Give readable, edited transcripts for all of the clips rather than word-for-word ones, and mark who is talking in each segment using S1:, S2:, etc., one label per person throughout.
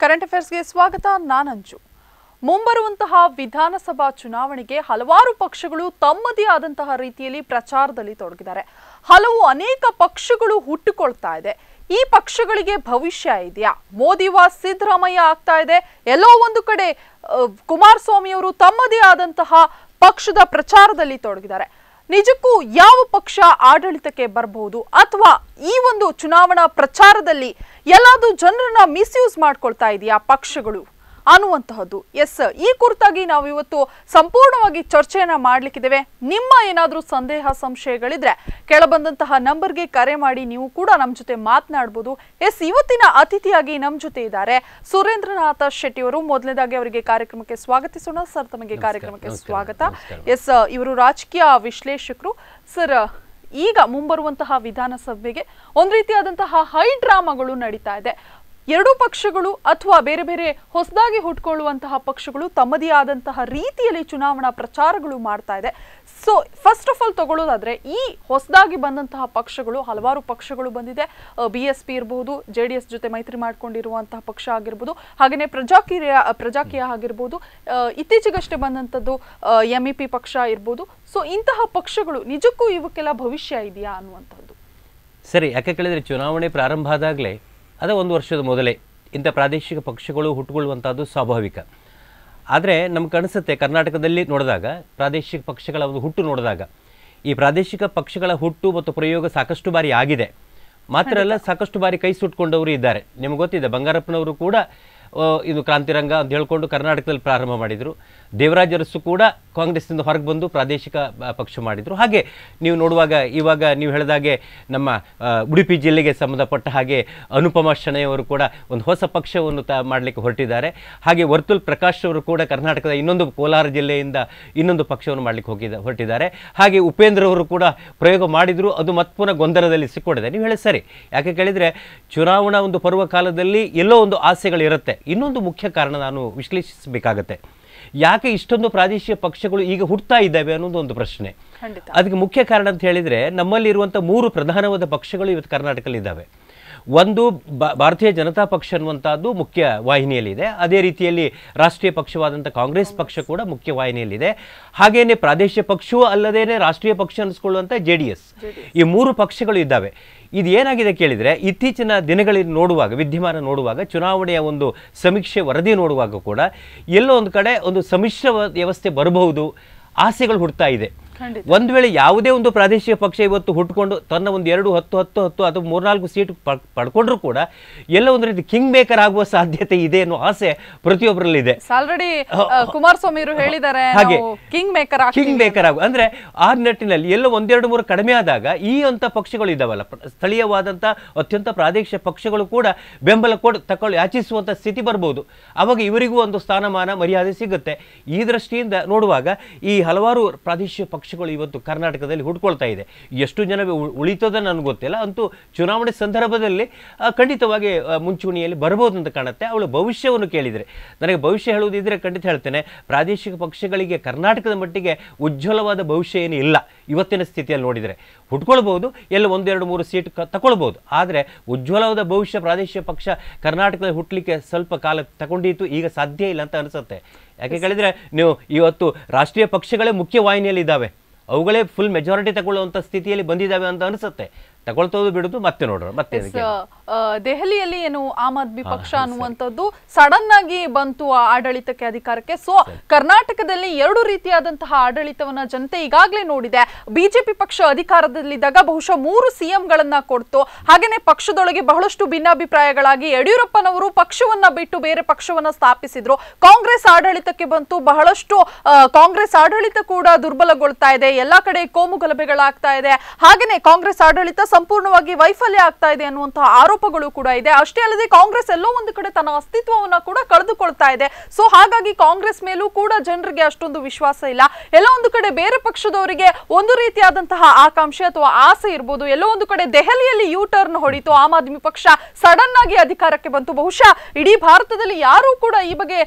S1: Current ಅಫೇರ್ಸ್ಗೆ ಸ್ವಾಗತ. ನಾನಂಜು. ಮುಂಬರುವಂತಹ ವಿಧಾನಸಭಾ ಚುನಾವಣೆಗೆ ಹಲವಾರು ಪಕ್ಷಗಳು ತಮ್ಮದೇ ಆದಂತಹ ರೀತಿಯಲ್ಲಿ ಪ್ರಚಾರದಲ್ಲಿ ತೊಡಗಿದ್ದಾರೆ. ಅನೇಕ ಪಕ್ಷಗಳು ಹುಟ್ಟುಕೊಳ್ತಾ ಇದೆ. ಈ ಪಕ್ಷಗಳಿಗೆ ಭವಿಷ್ಯ ಇದೆಯಾ? ಮೋದಿ ವಾಸ್ ಸಿದ್ದರಾಮಯ್ಯ ಆಗ್ತಾ ಇದೆ. ಎಲ್ಲೋ ಒಂದು ಕಡೆ ಕುಮಾರಸ್ವಾಮಿ ಅವರು ತಮ್ಮದೇ ಆದಂತಹ ಪಕ್ಷದ ಪ್ರಚಾರದಲ್ಲಿ ತೊಡಗಿದ್ದಾರೆ. ನಿಜಕ್ಕೂ ಯಾವ ಪಕ್ಷ ಆಡಳಿತಕ್ಕೆ ಬರಬಹುದು ಅಥವಾ ಈ ಒಂದು ಚುನಾವಣಾ ಪ್ರಚಾರದಲ್ಲಿ ಎಲ್ಲಾದರೂ ಜನರನ್ನ ಮಿಸ್ಯೂಸ್ ಮಾಡ್ಕೊಳ್ತಾ ಇದೆಯಾ ಪಕ್ಷಗಳು ಅನ್ನುವಂತಹದ್ದು. ಈ ಕುರಿತಾಗಿ ನಾವು ಇವತ್ತು ಸಂಪೂರ್ಣವಾಗಿ ಚರ್ಚೆಯನ್ನ ಮಾಡ್ಲಿಕ್ಕಿದ್ದೇವೆ. ನಿಮ್ಮ ಏನಾದರೂ ಸಂದೇಹ ಸಂಶಯಗಳಿದ್ರೆ ಕೆಳಬಂದಂತಹ ನಂಬರ್ಗೆ ಕರೆ ಮಾಡಿ ನೀವು ಕೂಡ ನಮ್ಮ ಜೊತೆ ಮಾತನಾಡಬಹುದು. ಇವತ್ತಿನ ಅತಿಥಿಯಾಗಿ ನಮ್ಮ ಜೊತೆ ಇದ್ದಾರೆ ಸುರೇಂದ್ರನಾಥ ಶೆಟ್ಟಿ ಅವರು. ಮೊದಲನೇದಾಗಿ ಅವರಿಗೆ ಕಾರ್ಯಕ್ರಮಕ್ಕೆ ಸ್ವಾಗತಿಸೋಣ. ಸರ್, ತಮಗೆ ಕಾರ್ಯಕ್ರಮಕ್ಕೆ ಸ್ವಾಗತ. ಇವರು ರಾಜಕೀಯ ವಿಶ್ಲೇಷಕರು. ಸರ್, ಈಗ ಮುಂಬರುವಂತಹ ವಿಧಾನಸಭೆಗೆ ಒಂದು ರೀತಿಯಾದಂತಹ ಹೈ ಡ್ರಾಮಾಗಳು ನಡೀತಾ ಇದೆ. ಎರಡೂ ಪಕ್ಷಗಳು ಅಥವಾ ಬೇರೆ ಬೇರೆ ಹೊಸದಾಗಿ ಹುಟ್ಕೊಳ್ಳುವಂತಹ ಪಕ್ಷಗಳು ತಮ್ಮದೇ ಆದಂತಹ ರೀತಿಯಲ್ಲಿ ಚುನಾವಣಾ ಪ್ರಚಾರಗಳು ಮಾಡ್ತಾ ಇದೆ. ಸೊ ಫಸ್ಟ್ ಆಫ್ ಆಲ್ ತಗೊಳ್ಳೋದಾದ್ರೆ, ಈ ಹೊಸದಾಗಿ ಬಂದಂತಹ ಪಕ್ಷಗಳು ಹಲವಾರು ಪಕ್ಷಗಳು ಬಂದಿದೆ. BSP ಇರಬಹುದು, JDS ಜೊತೆ ಮೈತ್ರಿ ಮಾಡ್ಕೊಂಡಿರುವಂತಹ ಪಕ್ಷ ಆಗಿರ್ಬೋದು, ಹಾಗೆಯೇ ಪ್ರಜಾಕೀಯ ಆಗಿರ್ಬೋದು, ಇತ್ತೀಚೆಗಷ್ಟೇ ಬಂದಂಥದ್ದು MEP ಪಕ್ಷ ಇರ್ಬೋದು. ಸೊ ಇಂತಹ ಪಕ್ಷಗಳು ನಿಜಕ್ಕೂ ಇವಕ್ಕೆಲ್ಲ ಭವಿಷ್ಯ ಇದೆಯಾ ಅನ್ನುವಂಥದ್ದು?
S2: ಸರಿ, ಯಾಕೆ ಕೇಳಿದ್ರೆ ಚುನಾವಣೆ ಪ್ರಾರಂಭ ಆದಾಗಲೇ ಅದೇ ಒಂದು ವರ್ಷದ ಮೊದಲೇ ಇಂಥ ಪ್ರಾದೇಶಿಕ ಪಕ್ಷಗಳು ಹುಟ್ಟುಕೊಳ್ಳುವಂಥದ್ದು ಸ್ವಾಭಾವಿಕ. ಆದರೆ ನಮ್ಗೆ ಅನಿಸುತ್ತೆ, ಕರ್ನಾಟಕದಲ್ಲಿ ನೋಡಿದಾಗ ಪ್ರಾದೇಶಿಕ ಪಕ್ಷಗಳ ಒಂದು ಹುಟ್ಟು ನೋಡಿದಾಗ ಈ ಪ್ರಾದೇಶಿಕ ಪಕ್ಷಗಳ ಹುಟ್ಟು ಮತ್ತು ಪ್ರಯೋಗ ಸಾಕಷ್ಟು ಬಾರಿ ಆಗಿದೆ. ಮಾತ್ರ ಅಲ್ಲ, ಸಾಕಷ್ಟು ಬಾರಿ ಕೈ ಸುಟ್ಕೊಂಡವರು ಇದ್ದಾರೆ. ನಿಮ್ಗೆ ಗೊತ್ತಿದೆ, ಬಂಗಾರಪ್ಪನವರು ಕೂಡ ಇದು ಕ್ರಾಂತಿರಂಗ ಅಂತ ಹೇಳ್ಕೊಂಡು ಕರ್ನಾಟಕದಲ್ಲಿ ಪ್ರಾರಂಭ ಮಾಡಿದರು. ದೇವರಾಜ ಅರಸು ಕೂಡ ಕಾಂಗ್ರೆಸ್ನಿಂದ ಹೊರಗೆ ಬಂದು ಪ್ರಾದೇಶಿಕ ಪಕ್ಷ ಮಾಡಿದರು. ಹಾಗೆ ನೀವು ನೋಡುವಾಗ ಇವಾಗ ನೀವು ಹೇಳಿದಾಗೆ ನಮ್ಮ ಉಡುಪಿ ಜಿಲ್ಲೆಗೆ ಸಂಬಂಧಪಟ್ಟ ಹಾಗೆ ಅನುಪಮ ಶೆಣೆಯವರು ಕೂಡ ಒಂದು ಹೊಸ ಪಕ್ಷವನ್ನು ಮಾಡಲಿಕ್ಕೆ ಹೊರಟಿದ್ದಾರೆ. ಹಾಗೆ ವರ್ತುಲ್ ಪ್ರಕಾಶ್ ಅವರು ಕೂಡ ಕರ್ನಾಟಕದ ಇನ್ನೊಂದು ಕೋಲಾರ ಜಿಲ್ಲೆಯಿಂದ ಇನ್ನೊಂದು ಪಕ್ಷವನ್ನು ಮಾಡಲಿಕ್ಕೆ ಹೊರಟಿದ್ದಾರೆ. ಹಾಗೆ ಉಪೇಂದ್ರ ಅವರು ಕೂಡ ಪ್ರಯೋಗ ಮಾಡಿದರು. ಅದು ಮತ್ತೆ ಪುನಃ ಗೊಂದಲದಲ್ಲಿ ಸಿಕ್ಕೊಂಡಿದೆ. ನೀವು ಹೇಳಿ ಸರಿ. ಯಾಕೆ ಕೇಳಿದರೆ ಚುನಾವಣಾ ಒಂದು ಪರ್ವ ಕಾಲದಲ್ಲಿ ಎಲ್ಲೋ ಒಂದು ಆಸೆಗಳಿರುತ್ತೆ. ಇನ್ನೊಂದು ಮುಖ್ಯ ಕಾರಣ ನಾನು ವಿಶ್ಲೇಷಿಸಬೇಕಾಗತ್ತೆ. ಯಾಕೆ ಇಷ್ಟೊಂದು ಪ್ರಾದೇಶಿಕ ಪಕ್ಷಗಳು ಈಗ ಹುಟ್ಟುತ್ತಾ ಇದ್ದಾವೆ ಅನ್ನೋದು ಒಂದು ಪ್ರಶ್ನೆ. ಅದಕ್ಕೆ ಮುಖ್ಯ ಕಾರಣ ಅಂತ ಹೇಳಿದರೆ, ನಮ್ಮಲ್ಲಿರುವಂಥ 3 ಪ್ರಧಾನವಾದ ಪಕ್ಷಗಳು ಇವತ್ತು ಕರ್ನಾಟಕದಲ್ಲಿ ಇದ್ದಾವೆ. ಒಂದು ಭಾರತೀಯ ಜನತಾ ಪಕ್ಷ ಅನ್ನುವಂಥದ್ದು ಮುಖ್ಯ ವಾಹಿನಿಯಲ್ಲಿದೆ. ಅದೇ ರೀತಿಯಲ್ಲಿ ರಾಷ್ಟ್ರೀಯ ಪಕ್ಷವಾದಂಥ ಕಾಂಗ್ರೆಸ್ ಪಕ್ಷ ಕೂಡ ಮುಖ್ಯ ವಾಹಿನಿಯಲ್ಲಿದೆ. ಹಾಗೇನೆ ಪ್ರಾದೇಶಿಕ ಪಕ್ಷವೂ ಅಲ್ಲದೇನೆ ರಾಷ್ಟ್ರೀಯ ಪಕ್ಷ ಅನ್ನಿಸ್ಕೊಳ್ಳುವಂಥ JDS. ಈ 3 ಪಕ್ಷಗಳು ಇದ್ದಾವೆ. ಇದು ಏನಾಗಿದೆ ಕೇಳಿದರೆ, ಇತ್ತೀಚಿನ ದಿನಗಳಲ್ಲಿ ನೋಡುವಾಗ, ವಿದ್ಯಮಾನ ನೋಡುವಾಗ, ಚುನಾವಣೆಯ ಒಂದು ಸಮೀಕ್ಷೆ ವರದಿ ನೋಡುವಾಗ ಕೂಡ ಎಲ್ಲೋ ಒಂದು ಕಡೆ ಒಂದು ಸಮ್ಮಿಶ್ರ ವ್ಯವಸ್ಥೆ ಬರಬಹುದು, ಆಸೆಗಳು ಹುಡ್ತಾ ಇದೆ. ಒಂದು ವೇಳೆ ಯಾವುದೇ ಒಂದು ಪ್ರಾದೇಶಿಕ ಪಕ್ಷ ಇವತ್ತು ಹುಟ್ಟುಕೊಂಡು ತನ್ನ ಒಂದು 2, 10, 10, 10 ಅಥವಾ 3-4 ಸೀಟ್ ಪಡ್ಕೊಂಡ್ರು ಕೂಡ ಎಲ್ಲ ಒಂದು ರೀತಿ ಕಿಂಗ್ ಮೇಕರ್ ಆಗುವ ಸಾಧ್ಯತೆ ಇದೆ ಅನ್ನೋ ಆಸೆ ಪ್ರತಿಯೊಬ್ಬರಲ್ಲಿದೆ.
S1: ಆಲ್ರೆಡಿ ಕುಮಾರಸ್ವಾಮಿ ಅವರು ಹೇಳಿದ್ದಾರೆ,
S2: ಹಾಗೆ
S1: ಕಿಂಗ್ ಮೇಕರ್
S2: ಆಗುವ ಅಂದ್ರೆ ಆ ನಿಟ್ಟಿನಲ್ಲಿ ಎಲ್ಲೋ 1, 2, 3 ಕಡಿಮೆ ಆದಾಗ ಈ ಅಂತ ಪಕ್ಷಗಳು ಇದ್ದಾವಲ್ಲ, ಸ್ಥಳೀಯವಾದಂಥ ಅತ್ಯಂತ ಪ್ರಾದೇಶಿಕ ಪಕ್ಷಗಳು ಕೂಡ ಬೆಂಬಲ ತಗೊಳ್ಳಿ ಯಾಚಿಸುವಂಥ ಸ್ಥಿತಿ ಬರ್ಬೋದು. ಅವಾಗ ಇವರಿಗೂ ಒಂದು ಸ್ಥಾನಮಾನ ಮರ್ಯಾದೆ ಸಿಗುತ್ತೆ. ಈ ದೃಷ್ಟಿಯಿಂದ ನೋಡುವಾಗ ಈ ಹಲವಾರು ಪ್ರಾದೇಶಿಕ ಪಕ್ಷಗಳು ಇವತ್ತು ಕರ್ನಾಟಕದಲ್ಲಿ ಹುಡ್ಕೊಳ್ತಾ ಇದೆ. ಎಷ್ಟು ಜನ ಉಳಿತದ ನನಗೆ ಗೊತ್ತಿಲ್ಲ. ಅಂತೂ ಚುನಾವಣೆ ಸಂದರ್ಭದಲ್ಲಿ ಖಂಡಿತವಾಗಿ ಮುಂಚೂಣಿಯಲ್ಲಿ ಬರಬಹುದು ಅಂತ ಕಾಣುತ್ತೆ. ಅವಳ ಭವಿಷ್ಯವನ್ನು ಕೇಳಿದರೆ, ನನಗೆ ಭವಿಷ್ಯ ಹೇಳುವುದಿದ್ರೆ ಖಂಡಿತ ಹೇಳ್ತೇನೆ, ಪ್ರಾದೇಶಿಕ ಪಕ್ಷಗಳಿಗೆ ಕರ್ನಾಟಕದ ಮಟ್ಟಿಗೆ ಉಜ್ವಲವಾದ ಭವಿಷ್ಯ ಏನು ಇಲ್ಲ. ಇವತ್ತಿನ ಸ್ಥಿತಿಯಲ್ಲಿ ನೋಡಿದರೆ ಹುಟ್ಕೊಳ್ಬಹುದು, ಎಲ್ಲ 1, 2, 3 ಸೀಟ್ ತಗೊಳ್ಬಹುದು. ಆದರೆ ಉಜ್ವಲವಾದ ಭವಿಷ್ಯ ಪ್ರಾದೇಶಿಕ ಪಕ್ಷ ಕರ್ನಾಟಕದಲ್ಲಿ ಹುಟ್ಟಲಿಕ್ಕೆ ಸ್ವಲ್ಪ ಕಾಲ ತಗೊಂಡಿತ್ತು, ಈಗ ಸಾಧ್ಯ ಇಲ್ಲ ಅಂತ ಅನಿಸುತ್ತೆ. ಯಾಕೆ ಕೇಳಿದರೆ, ನೀವು ಇವತ್ತು ರಾಷ್ಟ್ರೀಯ ಪಕ್ಷಗಳೇ ಮುಖ್ಯ ವಾಹಿನಿಯಲ್ಲಿ ಇದ್ದಾವೆ, ಅವುಗಳೇ ಫುಲ್ ಮೆಜಾರಿಟಿ ತಗೊಳ್ಳುವಂಥ ಸ್ಥಿತಿಯಲ್ಲಿ ಬಂದಿದ್ದಾವೆ ಅಂತ ಅನಿಸುತ್ತೆ. ತಗೊಳ್ತೋದು ಬಿಡುದು ಮತ್ತೆ ನೋಡೋಣ. ಮತ್ತೆ
S1: ದೆಹಲಿಯಲ್ಲಿ ಏನು ಆಮ್ ಆದ್ಮಿ ಪಕ್ಷ ಅನ್ನುವಂಥದ್ದು ಸಡನ್ ಆಗಿ ಬಂತು ಆಡಳಿತಕ್ಕೆ, ಅಧಿಕಾರಕ್ಕೆ. ಸೊ ಕರ್ನಾಟಕದಲ್ಲಿ 2 ರೀತಿಯಾದಂತಹ ಆಡಳಿತವನ್ನ ಜನತೆ ಈಗಾಗಲೇ ನೋಡಿದೆ. ಬಿಜೆಪಿ ಪಕ್ಷ ಅಧಿಕಾರದಲ್ಲಿದ್ದಾಗ ಬಹುಶಃ 3 CM ಗಳನ್ನ ಕೊಡ್ತು. ಹಾಗೇನೆ ಪಕ್ಷದೊಳಗೆ ಬಹಳಷ್ಟು ಭಿನ್ನಾಭಿಪ್ರಾಯಗಳಾಗಿ ಯಡಿಯೂರಪ್ಪನವರು ಪಕ್ಷವನ್ನ ಬಿಟ್ಟು ಬೇರೆ ಪಕ್ಷವನ್ನ ಸ್ಥಾಪಿಸಿದ್ರು. ಕಾಂಗ್ರೆಸ್ ಆಡಳಿತಕ್ಕೆ ಬಂತು, ಬಹಳಷ್ಟು ಕಾಂಗ್ರೆಸ್ ಆಡಳಿತ ಕೂಡ ದುರ್ಬಲಗೊಳ್ತಾ ಇದೆ. ಎಲ್ಲಾ ಕಡೆ ಕೋಮು ಗಲಭೆಗಳಾಗ್ತಾ ಇದೆ. ಹಾಗೇನೆ ಕಾಂಗ್ರೆಸ್ ಆಡಳಿತ ಸಂಪೂರ್ಣವಾಗಿ ವೈಫಲ್ಯ ಆಗ್ತಾ ಇದೆ ಅನ್ನುವಂತಹ ಆರೋಪಗಳು ಕೂಡ ಇದೆ. ಅಷ್ಟೇ ಅಲ್ಲದೆ ಕಾಂಗ್ರೆಸ್ ಎಲ್ಲೋ ಒಂದು ಕಡೆ ತನ್ನ ಅಸ್ತಿತ್ವವನ್ನ ಕೂಡ ಕಳೆದುಕೊಳ್ತಾ ಇದೆ. ಸೊ ಹಾಗಾಗಿ ಕಾಂಗ್ರೆಸ್ ಮೇಲೂ ಕೂಡ ಜನರಿಗೆ ಅಷ್ಟೊಂದು ವಿಶ್ವಾಸ ಇಲ್ಲ. ಎಲ್ಲೋ ಒಂದು ಕಡೆ ಬೇರೆ ಪಕ್ಷದವರಿಗೆ ಒಂದು ರೀತಿಯಾದಂತಹ ಆಕಾಂಕ್ಷೆ ಅಥವಾ ಆಸೆ ಇರ್ಬೋದು. ಎಲ್ಲೋ ಒಂದು ಕಡೆ ದೆಹಲಿಯಲ್ಲಿ ಟರ್ನ್ ಹೊಡಿತು, ಆಮ್ ಆದ್ಮಿ ಪಕ್ಷ ಸಡನ್ ಆಗಿ ಅಧಿಕಾರಕ್ಕೆ ಬಂತು. ಬಹುಶಃ ಇಡೀ ಭಾರತದಲ್ಲಿ ಯಾರೂ ಕೂಡ ಈ ಬಗ್ಗೆ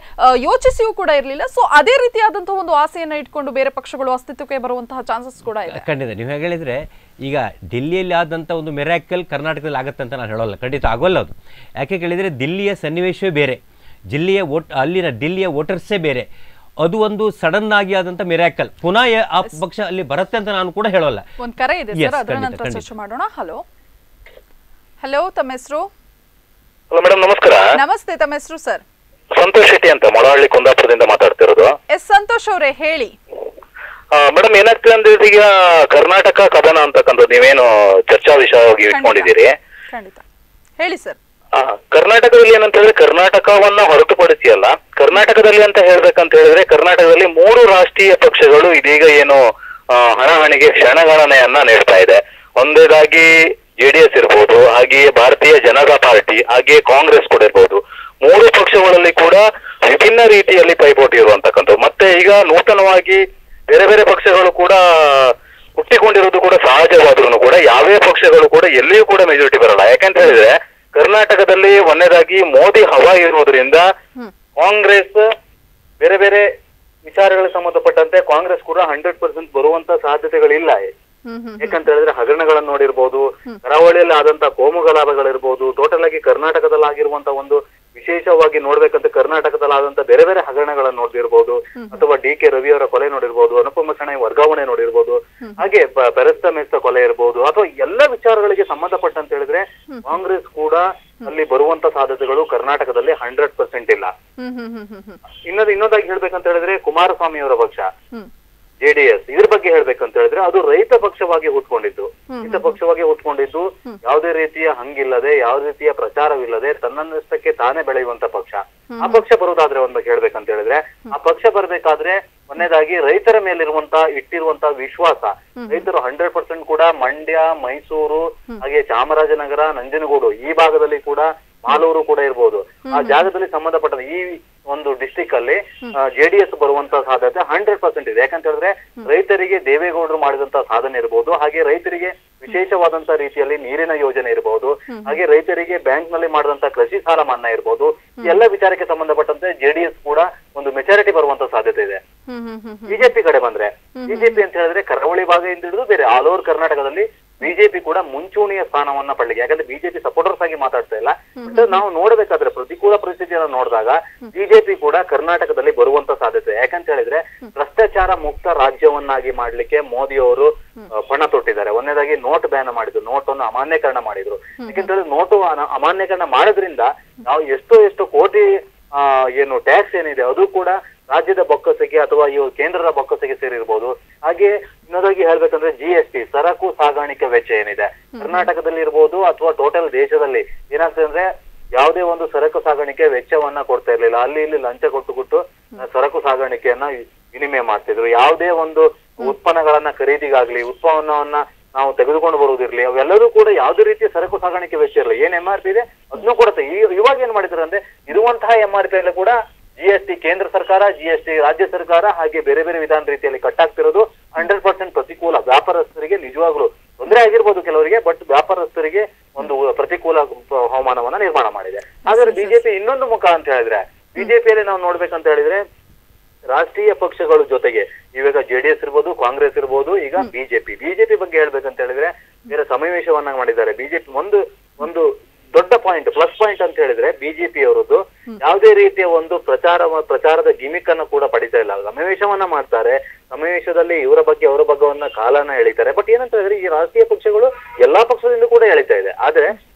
S1: ಯೋಚಿಸಿಯೂ ಕೂಡ ಇರಲಿಲ್ಲ. ಸೊ ಅದೇ ರೀತಿಯಾದಂತಹ ಒಂದು ಆಸೆಯನ್ನ ಇಟ್ಕೊಂಡು ಬೇರೆ ಪಕ್ಷಗಳು ಅಸ್ತಿತ್ವಕ್ಕೆ ಬರುವಂತಹ ಚಾನ್ಸಸ್ ಕೂಡ ಇದೆ.
S2: ಖಂಡಿತ ನೀವು ಹೇಳಿದ್ರೆ, ಈಗ ಡೆಲ್ಲಿಯಲ್ಲಿ ಆದಂಥ ಒಂದು ಮಿರಾಕಲ್ ಕರ್ನಾಟಕದಲ್ಲಿ ಆಗುತ್ತೆ ಅಂತ ನಾನು ಹೇಳೋಲ್ಲ, ಖಂಡಿತ ಆಗೋಲ್ಲ ಅದು. ಯಾಕೆ ಕೇಳಿದರೆ ದಿಲ್ಲಿಯ ಸನ್ನಿವೇಶವೇ ಬೇರೆ. ಅಲ್ಲಿನ ಡಿಲ್ಲಿಯ ವೋಟರ್ಸೇ ಬೇರೆ. ಅದು ಒಂದು ಸಡನ್ ಆಗಿ ಆದಂತ ಮಿರಾಕಲ್. ಪುನಃ ಆ ಪಕ್ಷ ಅಲ್ಲಿ ಬರುತ್ತೆ ಅಂತ ನಾನು ಕೂಡ ಹೇಳೋಲ್ಲ.
S1: ಒಂದು ಕರೆ ಇದೆ ಸರ್, ಅದರ ನಂತರ ಚರ್ಚೆ ಮಾಡೋಣ. ಹಲೋ ಹಲೋ, ತಮ್ಮ ಹೆಸರು?
S3: ಹಲೋ ಮೇಡಮ್, ನಮಸ್ಕಾರ.
S1: ನಮಸ್ತೆ, ತಮ್ಮ ಹೆಸರು ಸರ್?
S3: ಸಂತೋಷ್ ಶೆಟ್ಟಿ ಅಂತ, ಮೊಳಹಳ್ಳಿ ಕುಂದಾಪುರದಿಂದ ಮಾತಾಡ್ತಿರೋದು.
S1: ಸಂತೋಷ್ ಅವರೇ, ಹೇಳಿ.
S3: ಮೇಡಮ್, ಏನಾಗ್ತದೆ ಅಂದ್ರೆ ಈಗ ಕರ್ನಾಟಕ ಕದನ ಅಂತಕ್ಕಂಥದ್ದು ನೀವೇನು ಚರ್ಚಾ ವಿಷಯವಾಗಿ ಇಟ್ಕೊಂಡಿದ್ದೀರಿ.
S1: ಖಂಡಿತ ಹೇಳಿ ಸರ್.
S3: ಕರ್ನಾಟಕದಲ್ಲಿ ಏನಂತ ಹೇಳಿದ್ರೆ, ಕರ್ನಾಟಕವನ್ನ ಹೊರತುಪಡಿಸಿ ಅಲ್ಲ, ಕರ್ನಾಟಕದಲ್ಲಿ ಅಂತ ಹೇಳ್ಬೇಕಂತ ಹೇಳಿದ್ರೆ ಕರ್ನಾಟಕದಲ್ಲಿ 3 ರಾಷ್ಟ್ರೀಯ ಪಕ್ಷಗಳು ಇದೀಗ ಏನು ಹಣಾಹಣಿಗೆ ಕ್ಷಣಗಣನೆಯನ್ನ ನೀಡ್ತಾ ಇದೆ. ಒಂದೇದಾಗಿ ಜೆಡಿಎಸ್ ಇರ್ಬೋದು, ಹಾಗೆಯೇ ಭಾರತೀಯ ಜನತಾ ಪಾರ್ಟಿ, ಹಾಗೆಯೇ ಕಾಂಗ್ರೆಸ್ ಕೂಡ ಇರ್ಬೋದು. 3 ಪಕ್ಷಗಳಲ್ಲಿ ಕೂಡ ವಿಭಿನ್ನ ರೀತಿಯಲ್ಲಿ ಪೈಪೋಟಿ ಇರುವಂತಕ್ಕಂಥದ್ದು. ಮತ್ತೆ ಈಗ ನೂತನವಾಗಿ ಬೇರೆ ಬೇರೆ ಪಕ್ಷಗಳು ಕೂಡ ಹುಟ್ಟಿಕೊಂಡಿರೋದು ಕೂಡ ಸಹಜವಾದ್ರೂ ಕೂಡ ಯಾವೇ ಪಕ್ಷಗಳು ಕೂಡ ಎಲ್ಲಿಯೂ ಕೂಡ ಮೆಜಾರಿಟಿ ಬರಲ್ಲ. ಯಾಕಂತ ಹೇಳಿದ್ರೆ ಕರ್ನಾಟಕದಲ್ಲಿ ಒಂದೇದಾಗಿ ಮೋದಿ ಹವಾ ಇರುವುದರಿಂದ ಕಾಂಗ್ರೆಸ್ ಬೇರೆ ಬೇರೆ ವಿಚಾರಗಳಿಗೆ ಸಂಬಂಧಪಟ್ಟಂತೆ ಕಾಂಗ್ರೆಸ್ ಕೂಡ 100% ಬರುವಂತ ಸಾಧ್ಯತೆಗಳಿಲ್ಲ. ಯಾಕಂತ ಹೇಳಿದ್ರೆ ಹಗರಣಗಳನ್ನು ನೋಡಿರ್ಬೋದು, ಕರಾವಳಿಯಲ್ಲಿ ಆದಂತ ಕೋಮು ಗಲಾಭೆಗಳಿರ್ಬೋದು, ಟೋಟಲ್ ಆಗಿ ಕರ್ನಾಟಕದಲ್ಲಿ ಆಗಿರುವಂತ ಒಂದು ವಿಶೇಷವಾಗಿ ನೋಡ್ಬೇಕಂತ ಕರ್ನಾಟಕದಲ್ಲಾದಂತ ಬೇರೆ ಬೇರೆ ಹಗರಣಗಳನ್ನು ನೋಡಿರ್ಬೋದು, ಅಥವಾ ಡಿ ಕೆ ರವಿ ಅವರ ಕೊಲೆ ನೋಡಿರ್ಬೋದು, ಅನುಪಮ ಶೆಣೈ ವರ್ಗಾವಣೆ ನೋಡಿರ್ಬೋದು, ಹಾಗೆ ಪೆರೆಸ್ತ ಮೆಸ್ತ ಕೊಲೆ ಇರ್ಬೋದು, ಅಥವಾ ಎಲ್ಲ ವಿಚಾರಗಳಿಗೆ ಸಂಬಂಧಪಟ್ಟಂತ ಹೇಳಿದ್ರೆ ಕಾಂಗ್ರೆಸ್ ಕೂಡ ಅಲ್ಲಿ ಬರುವಂತ ಸಾಧ್ಯತೆಗಳು ಕರ್ನಾಟಕದಲ್ಲಿ 100% ಇಲ್ಲ. ಇನ್ನೊಂದಾಗಿ ಹೇಳ್ಬೇಕಂತ ಹೇಳಿದ್ರೆ ಕುಮಾರಸ್ವಾಮಿ ಅವರ ಪಕ್ಷ ಜೆಡಿಎಸ್, ಇದ್ರ ಬಗ್ಗೆ ಹೇಳ್ಬೇಕಂತ ಹೇಳಿದ್ರೆ ಅದು ರೈತ ಪಕ್ಷವಾಗಿ ಹುಟ್ಕೊಂಡಿದ್ದು, ಯಾವುದೇ ರೀತಿಯ ಹಂಗಿಲ್ಲದೆ, ಯಾವುದೇ ರೀತಿಯ ಪ್ರಚಾರವಿಲ್ಲದೆ ತನ್ನಷ್ಟಕ್ಕೆ ತಾನೇ ಬೆಳೆಯುವಂತ ಪಕ್ಷ. ಆ ಪಕ್ಷ ಬರುವುದಾದ್ರೆ ಒಂದ್ ಬಗ್ಗೆ ಹೇಳ್ಬೇಕಂತ ಹೇಳಿದ್ರೆ, ಆ ಪಕ್ಷ ಬರ್ಬೇಕಾದ್ರೆ ಒಂದೇದಾಗಿ ರೈತರ ಮೇಲಿರುವಂತ ಇಟ್ಟಿರುವಂತ ವಿಶ್ವಾಸ, ರೈತರು 100% ಕೂಡ ಮಂಡ್ಯ, ಮೈಸೂರು, ಹಾಗೆ ಚಾಮರಾಜನಗರ, ನಂಜನಗೂಡು ಈ ಭಾಗದಲ್ಲಿ ಕೂಡ, ಮಾಲೂರು ಕೂಡ ಇರ್ಬೋದು, ಆ ಜಾಗದಲ್ಲಿ ಸಂಬಂಧಪಟ್ಟ ಈ ಒಂದು ಡಿಸ್ಟಿಕ್ ಅಲ್ಲಿ ಜೆಡಿಎಸ್ ಬರುವಂತ ಸಾಧ್ಯತೆ 100% ಇದೆ. ಯಾಕಂತ ಹೇಳಿದ್ರೆ ರೈತರಿಗೆ ದೇವೇಗೌಡರು ಮಾಡಿದಂತ ಸಾಧನೆ ಇರಬಹುದು, ಹಾಗೆ ರೈತರಿಗೆ ವಿಶೇಷವಾದಂತ ರೀತಿಯಲ್ಲಿ ನೀರಿನ ಯೋಜನೆ ಇರಬಹುದು, ಹಾಗೆ ರೈತರಿಗೆ ಬ್ಯಾಂಕ್ ನಲ್ಲಿ ಮಾಡಿದಂತ ಕೃಷಿ ಸಾಲ ಮನ್ನಾ ಇರಬಹುದು. ಎಲ್ಲ ವಿಚಾರಕ್ಕೆ ಸಂಬಂಧಪಟ್ಟಂತೆ ಜೆಡಿಎಸ್ ಕೂಡ ಒಂದು ಮೆಚಾರಿಟಿ ಬರುವಂತ ಸಾಧ್ಯತೆ ಇದೆ. ಬಿಜೆಪಿ ಕಡೆ ಬಂದ್ರೆ, ಬಿಜೆಪಿ ಅಂತ ಹೇಳಿದ್ರೆ ಕರಾವಳಿ ಭಾಗದಿಂದ ಹಿಡಿದು ಬೇರೆ ಆಲ್ ಓವರ್ ಕರ್ನಾಟಕದಲ್ಲಿ ಬಿಜೆಪಿ ಕೂಡ ಮುಂಚೂಣಿಯ ಸ್ಥಾನವನ್ನ ಪಡ್ಲಿಕ್ಕೆ, ಯಾಕಂದ್ರೆ ಬಿಜೆಪಿ ಸಪೋರ್ಟರ್ಸ್ ಆಗಿ ಮಾತಾಡ್ತಾ ಇಲ್ಲ, ಬಟ್ ನಾವು ನೋಡ್ಬೇಕಾದ್ರೆ ಪ್ರತಿಕೂಲ ಪರಿಸ್ಥಿತಿಯನ್ನು ನೋಡಿದಾಗ ಬಿಜೆಪಿ ಕೂಡ ಕರ್ನಾಟಕದಲ್ಲಿ ಬರುವಂತ ಸಾಧ್ಯತೆ. ಯಾಕಂತ ಹೇಳಿದ್ರೆ ಭ್ರಷ್ಟಾಚಾರ ಮುಕ್ತ ರಾಜ್ಯವನ್ನಾಗಿ ಮಾಡ್ಲಿಕ್ಕೆ ಮೋದಿ ಅವರು ಪಣ ತೊಟ್ಟಿದ್ದಾರೆ. ಒಂದನೇದಾಗಿ ನೋಟ್ ಬ್ಯಾನ್ ಮಾಡಿದ್ರು, ನೋಟ್ ಅನ್ನು ಅಮಾನ್ಯೀಕರಣ ಮಾಡಿದ್ರು. ಯಾಕಂತ ಹೇಳಿದ್ರೆ ನೋಟು ಅಮಾನ್ಯೀಕರಣ ಮಾಡೋದ್ರಿಂದ ನಾವು ಎಷ್ಟು ಕೋಟಿ ಏನು ಟ್ಯಾಕ್ಸ್ ಏನಿದೆ ಅದು ಕೂಡ ರಾಜ್ಯದ ಬೊಕ್ಕಸಕ್ಕೆ ಅಥವಾ ಇವು ಕೇಂದ್ರದ ಬೊಕ್ಕಸಕ್ಕೆ ಸೇರಿರ್ಬೋದು. ಹಾಗೆ ಇನ್ನೊಂದಾಗಿ ಹೇಳ್ಬೇಕಂದ್ರೆ GST, ಸರಕು ಸಾಗಾಣಿಕೆ ವೆಚ್ಚ ಏನಿದೆ ಕರ್ನಾಟಕದಲ್ಲಿ ಇರ್ಬೋದು ಅಥವಾ ಟೋಟಲ್ ದೇಶದಲ್ಲಿ ಏನಾಗ್ತದೆ ಅಂದ್ರೆ ಯಾವುದೇ ಒಂದು ಸರಕು ಸಾಗಾಣಿಕೆ ವೆಚ್ಚವನ್ನ ಕೊಡ್ತಾ ಇರ್ಲಿಲ್ಲ. ಅಲ್ಲಿ ಇಲ್ಲಿ ಲಂಚ ಕೊಟ್ಟು ಸರಕು ಸಾಗಾಣಿಕೆಯನ್ನ ವಿನಿಮಯ ಮಾಡ್ತಿದ್ರು. ಯಾವುದೇ ಒಂದು ಉತ್ಪನ್ನಗಳನ್ನ ಖರೀದಿಗಾಗ್ಲಿ, ಉತ್ಪನ್ನವನ್ನ ನಾವು ತೆಗೆದುಕೊಂಡು ಬರುವುದಿರ್ಲಿ, ಅವೆಲ್ಲರೂ ಕೂಡ ಯಾವುದೇ ರೀತಿಯ ಸರಕು ಸಾಗಾಣಿಕೆ ವೆಚ್ಚ ಇರಲಿ. ಏನ್ MRP ಇದೆ ಅದನ್ನು ಕೊಡುತ್ತೆ. ಇವಾಗ ಏನ್ ಮಾಡಿದ್ರು ಅಂದ್ರೆ ಇರುವಂತಹ MRP ಅಲ್ಲಿ ಕೂಡ GST ಕೇಂದ್ರ ಸರ್ಕಾರ, GST ರಾಜ್ಯ ಸರ್ಕಾರ, ಹಾಗೆ ಬೇರೆ ಬೇರೆ ವಿಧಾನ ರೀತಿಯಲ್ಲಿ ಕಟ್ಟಾಗ್ತಿರೋದು 100% ಪ್ರತಿಕೂಲ. ವ್ಯಾಪಾರಸ್ಥರಿಗೆ ನಿಜವಾಗ್ಲೂ ತೊಂದರೆ ಆಗಿರ್ಬೋದು ಕೆಲವರಿಗೆ, ಬಟ್ ವ್ಯಾಪಾರಸ್ಥರಿಗೆ ಒಂದು ಪ್ರತಿಕೂಲ ಹವಾಮಾನವನ್ನ ನಿರ್ಮಾಣ ಮಾಡಿದೆ. ಹಾಗಾದ್ರೆ ಬಿಜೆಪಿ ಇನ್ನೊಂದು ಮುಖ ಅಂತ ಹೇಳಿದ್ರೆ, ಬಿಜೆಪಿಯಲ್ಲಿ ನಾವು ನೋಡ್ಬೇಕಂತ ಹೇಳಿದ್ರೆ ರಾಷ್ಟ್ರೀಯ ಪಕ್ಷಗಳ ಜೊತೆಗೆ ಇವಾಗ JDS ಇರ್ಬೋದು, ಕಾಂಗ್ರೆಸ್ ಇರ್ಬೋದು, ಈಗ ಬಿಜೆಪಿ ಬಗ್ಗೆ ಹೇಳ್ಬೇಕಂತ ಹೇಳಿದ್ರೆ ಬೇರೆ ಸಮಾವೇಶವನ್ನ ಮಾಡಿದ್ದಾರೆ. ಬಿಜೆಪಿ ಒಂದು ದೊಡ್ಡ ಪಾಯಿಂಟ್, ಪ್ಲಸ್ ಪಾಯಿಂಟ್ ಅಂತ ಹೇಳಿದ್ರೆ ಬಿಜೆಪಿ ಅವರದ್ದು ಯಾವುದೇ ರೀತಿಯ ಒಂದು ಪ್ರಚಾರದ ಗಿಮಿಕ್ ಅನ್ನು ಕೂಡ ಪಡಿತಾ ಇಲ್ಲ. ಸಮಾವೇಶವನ್ನ ಮಾಡ್ತಾರೆ, ಸಮಾವೇಶದಲ್ಲಿ ಅವರ ಬಗ್ಗೆವನ್ನ ಕಾಲನ ಎಳಿತಾರೆ. ಬಟ್ ಏನಂತ ಹೇಳಿದ್ರೆ ಈ ರಾಷ್ಟ್ರೀಯ ಪಕ್ಷಗಳು ಎಲ್ಲಾ ಪಕ್ಷದಿಂದ ಕೂಡ ಎಳಿತಾ ಇದೆ. ಆದ್ರೆ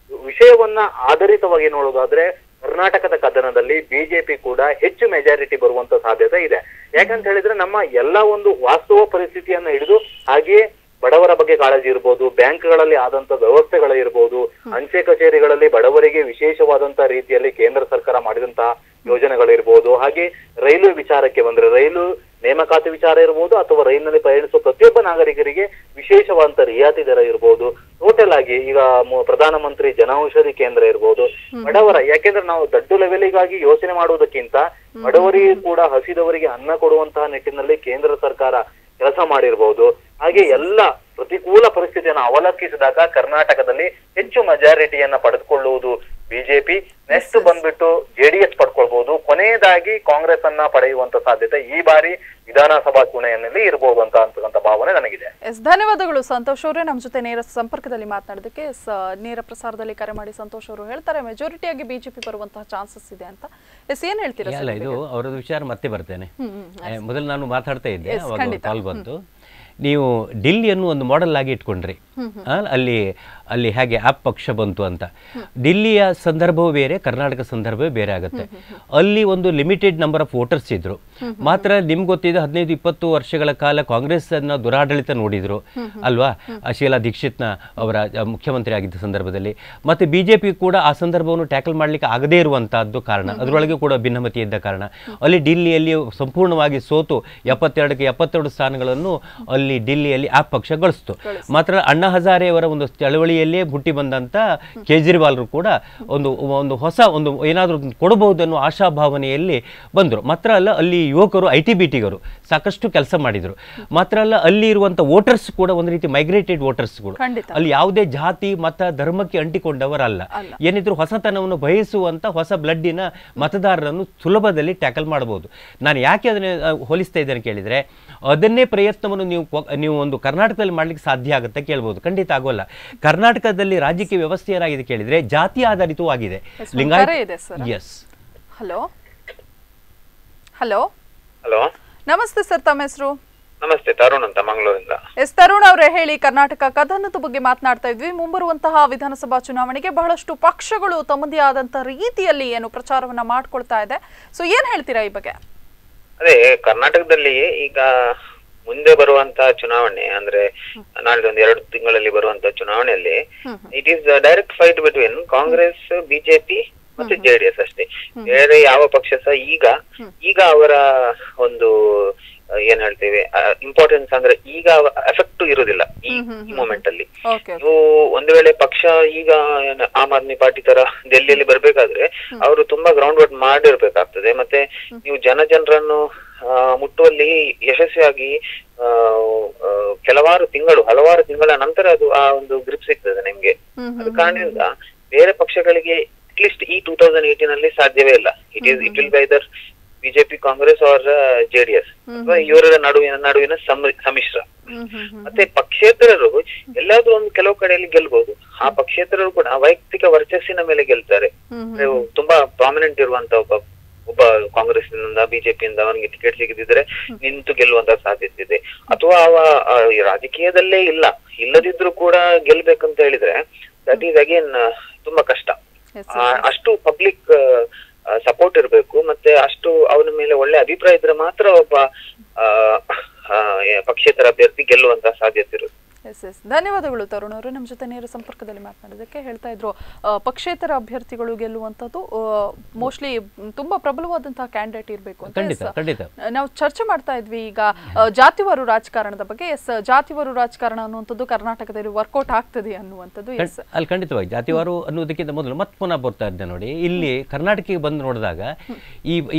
S3: ವಿಷಯವನ್ನ ಆಧಾರಿತವಾಗಿ ನೋಡೋದಾದ್ರೆ ಕರ್ನಾಟಕದ ಕದನದಲ್ಲಿ ಬಿಜೆಪಿ ಕೂಡ ಹೆಚ್ಚು ಮೆಜಾರಿಟಿ ಬರುವಂತ ಸಾಧ್ಯತೆ ಇದೆ. ಯಾಕಂತ ಹೇಳಿದ್ರೆ ನಮ್ಮ ಎಲ್ಲಾ ಒಂದು ವಾಸ್ತವ ಪರಿಸ್ಥಿತಿಯನ್ನ ಹಿಡಿದು, ಹಾಗೆಯೇ ಬಡವರ ಬಗ್ಗೆ ಕಾಳಜಿ ಇರ್ಬೋದು, ಬ್ಯಾಂಕ್ಗಳಲ್ಲಿ ಆದಂತ ವ್ಯವಸ್ಥೆಗಳಿರ್ಬೋದು, ಅಂಚೆ ಕಚೇರಿಗಳಲ್ಲಿ ಬಡವರಿಗೆ ವಿಶೇಷವಾದಂತಹ ರೀತಿಯಲ್ಲಿ ಕೇಂದ್ರ ಸರ್ಕಾರ ಮಾಡಿದಂತಹ ಯೋಜನೆಗಳಿರ್ಬೋದು, ಹಾಗೆ ರೈಲು ವಿಚಾರಕ್ಕೆ ಬಂದ್ರೆ ರೈಲು ನೇಮಕಾತಿ ವಿಚಾರ ಇರ್ಬೋದು, ಅಥವಾ ರೈಲಿನಲ್ಲಿ ಪ್ರಯಾಣಿಸುವ ಪ್ರತಿಯೊಬ್ಬ ನಾಗರಿಕರಿಗೆ ವಿಶೇಷವಾದಂತ ರಿಯಾಯಿತಿ ದರ ಇರ್ಬೋದು. ಟೋಟಲ್ ಆಗಿ ಈಗ ಪ್ರಧಾನಮಂತ್ರಿ ಜನೌಷಧಿ ಕೇಂದ್ರ ಇರ್ಬೋದು, ಬಡವರ, ಯಾಕೆಂದ್ರೆ ನಾವು ದೊಡ್ಡ ಲೆವೆಲಿಗಾಗಿ ಯೋಚನೆ ಮಾಡುವುದಕ್ಕಿಂತ ಬಡವರಿಗೆ ಕೂಡ ಹಸಿದವರಿಗೆ ಅನ್ನ ಕೊಡುವಂತಹ ನಿಟ್ಟಿನಲ್ಲಿ ಕೇಂದ್ರ ಸರ್ಕಾರ ಕೆಲಸ ಮಾಡಿರ್ಬೋದು. ಹಾಗೆ ಎಲ್ಲ ಪ್ರತಿಕೂಲ ಪರಿಸ್ಥಿತಿಯನ್ನು ಅವಲಂಬಿಸಿದಾಗ ಕರ್ನಾಟಕದಲ್ಲಿ ಹೆಚ್ಚು ಮೆಜಾರಿಟಿಯನ್ನ ಪಡೆದುಕೊಳ್ಳುವುದು ಬಿಜೆಪಿ. ನೆಕ್ಸ್ಟ್ ಬಂದ್ಬಿಟ್ಟು ಜೆಡಿಎಸ್ ಪಡ್ಕೊಳ್ಬಹುದು, ಕೊನೆಯದಾಗಿ ಕಾಂಗ್ರೆಸ್ ಅನ್ನ ಪಡೆಯುವಂತ ಸಾಧ್ಯತೆ ಈ ಬಾರಿ ವಿಧಾನಸಭಾ ಚುನಾವಣೆಯಲ್ಲಿ ಇರಬಹುದು ಅಂತಕ್ಕಂಥ ಭಾವನೆ ನನಗಿದೆ.
S1: ಧನ್ಯವಾದಗಳು ಸಂತೋಷ್ ಅವರೇ, ನಮ್ಮ ಜೊತೆ ನೇರ ಸಂಪರ್ಕದಲ್ಲಿ ಮಾತನಾಡೋದಕ್ಕೆ. ನೇರ ಪ್ರಸಾರದಲ್ಲಿ ಕರೆ ಮಾಡಿ ಸಂತೋಷ್ ಅವರು ಹೇಳ್ತಾರೆ ಮೆಜಾರಿಟಿಯಾಗಿ ಬಿಜೆಪಿ ಬರುವಂತಹ ಚಾನ್ಸಸ್ ಇದೆ ಅಂತ. ಏನ್ ಹೇಳ್ತೀರಾ?
S2: ಅಲ್ಲ, ಇದು ಅವರದ್ದು ವಿಚಾರ ಮತ್ತೆ ಬರ್ತೇನೆ. ಮೊದಲು ನಾನು ಮಾತಾಡ್ತಾ ಇದ್ದೆ, ಅವಾಗ ಕಾಲ್ ಬಂತು. ನೀವು ಡಿಲ್ಲಿಯನ್ನು ಒಂದು ಮಾಡೆಲ್ ಆಗಿ ಇಟ್ಕೊಂಡ್ರಿ, ಅಲ್ಲಿ ಹೇಗೆ ಆಪ್ ಪಕ್ಷ ಬಂತು ಅಂತ. ಡಿಲ್ಲಿಯ ಸಂದರ್ಭವೂ ಬೇರೆ, ಕರ್ನಾಟಕ ಸಂದರ್ಭವೇ ಬೇರೆ ಆಗುತ್ತೆ. ಅಲ್ಲಿ ಒಂದು ಲಿಮಿಟೆಡ್ ನಂಬರ್ ಆಫ್ ವೋಟರ್ಸ್ ಇದ್ರು. ಮಾತ್ರ ನಿಮ್ಗೆ ಗೊತ್ತಿದೆ, 15-20 ವರ್ಷಗಳ ಕಾಲ ಕಾಂಗ್ರೆಸ್ ಅನ್ನ ದುರಾಡಳಿತ ನೋಡಿದ್ರು ಅಲ್ವಾ, ಶೀಲಾ ದೀಕ್ಷಿತ್ನ ಅವರ ಮುಖ್ಯಮಂತ್ರಿ ಆಗಿದ್ದ ಸಂದರ್ಭದಲ್ಲಿ. ಮತ್ತೆ ಬಿಜೆಪಿ ಕೂಡ ಆ ಸಂದರ್ಭವನ್ನು ಟ್ಯಾಕಲ್ ಮಾಡ್ಲಿಕ್ಕೆ ಆಗದೇ ಇರುವಂತಹದ್ದು ಕಾರಣ, ಅದರೊಳಗೆ ಕೂಡ ಭಿನ್ನಮತಿ ಇದ್ದ ಕಾರಣ ಅಲ್ಲಿ ಡಿಲ್ಲಿಯಲ್ಲಿ ಸಂಪೂರ್ಣವಾಗಿ ಸೋತು 72ಕ್ಕೆ 72 ಸ್ಥಾನಗಳನ್ನು ಅಲ್ಲಿ ಡಿಲ್ಲಿಯಲ್ಲಿ ಆಪ್ ಪಕ್ಷ ಗಳಿಸ್ತು. ಮಾತ್ರ ಅಣ್ಣಾ ಹಜಾರೆ ಅವರ ಒಂದು ಚಳವಳಿಯಲ್ಲೇ ಹುಟ್ಟಿ ಬಂದಂತ ಕೇಜ್ರಿವಾಲ್ರು ಕೂಡ ಒಂದು ಹೊಸ ಏನಾದರೂ ಕೊಡಬಹುದು ಅನ್ನೋ ಆಶಾಭಾವನೆಯಲ್ಲಿ ಬಂದರು. ಮಾತ್ರ ಅಲ್ಲ, ಅಲ್ಲಿ ಯುವಕರು ITBTಗರು ಸಾಕಷ್ಟು ಕೆಲಸ ಮಾಡಿದರು. ಮಾತ್ರ ಅಲ್ಲ, ಅಲ್ಲಿ ಇರುವಂಥ ವೋಟರ್ಸ್ ಕೂಡ ಒಂದು ರೀತಿ ಮೈಗ್ರೇಟೆಡ್ ವೋಟರ್ಸ್ಗಳು, ಅಲ್ಲಿ ಯಾವುದೇ ಜಾತಿ ಮತ ಧರ್ಮಕ್ಕೆ ಅಂಟಿಕೊಂಡವರಲ್ಲ. ಏನಿದ್ರು ಹೊಸತನವನ್ನು ಬಯಸುವಂತ ಹೊಸ ಬ್ಲಡ್ಡಿನ ಮತದಾರರನ್ನು ಸುಲಭದಲ್ಲಿ ಟ್ಯಾಕಲ್ ಮಾಡಬಹುದು. ನಾನು ಯಾಕೆ ಅದನ್ನೇ ಹೋಲಿಸ್ತಾ ಇದ್ದೇನೆ ಕೇಳಿದ್ರೆ, ಅದನ್ನೇ ಪ್ರಯತ್ನವನ್ನು ನೀವು ಒಂದು ಕರ್ನಾಟಕದಲ್ಲಿ ಮಾಡ್ಲಿಕ್ಕೆ ಸಾಧ್ಯ ಆಗುತ್ತೆ ಕೇಳ್ಬೋದು. ಖಂಡಿತ ಆಗೋಲ್ಲ. ಕರ್ನಾಟಕದಲ್ಲಿ ರಾಜಕೀಯ ವ್ಯವಸ್ಥೆ ಏನಾಗಿದೆ ಕೇಳಿದ್ರೆ ಜಾತಿ ಆಧಾರಿತವಾಗಿದೆ. Lingayat. Yes.
S1: Hello hello
S4: hello,
S1: ನಮಸ್ತೆ ಸರ್, ತಮ್ಮ ಹೆಸರು?
S4: ನಮಸ್ತೆ, ತರುಣ್ ಅಂತ ಮಂಗಳೂರಿಂದ.
S1: ಎಸ್ ತರುಣ್ ಅವರೇ, ಹೇಳಿ. ಕರ್ನಾಟಕ ಕದನದ ಬಗ್ಗೆ ಮಾತನಾಡ್ತಾ ಇದ್ವಿ. ಮುಂಬರುವಂತಹ ವಿಧಾನಸಭಾ ಚುನಾವಣೆಗೆ ಬಹಳಷ್ಟು ಪಕ್ಷಗಳು ತಮ್ಮದೇ ಆದಂತಹ ರೀತಿಯಲ್ಲಿ ಏನು ಪ್ರಚಾರವನ್ನ ಮಾಡ್ಕೊಳ್ತಾ ಇದೆ. ಸೊ ಏನ್ ಹೇಳ್ತೀರಾ ಈ ಬಗ್ಗೆ?
S4: ಅದೇ, ಕರ್ನಾಟಕದಲ್ಲಿ ಈಗ ಮುಂದೆ ಬರುವಂತಹ ಚುನಾವಣೆ ಅಂದ್ರೆ ನಾಳೆ ಒಂದು 2 ತಿಂಗಳಲ್ಲಿ ಬರುವಂತಹ ಚುನಾವಣೆಯಲ್ಲಿ it is direct fight between Congress, BJP ಮತ್ತೆ JDS ಅಷ್ಟೇ. ಬೇರೆ ಯಾವ ಪಕ್ಷ ಸಹ ಈಗ ಅವರ ಒಂದು ಏನ್ ಹೇಳ್ತೇವೆ ಇಂಪಾರ್ಟೆನ್ಸ್ ಅಂದ್ರೆ ಈಗ ಎಫೆಕ್ಟ್ ಇರುವುದಿಲ್ಲ ಈ ಮೂಮೆಂಟ್ ಅಲ್ಲಿ. ನೀವು ಒಂದು ವೇಳೆ ಪಕ್ಷ ಈಗ ಆಮ್ ಆದ್ಮಿ ಪಾರ್ಟಿ ತರ ಡೆಲ್ಲಿಯಲ್ಲಿ ಬರ್ಬೇಕಾದ್ರೆ ಅವರು ತುಂಬಾ ಗ್ರೌಂಡ್ ವರ್ಕ್ ಮಾಡಿರ್ಬೇಕಾಗ್ತದೆ. ಮತ್ತೆ ನೀವು ಜನರನ್ನು ಮುಟ್ಟುವಲ್ಲಿ ಯಶಸ್ವಿಯಾಗಿ ಹಲವಾರು ತಿಂಗಳ ನಂತರ ಅದು ಆ ಒಂದು ಗ್ರಿಪ್ ಸಿಗ್ತದೆ ನಿಮ್ಗೆ. ಅದ ಕಾರಣದಿಂದ ಬೇರೆ ಪಕ್ಷಗಳಿಗೆ ಅಟ್ಲೀಸ್ಟ್ ಈ 2018 ಅಲ್ಲಿ ಸಾಧ್ಯವೇ ಇಲ್ಲ. It will be either BJP, Congress or JDS ಅಥವಾ ಇವರ ನಡುವಿನ ಸಮ್ಮಿಶ್ರ. ಮತ್ತೆ ಪಕ್ಷೇತರರು ಎಲ್ಲಾದ್ರೂ ಒಂದು ಕೆಲವು ಕಡೆಯಲ್ಲಿ ಗೆಲ್ಬಹುದು. ಆ ಪಕ್ಷೇತರರು ಕೂಡ ವೈಯಕ್ತಿಕ ವರ್ಚಸ್ಸಿನ ಮೇಲೆ ಗೆಲ್ತಾರೆ. ತುಂಬಾ ಪ್ರಾಮಿನೆಂಟ್ ಇರುವಂತ ಒಬ್ಬ ಕಾಂಗ್ರೆಸ್ನಿಂದ ಬಿಜೆಪಿಯಿಂದ ಅವನಿಗೆ ಟಿಕೆಟ್ ಸಿಗದಿದ್ರೆ ನಿಂತು ಗೆಲ್ಲುವಂತ ಸಾಧ್ಯತೆ ಇದೆ. ಅಥವಾ ರಾಜಕೀಯದಲ್ಲೇ ಇಲ್ಲದಿದ್ರು ಕೂಡ ಗೆಲ್ಬೇಕಂತ ಹೇಳಿದ್ರೆ ದಟ್ ಈಸ್ ಅಗೇನ್ ತುಂಬಾ ಕಷ್ಟ. ಅಷ್ಟು ಪಬ್ಲಿಕ್ ಸಪೋರ್ಟ್ ಇರಬೇಕು, ಮತ್ತೆ ಅಷ್ಟು ಅವನ ಮೇಲೆ ಒಳ್ಳೆ ಅಭಿಪ್ರಾಯ ಇದ್ರೆ ಮಾತ್ರ ಒಬ್ಬ ಪಕ್ಷೇತರ ಅಭ್ಯರ್ಥಿ ಗೆಲ್ಲುವಂತ ಸಾಧ್ಯತೆ ಇರುತ್ತೆ.
S1: ಧನ್ಯವಾದಗಳು ತರುಣ್ ಅವರು, ನಮ್ಮ ಜೊತೆ ನೇರ ಸಂಪರ್ಕದಲ್ಲಿ ಮಾತನಾಡೋದಕ್ಕೆ. ಹೇಳ್ತಾ ಇದ್ರು ಪಕ್ಷೇತರ ಅಭ್ಯರ್ಥಿಗಳು ಗೆಲ್ಲುವಂಥದ್ದು ಮೋಸ್ಟ್ಲಿ ತುಂಬಾ ಪ್ರಬಲವಾದಂತಹ ಕ್ಯಾಂಡಿಡೇಟ್ ಇರಬೇಕು ಅಂತ ನಾವು ಚರ್ಚೆ ಮಾಡ್ತಾ ಇದ್ವಿ. ಈಗ ಜಾತಿವಾರು ರಾಜಕಾರಣದ ಬಗ್ಗೆ. ಜಾತಿವಾರು ರಾಜಕಾರಣ ಅನ್ನುವಂಥದ್ದು ಕರ್ನಾಟಕದಲ್ಲಿ ವರ್ಕೌಟ್ ಆಗ್ತದೆ ಅನ್ನುವಂಥದ್ದು
S2: ಅಲ್ಲಿ ಖಂಡಿತವಾಗಿ. ಜಾತಿವಾರು ಅನ್ನೋದಕ್ಕಿಂತ ಮೊದಲು ಮತ್ತೆ ಪುನಃ ಬರ್ತಾ ಇದ್ದೆ ನೋಡಿ, ಇಲ್ಲಿ ಕರ್ನಾಟಕಕ್ಕೆ ಬಂದು ನೋಡಿದಾಗ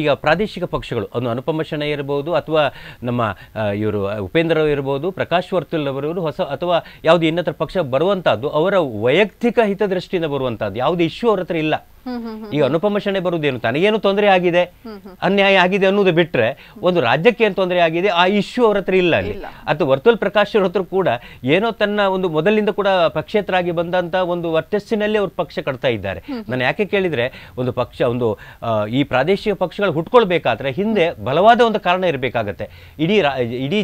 S2: ಈಗ ಪ್ರಾದೇಶಿಕ ಪಕ್ಷಗಳು ಅನುಪಮ ಶೆಣೈ ಇರಬಹುದು, ಅಥವಾ ನಮ್ಮ ಇವರು ಉಪೇಂದ್ರ ಇರಬಹುದು, ಪ್ರಕಾಶ್ ವರ್ತುಲ್ ಅವರು ಹೊಸ ಅಥವಾ ಯಾವುದೇ ಇನ್ನತ್ರ ಪಕ್ಷ ಬರುವಂತಹದ್ದು ಅವರ ವೈಯಕ್ತಿಕ ಹಿತದೃಷ್ಟಿಯಿಂದ ಬರುವಂತಹದ್ದು. ಯಾವುದೇ ಇಶ್ಯೂ ಅವ್ರ ಹತ್ರ ಇಲ್ಲ. ಈಗ ಅನುಪಮ ಶೆಣೈ ಬರುವುದೇನು, ತನಗೇನು ತೊಂದರೆ ಆಗಿದೆ, ಅನ್ಯಾಯ ಆಗಿದೆ ಅನ್ನೋದು ಬಿಟ್ರೆ ಒಂದು ರಾಜ್ಯಕ್ಕೆ ಏನು ತೊಂದರೆ ಆಗಿದೆ ಆ ಇಶ್ಯೂ ಅವ್ರ ಹತ್ರ ಇಲ್ಲ ಅಲ್ಲಿ. ಅಥವಾ ವರ್ತುಲ್ ಪ್ರಕಾಶ್ ಅವ್ರ ಹತ್ರ ಕೂಡ ಏನೋ ತನ್ನ ಒಂದು ಮೊದಲಿಂದ ಕೂಡ ಪಕ್ಷೇತರಾಗಿ ಬಂದಂತ ಒಂದು ವರ್ಚಸ್ಸಿನಲ್ಲಿ ಅವ್ರ ಪಕ್ಷ ಕಟ್ತಾ ಇದ್ದಾರೆ. ನಾನು ಯಾಕೆ ಕೇಳಿದ್ರೆ, ಒಂದು ಪಕ್ಷ ಈ ಪ್ರಾದೇಶಿಕ ಪಕ್ಷಗಳು ಹುಟ್ಕೊಳ್ಬೇಕಾದ್ರೆ ಹಿಂದೆ ಬಲವಾದ ಒಂದು ಕಾರಣ ಇರಬೇಕಾಗತ್ತೆ. ಇಡೀ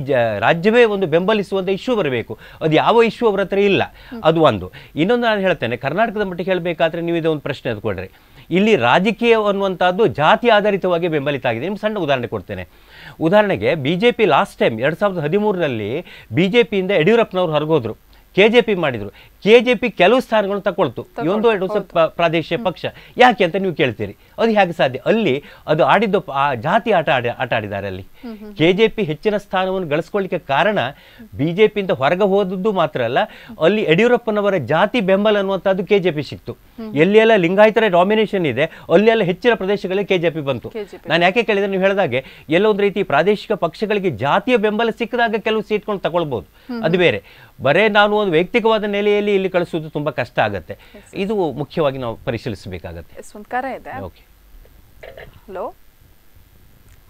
S2: ರಾಜ್ಯವೇ ಒಂದು ಬೆಂಬಲಿಸುವಂತ ಇಶ್ಯೂ ಬರಬೇಕು. ಅದು ಯಾವ ಇಶ್ಯೂ ಅವ್ರ ಹತ್ರ ಇಲ್ಲ. ಅದು ಒಂದು. ಇನ್ನೊಂದು ನಾನು ಹೇಳ್ತೇನೆ, ಕರ್ನಾಟಕದ ಮಟ್ಟಿಗೆ ಹೇಳಬೇಕಾದ್ರೆ ನೀವು ಇದೊಂದು ಪ್ರಶ್ನೆ ಎತ್ಕೊಡ್ರಿ. ಇಲ್ಲಿ ರಾಜಕೀಯ ಅನ್ನುವಂಥದ್ದು ಜಾತಿ ಆಧಾರಿತವಾಗಿ ಬೆಂಬಲಿತ ಆಗಿದೆ. ನಿಮ್ಗೆ ಸಣ್ಣ ಉದಾಹರಣೆ ಕೊಡ್ತೇನೆ. ಉದಾಹರಣೆಗೆ ಬಿಜೆಪಿ ಲಾಸ್ಟ್ ಟೈಮ್ 2013ರಲ್ಲಿ ಬಿಜೆಪಿಯಿಂದ ಯಡಿಯೂರಪ್ಪನವರು ಹೊರಗೋದ್ರು, KJP ಮಾಡಿದ್ರು. KJP ಕೆಲವು ಸ್ಥಾನಗಳನ್ನು ತಗೊಳ್ತು, ಒಂದು ಪ್ರಾದೇಶಿಕ ಪಕ್ಷ. ಯಾಕೆ ಅಂತ ನೀವು ಕೇಳ್ತೀರಿ, ಅದು ಹೇಗೆ ಸಾಧ್ಯ? ಅಲ್ಲಿ ಅದು ಆಡಿದ್ದು ಆ ಜಾತಿ ಆಟ ಆಡಿದ್ದಾರೆ. ಅಲ್ಲಿ KJP ಹೆಚ್ಚಿನ ಸ್ಥಾನವನ್ನು ಗಳಿಸ್ಕೊಳ್ಳಿಕ್ಕೆ ಕಾರಣ ಬಿಜೆಪಿಯಿಂದ ಹೊರಗೆ ಹೋದದ್ದು ಮಾತ್ರ ಅಲ್ಲ, ಅಲ್ಲಿ ಯಡಿಯೂರಪ್ಪನವರ ಜಾತಿ ಬೆಂಬಲ ಅನ್ನುವಂಥದ್ದು KJP ಸಿಕ್ತು. ಎಲ್ಲೆಲ್ಲ ಲಿಂಗಾಯತರ ಡಾಮಿನೇಷನ್ ಇದೆ ಅಲ್ಲೆಲ್ಲ ಹೆಚ್ಚಿನ ಪ್ರದೇಶಗಳಲ್ಲಿ KJP ಬಂತು. ನಾನು ಯಾಕೆ ಕೇಳಿದ್ರೆ, ನೀವು ಹೇಳಿದಾಗೆ ಎಲ್ಲೋ ಒಂದು ರೀತಿ ಪ್ರಾದೇಶಿಕ ಪಕ್ಷಗಳಿಗೆ ಜಾತಿಯ ಬೆಂಬಲ ಸಿಕ್ಕಿದಾಗ ಕೆಲವು ಸೀಟ್ಕೊಂಡು ತಗೊಳ್ಬಹುದು, ಅದು ಬೇರೆ. ಬರೇ ನಾನು ಒಂದು ವೈಯಕ್ತಿಕವಾದ ನೆಲೆಯಲ್ಲಿ ಇಲ್ಲಿ ಕಳಿಸೋದು ತುಂಬ ಕಷ್ಟ ಆಗುತ್ತೆ. ಇದು ಮುಖ್ಯವಾಗಿ ನಾವು ಪರಿಶೀಲಿಸಬೇಕಾಗತ್ತೆ.
S1: ಒಂದು ಕರೆ ಇದೆ.
S2: ಓಕೆ,
S1: ಹಲೋ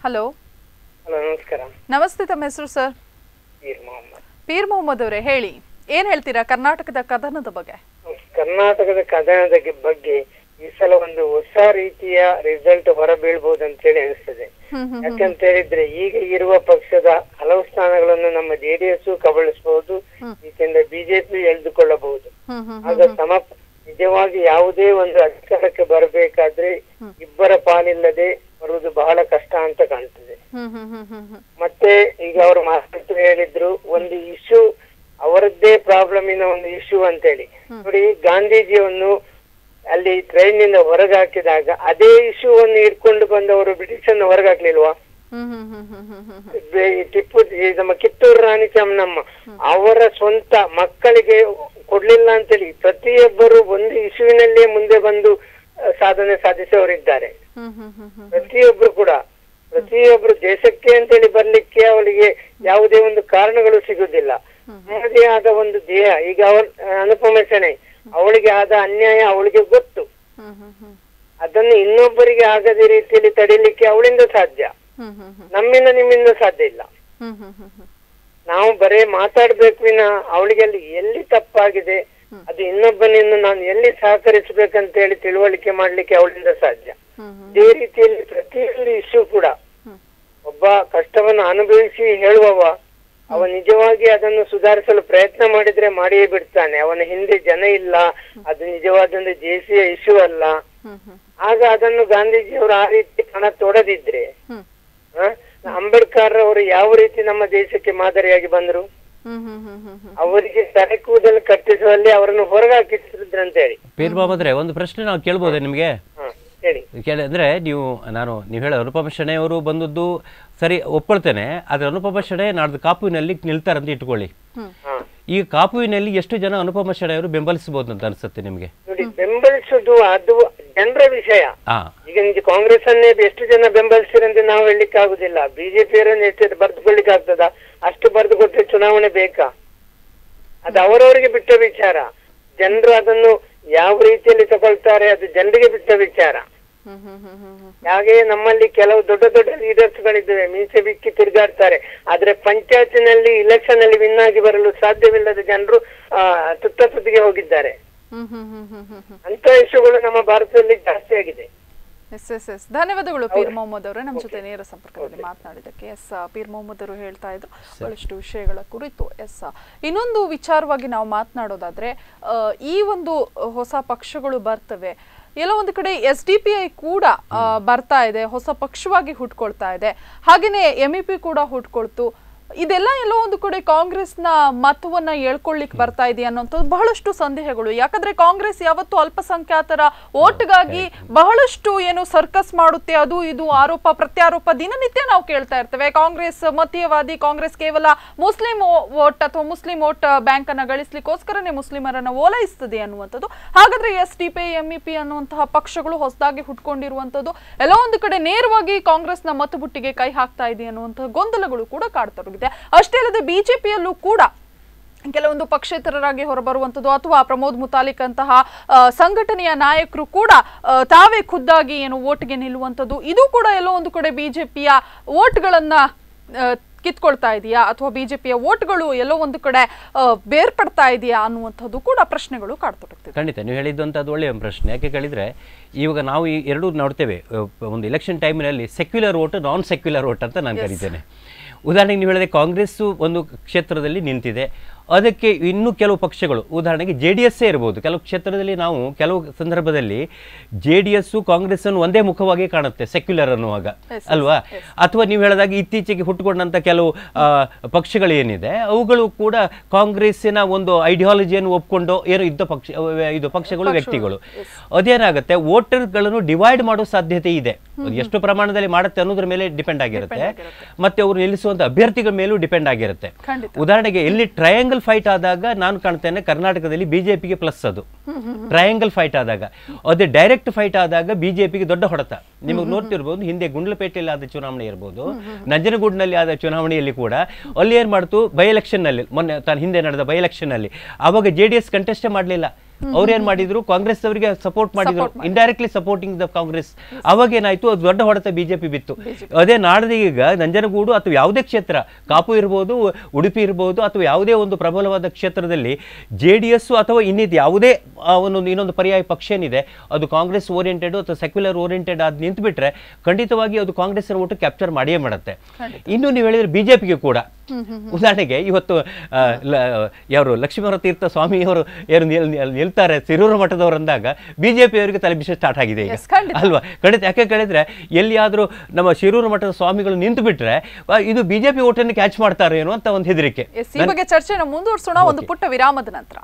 S1: ಹಲೋ
S5: ಹಲೋ, ನಮಸ್ಕಾರ.
S1: ನಮಸ್ತೆ, ತಮ್ಮ ಹೆಸರು ಸರ್? ಪೀರ್ ಮೊಹಮ್ಮದ್ ಅವರೇ, ಹೇಳಿ, ಏನ್ ಹೇಳ್ತೀರಾ ಕರ್ನಾಟಕದ ಕದನದ ಬಗ್ಗೆ?
S5: ಕರ್ನಾಟಕದ ಕದನದ ಬಗ್ಗೆ ಈ ಸಲ ಒಂದು ಹೊಸ ರೀತಿಯ ರಿಸಲ್ಟ್ ಹೊರಬೀಳ್ಬಹುದು ಅಂತ ಹೇಳಿ ಅನಿಸ್ತದೆ. ಯಾಕಂತ ಹೇಳಿದ್ರೆ ಈಗ ಇರುವ ಪಕ್ಷದ ಹಲವು ಸ್ಥಾನಗಳನ್ನು ನಮ್ಮ ಜೆಡಿಎಸ್ ಕಬಳಿಸಬಹುದು, ಈಚೆಯಿಂದ ಬಿಜೆಪಿ ಎಳೆದುಕೊಳ್ಳಬಹುದು. ಆಗ ನಿಜವಾಗಿ ಯಾವುದೇ ಒಂದು ಅಧಿಕಾರಕ್ಕೆ ಬರಬೇಕಾದ್ರೆ ಇಬ್ಬರ ಪಾಲಿಲ್ಲದೆ ಬರುವುದು ಬಹಳ ಕಷ್ಟ ಅಂತ ಕಾಣ್ತದೆ. ಮತ್ತೆ ಈಗ ಅವರು ಮಾತು ಹೇಳಿದ್ರು, ಒಂದು ಇಶ್ಯೂ ಅವರದ್ದೇ ಪ್ರಾಬ್ಲಮ್ ಇನ ಒಂದು ಇಶ್ಯೂ ಅಂತ ಹೇಳಿ. ನೋಡಿ, ಗಾಂಧೀಜಿಯನ್ನು ಅಲ್ಲಿ ಟ್ರೈನ್ ನಿಂದ ಹೊರಗೆ ಹಾಕಿದಾಗ ಅದೇ ಇಶ್ಯೂ ಅನ್ನು ಇಟ್ಕೊಂಡು ಬಂದವರು ಬ್ರಿಟಿಷ್ ಅನ್ನು ಹೊರಗೆ ಹಾಕ್ಲಿಲ್ವಾ? ಟಿಪ್ಪು, ನಮ್ಮ ಕಿತ್ತೂರು ರಾಣಿ ಚೆನ್ನಮ್ಮ ಅವರ ಸ್ವಂತ ಮಕ್ಕಳಿಗೆ ಕೊಡ್ಲಿಲ್ಲ ಅಂತೇಳಿ ಪ್ರತಿಯೊಬ್ಬರು ಒಂದು ಇಶ್ಯೂವಿನಲ್ಲೇ ಮುಂದೆ ಬಂದು ಸಾಧನೆ ಸಾಧಿಸೋರಿದ್ದಾರೆ. ಪ್ರತಿಯೊಬ್ರು ದೇಶಕ್ಕೆ ಅಂತೇಳಿ ಬರ್ಲಿಕ್ಕೆ ಅವಳಿಗೆ ಯಾವುದೇ ಒಂದು ಕಾರಣಗಳು ಸಿಗುದಿಲ್ಲ. ನಮ್ಮದೇ ಆದ ಒಂದು ದೇಹ. ಈಗ ಅನುಪಮ ಶೆಣೈ, ಅವಳಿಗೆ ಆದ ಅನ್ಯಾಯ ಅವಳಿಗೆ ಗೊತ್ತು. ಅದನ್ನು ಇನ್ನೊಬ್ಬರಿಗೆ ಆಗದ ರೀತಿಯಲ್ಲಿ ತಡಿಲಿಕ್ಕೆ ಅವಳಿಂದ ಸಾಧ್ಯ, ನಮ್ಮಿಂದ ನಿಮ್ಮಿಂದ ಸಾಧ್ಯ ಇಲ್ಲ. ನಾವು ಬರೇ ಮಾತಾಡ್ಬೇಕು ವಿನ ಅವಳಿಗೆ ಅಲ್ಲಿ ಎಲ್ಲಿ ತಪ್ಪಾಗಿದೆ, ಅದು ಇನ್ನೊಬ್ಬನಿಂದ ನಾನು ಎಲ್ಲಿ ಸಹಕರಿಸಬೇಕಂತ ಹೇಳಿ ತಿಳುವಳಿಕೆ ಮಾಡ್ಲಿಕ್ಕೆ ಅವಳಿಂದ ಸಾಧ್ಯ. ಇದೇ ರೀತಿಯಲ್ಲಿ ಪ್ರತಿಯೊಂದು ಇಶ್ಯೂ ಕೂಡ ಒಬ್ಬ ಕಷ್ಟವನ್ನು ಅನುಭವಿಸಿ ಹೇಳುವವ ಅವ ನಿಜವಾಗಿ ಅದನ್ನು ಸುಧಾರಿಸಲು ಪ್ರಯತ್ನ ಮಾಡಿದ್ರೆ ಮಾಡಿಯೇ ಬಿಡ್ತಾನೆ. ಅವನ ಹಿಂದೆ ಜನ ಇಲ್ಲ, ಅದು ನಿಜವಾದ ದೇಶೀಯ ಇಶ್ಯೂ ಅಲ್ಲ. ಆಗ ಅದನ್ನು ಗಾಂಧೀಜಿಯವರು ಆ ರೀತಿ ಹಣ ತೊಡದಿದ್ರೆ ಅಂಬೇಡ್ಕರ್ ಅವರು ಯಾವ ರೀತಿ ನಮ್ಮ ದೇಶಕ್ಕೆ ಮಾದರಿಯಾಗಿ ಬಂದ್ರು? ಅವರಿಗೆ ತಲೆ ಕೂದಲು ಕಟ್ಟಿಸುವಲ್ಲಿ ಅವರನ್ನು ಹೊರಗಾಕಿಸಿದ್ರು ಅಂತ ಹೇಳಿ.
S2: ಪೀರ್ ಮೊಹಮ್ಮದ್ರೆ, ಒಂದು ಪ್ರಶ್ನೆ ನಾವು ಕೇಳ್ಬೋದೇ ನಿಮಗೆ? ಅಂದ್ರೆ ನೀವು ಹೇಳೋ ಅನುಪಮ ಶೆಣೈ ಅವರು ಬಂದದ್ದು ಸರಿ, ಒಪ್ಕೊಳ್ತೇನೆ. ಆದ್ರೆ ಅನುಪಮ ಶೆಣೈ ನಾಡ್ದು ಕಾಪುವಿನಲ್ಲಿ ನಿಲ್ತಾರಂತ ಇಟ್ಕೊಳ್ಳಿ. ಈ ಕಾಪುವಿನಲ್ಲಿ ಎಷ್ಟು ಜನ ಅನುಪಮ ಶೆಣೈ ಅವರು ಬೆಂಬಲಿಸಬಹುದು ಅಂತ ಅನ್ಸುತ್ತೆ ನಿಮ್ಗೆ?
S5: ನೋಡಿ, ಬೆಂಬಲಿಸುದು ಅದು ಜನರ ವಿಷಯ. ಈಗ ನಿಜ ಕಾಂಗ್ರೆಸ್ ಅನ್ನೇ ಎಷ್ಟು ಜನ ಬೆಂಬಲಿಸಿರಂತೆ ನಾವು ಹೇಳಲಿಕ್ಕೆ ಆಗುದಿಲ್ಲ. ಬಿಜೆಪಿಯವರನ್ನು ಎಷ್ಟು ಬರೆದುಕೊಳ್ಳಿಕ್ಕೆ ಆಗ್ತದ? ಅಷ್ಟು ಬರೆದು ಕೊಟ್ಟರೆ ಚುನಾವಣೆ ಬೇಕಾ? ಅದು ಅವರವರಿಗೆ ಬಿಟ್ಟ ವಿಚಾರ. ಜನರು ಅದನ್ನು ಯಾವ ರೀತಿಯಲ್ಲಿ ತಗೊಳ್ತಾರೆ ಅದು ಜನರಿಗೆ ಬಿಟ್ಟ ವಿಚಾರ. ಹಾಗೆ ನಮ್ಮಲ್ಲಿ ಕೆಲವು ದೊಡ್ಡ ದೊಡ್ಡ ಲೀಡರ್ಸ್ ಗಳಿದ್ದೇವೆ, ಮೀಸೆ ಬಿಕ್ಕಿ ತಿರುಗಾಡ್ತಾರೆ. ಆದ್ರೆ ಪಂಚಾಯತಿನಲ್ಲಿ ಇಲೆಕ್ಷನ್ ಅಲ್ಲಿ ವಿನ್ ಆಗಿ ಬರಲು ಸಾಧ್ಯವಿಲ್ಲದ ಜನರು ತುದಿಗೆ ಹೋಗಿದ್ದಾರೆ. ಅಂತ ಇಶ್ಯೂಗಳು ನಮ್ಮ ಭಾರತದಲ್ಲಿ ಜಾಸ್ತಿ ಆಗಿದೆ.
S1: ಧನ್ಯವಾದಗಳು ಪೀರ್ ಮೊಹಮ್ಮದ್ ಅವರೇ, ನಮ್ಮ ಜೊತೆ ನೇರ ಸಂಪರ್ಕದಲ್ಲಿ ಮಾತನಾಡಿದ್ದಕ್ಕೆ. ಪೀರ್ ಮೊಹಮ್ಮದ್ ಅವರು ಹೇಳ್ತಾ ಇದ್ರು ಬಹಳಷ್ಟು ವಿಷಯಗಳ ಕುರಿತು. ಇನ್ನೊಂದು ವಿಚಾರವಾಗಿ ನಾವು ಮಾತನಾಡೋದಾದ್ರೆ, ಈ ಒಂದು ಹೊಸ ಪಕ್ಷಗಳು ಬರ್ತವೆ, ಎಲ್ಲೋ ಒಂದು ಕಡೆ SDPI ಕೂಡ ಬರ್ತಾ ಇದೆ, ಹೊಸ ಪಕ್ಷವಾಗಿ ಹುಟ್ಕೊಳ್ತಾ ಇದೆ. ಹಾಗೇನೆ MEP ಕೂಡ ಹುಟ್ಕೊಳ್ತು. ಇದೆಲ್ಲ ಎಲ್ಲೋ ಒಂದು ಕಡೆ ಕಾಂಗ್ರೆಸ್ನ ಮತವನ್ನ ಹೇಳ್ಕೊಳ್ಳಿಕ್ಕೆ ಬರ್ತಾ ಇದೆಯಾ ಅನ್ನೋಂಥದ್ದು ಬಹಳಷ್ಟು ಸಂದೇಹಗಳು. ಯಾಕಂದ್ರೆ ಕಾಂಗ್ರೆಸ್ ಯಾವತ್ತು ಅಲ್ಪಸಂಖ್ಯಾತರ ಓಟ್ಗಾಗಿ ಬಹಳಷ್ಟು ಏನು ಸರ್ಕಸ್ ಮಾಡುತ್ತೆ, ಅದು ಇದು ಆರೋಪ ಪ್ರತ್ಯಾರೋಪ ದಿನನಿತ್ಯ ನಾವು ಕೇಳ್ತಾ ಇರ್ತೇವೆ. ಕಾಂಗ್ರೆಸ್ ಮತೀಯವಾದಿ, ಕಾಂಗ್ರೆಸ್ ಕೇವಲ ಮುಸ್ಲಿಂ ವೋಟ್ ಅಥವಾ ಮುಸ್ಲಿಂ ವೋಟ್ ಬ್ಯಾಂಕ್ ಅನ್ನ ಗಳಿಸ್ಲಿಕ್ಕೋಸ್ಕರನೇ ಮುಸ್ಲಿಮರನ್ನ ಓಲೈಸ್ತದೆ ಅನ್ನುವಂಥದ್ದು. ಹಾಗಾದ್ರೆ SDPI MEP ಅನ್ನುವಂತಹ ಪಕ್ಷಗಳು ಹೊಸದಾಗಿ ಹುಟ್ಕೊಂಡಿರುವಂಥದ್ದು ಎಲ್ಲೋ ಒಂದು ಕಡೆ ನೇರವಾಗಿ ಕಾಂಗ್ರೆಸ್ನ ಮತಬುಟ್ಟಿಗೆ ಕೈ ಹಾಕ್ತಾ ಇದೆ ಅನ್ನುವಂತಹ ಗೊಂದಲಗಳು ಕೂಡ ಕಾಡ್ತವೆ. ಅಷ್ಟೇ ಅಲ್ಲದೆ ಬಿಜೆಪಿಯಲ್ಲೂ ಕೂಡ ಕೆಲವೊಂದು ಪಕ್ಷೇತರರಾಗಿ ಹೊರಬರುವಂಥದ್ದು ಅಥವಾ ಪ್ರಮೋದ್ ಮುತಾಲಿಕ್ ಅಂತಹ ಸಂಘಟನೆಯ ನಾಯಕರು ಕೂಡ ತಾವೇ ಖುದ್ದಾಗಿ ಏನು ಓಟ್ಗೆ ನಿಲ್ಲುವಂಥದ್ದು, ಇದು ಕೂಡ ಎಲ್ಲೋ ಒಂದು ಕಡೆ ಬಿಜೆಪಿಯ ಓಟ್ಗಳನ್ನ ಕಿತ್ಕೊಳ್ತಾ ಇದೆಯಾ ಅಥವಾ ಬಿಜೆಪಿಯ ಓಟ್ಗಳು ಎಲ್ಲೋ ಒಂದು ಕಡೆ ಬೇರ್ಪಡ್ತಾ ಇದೆಯಾ ಅನ್ನುವಂಥದ್ದು ಕೂಡ ಪ್ರಶ್ನೆಗಳು ಕಾಡ್ತೊಡಗ್ತದೆ.
S2: ಖಂಡಿತ ನೀವು ಹೇಳಿದ್ದಂಥದ್ದು ಒಳ್ಳೆಯ ಪ್ರಶ್ನೆ. ಯಾಕೆ ಕೇಳಿದರೆ, ಇವಾಗ ನಾವು ಈ ಎರಡೂ ನೋಡ್ತೇವೆ. ಒಂದು ಎಲೆಕ್ಷನ್ ಟೈಮಿನಲ್ಲಿ ಸೆಕ್ಯುಲರ್ ವೋಟ್, ನಾನ್ ಸೆಕ್ಯುಲರ್ ವೋಟ್ ಅಂತ ನಾನು ಕರಿತೇನೆ. ಉದಾಹರಣೆಗೆ ನೀವು ಹೇಳಿದ್ರೆ ಕಾಂಗ್ರೆಸ್ಸು ಒಂದು ಕ್ಷೇತ್ರದಲ್ಲಿ ನಿಂತಿದೆ, ಅದಕ್ಕೆ ಇನ್ನೂ ಕೆಲವು ಪಕ್ಷಗಳು, ಉದಾಹರಣೆಗೆ JDS ಇರ್ಬೋದು. ಕೆಲವು ಕ್ಷೇತ್ರದಲ್ಲಿ ನಾವು ಕೆಲವು ಸಂದರ್ಭದಲ್ಲಿ JDS ಕಾಂಗ್ರೆಸ್ಸನ್ನು ಒಂದೇ ಮುಖವಾಗಿ ಕಾಣುತ್ತೆ ಸೆಕ್ಯುಲರ್ ಅನ್ನುವಾಗ, ಅಲ್ವಾ? ಅಥವಾ ನೀವು ಹೇಳಿದಾಗ ಇತ್ತೀಚೆಗೆ ಹುಟ್ಟುಕೊಂಡಂಥ ಕೆಲವು ಪಕ್ಷಗಳು ಏನಿದೆ ಅವುಗಳು ಕೂಡ ಕಾಂಗ್ರೆಸ್ಸಿನ ಒಂದು ಐಡಿಯಾಲಜಿಯನ್ನು ಒಪ್ಕೊಂಡು ಏನೋ ಇದು ಪಕ್ಷಗಳು, ವ್ಯಕ್ತಿಗಳು. ಅದೇನಾಗುತ್ತೆ, ವೋಟರ್ಗಳನ್ನು ಡಿವೈಡ್ ಮಾಡೋ ಸಾಧ್ಯತೆ ಇದೆ. ಎಷ್ಟು ಪ್ರಮಾಣದಲ್ಲಿ ಮಾಡುತ್ತೆ ಅನ್ನೋದ್ರ ಮೇಲೆ ಡಿಪೆಂಡ್ ಆಗಿರುತ್ತೆ, ಮತ್ತೆ ಅವರು ನಿಲ್ಲಿಸುವಂಥ ಅಭ್ಯರ್ಥಿಗಳ ಮೇಲೂ ಡಿಪೆಂಡ್ ಆಗಿರುತ್ತೆ. ಉದಾಹರಣೆಗೆ ಎಲ್ಲಿ ಟ್ರಯಾಂಗಲ್ ಟ್ರಯಾಂಗಲ್ ಫೈಟ್ ಆದಾಗ ನಾನು ಕಾಣ್ತೇನೆ ಕರ್ನಾಟಕದಲ್ಲಿ ಬಿಜೆಪಿಗೆ ಪ್ಲಸ್ ಅದು. ಟ್ರಯಾಂಗಲ್ ಫೈಟ್ ಆದಾಗ, ಅದೇ ಡೈರೆಕ್ಟ್ ಫೈಟ್ ಆದಾಗ ಬಿಜೆಪಿಗೆ ದೊಡ್ಡ ಹೊಡೆತ. ನಿಮಗೆ ನೋಡ್ತಿರ್ಬೋದು, ಹಿಂದೆ ಗುಂಡ್ಲಪೇಟೆಯಲ್ಲಿ ಆದ ಚುನಾವಣೆ ಇರ್ಬೋದು, ನಂಜನಗೂಡಿನಲ್ಲಿ ಆದ ಚುನಾವಣೆಯಲ್ಲಿ ಕೂಡ ಅಲ್ಲಿ ಏನ್ ಮಾಡ್ತು, ಬೈ ಎಲೆಕ್ಷನ್ ನಲ್ಲಿ, ಮೊನ್ನೆ ತಾನು ಹಿಂದೆ ನಡೆದ ಬೈ ಎಲೆಕ್ಷನ್ ನಲ್ಲಿ ಅವಾಗ JDS ಕಂಟೆಸ್ಟೇ ಮಾಡಲಿಲ್ಲ. ಅವ್ರೇನ್ ಮಾಡಿದ್ರು, ಕಾಂಗ್ರೆಸ್ ಅವರಿಗೆ ಸಪೋರ್ಟ್ ಮಾಡಿದ್ರು, ಇಂಡೈರೆಕ್ಟ್ಲಿ ಸಪೋರ್ಟಿಂಗ್ ದ ಕಾಂಗ್ರೆಸ್. ಅವಾಗ ಏನಾಯ್ತು, ಅದು ದೊಡ್ಡ ಹೊಡೆತ ಬಿಜೆಪಿ ಬಿತ್ತು. ಅದೇ ನಾಡ್ದು ಈಗ ನಂಜನಗೂಡು ಅಥವಾ ಯಾವುದೇ ಕ್ಷೇತ್ರ, ಕಾಪು ಇರ್ಬೋದು, ಉಡುಪಿ ಇರ್ಬೋದು, ಅಥವಾ ಯಾವುದೇ ಒಂದು ಪ್ರಬಲವಾದ ಕ್ಷೇತ್ರದಲ್ಲಿ JDS ಅಥವಾ ಇನ್ನಿದ್ದು ಯಾವುದೇ ಇನ್ನೊಂದು ಪರ್ಯಾಯ ಪಕ್ಷ ಏನಿದೆ ಅದು ಕಾಂಗ್ರೆಸ್ ಓರಿಯೆಂಟೆಡ್ ಅಥವಾ ಸೆಕ್ಯುಲರ್ ಓರಿಯೆಂಟೆಡ್ ಆದ ನಿಂತು ಬಿಟ್ರೆ ಖಂಡಿತವಾಗಿ ಅದು ಕಾಂಗ್ರೆಸ್ನ ಓಟು ಕ್ಯಾಪ್ಚರ್ ಮಾಡಿಯೇ ಮಾಡುತ್ತೆ. ಇನ್ನು ನೀವು ಹೇಳಿದ್ರೆ ಬಿಜೆಪಿಗೆ ಕೂಡ, ಉದಾಹರಣೆಗೆ ಇವತ್ತು ಯಾರು ಲಕ್ಷ್ಮೀವರ ತೀರ್ಥ ಸ್ವಾಮಿಯವರು ಏನು ನಿಲ್ತಾರೆ ಸಿರೂರು ಮಠದವರು ಅಂದಾಗ ಬಿಜೆಪಿ ಅವರಿಗೆ ತಲೆ ಬಿಸಿ ಸ್ಟಾರ್ಟ್ ಆಗಿದೆ ಈಗ, ಅಲ್ವಾ? ಖಂಡಿತ. ಯಾಕೆ ಕೇಳಿದ್ರೆ ಎಲ್ಲಿಯಾದ್ರೂ ನಮ್ಮ ಶಿರೂರು ಮಠದ ಸ್ವಾಮಿಗಳು ನಿಂತು ಬಿಟ್ರೆ ಇದು ಬಿಜೆಪಿ ಓಟನ್ನು ಕ್ಯಾಚ್ ಮಾಡ್ತಾರೆ ಏನೋ ಅಂತ ಒಂದು ಹೆದರಿಕೆ.
S1: ಈ ಬಗ್ಗೆ ಚರ್ಚೆನ ಮುಂದುವರಿಸೋಣ ಒಂದು ಪುಟ್ಟ ವಿರಾಮದ ನಂತರ.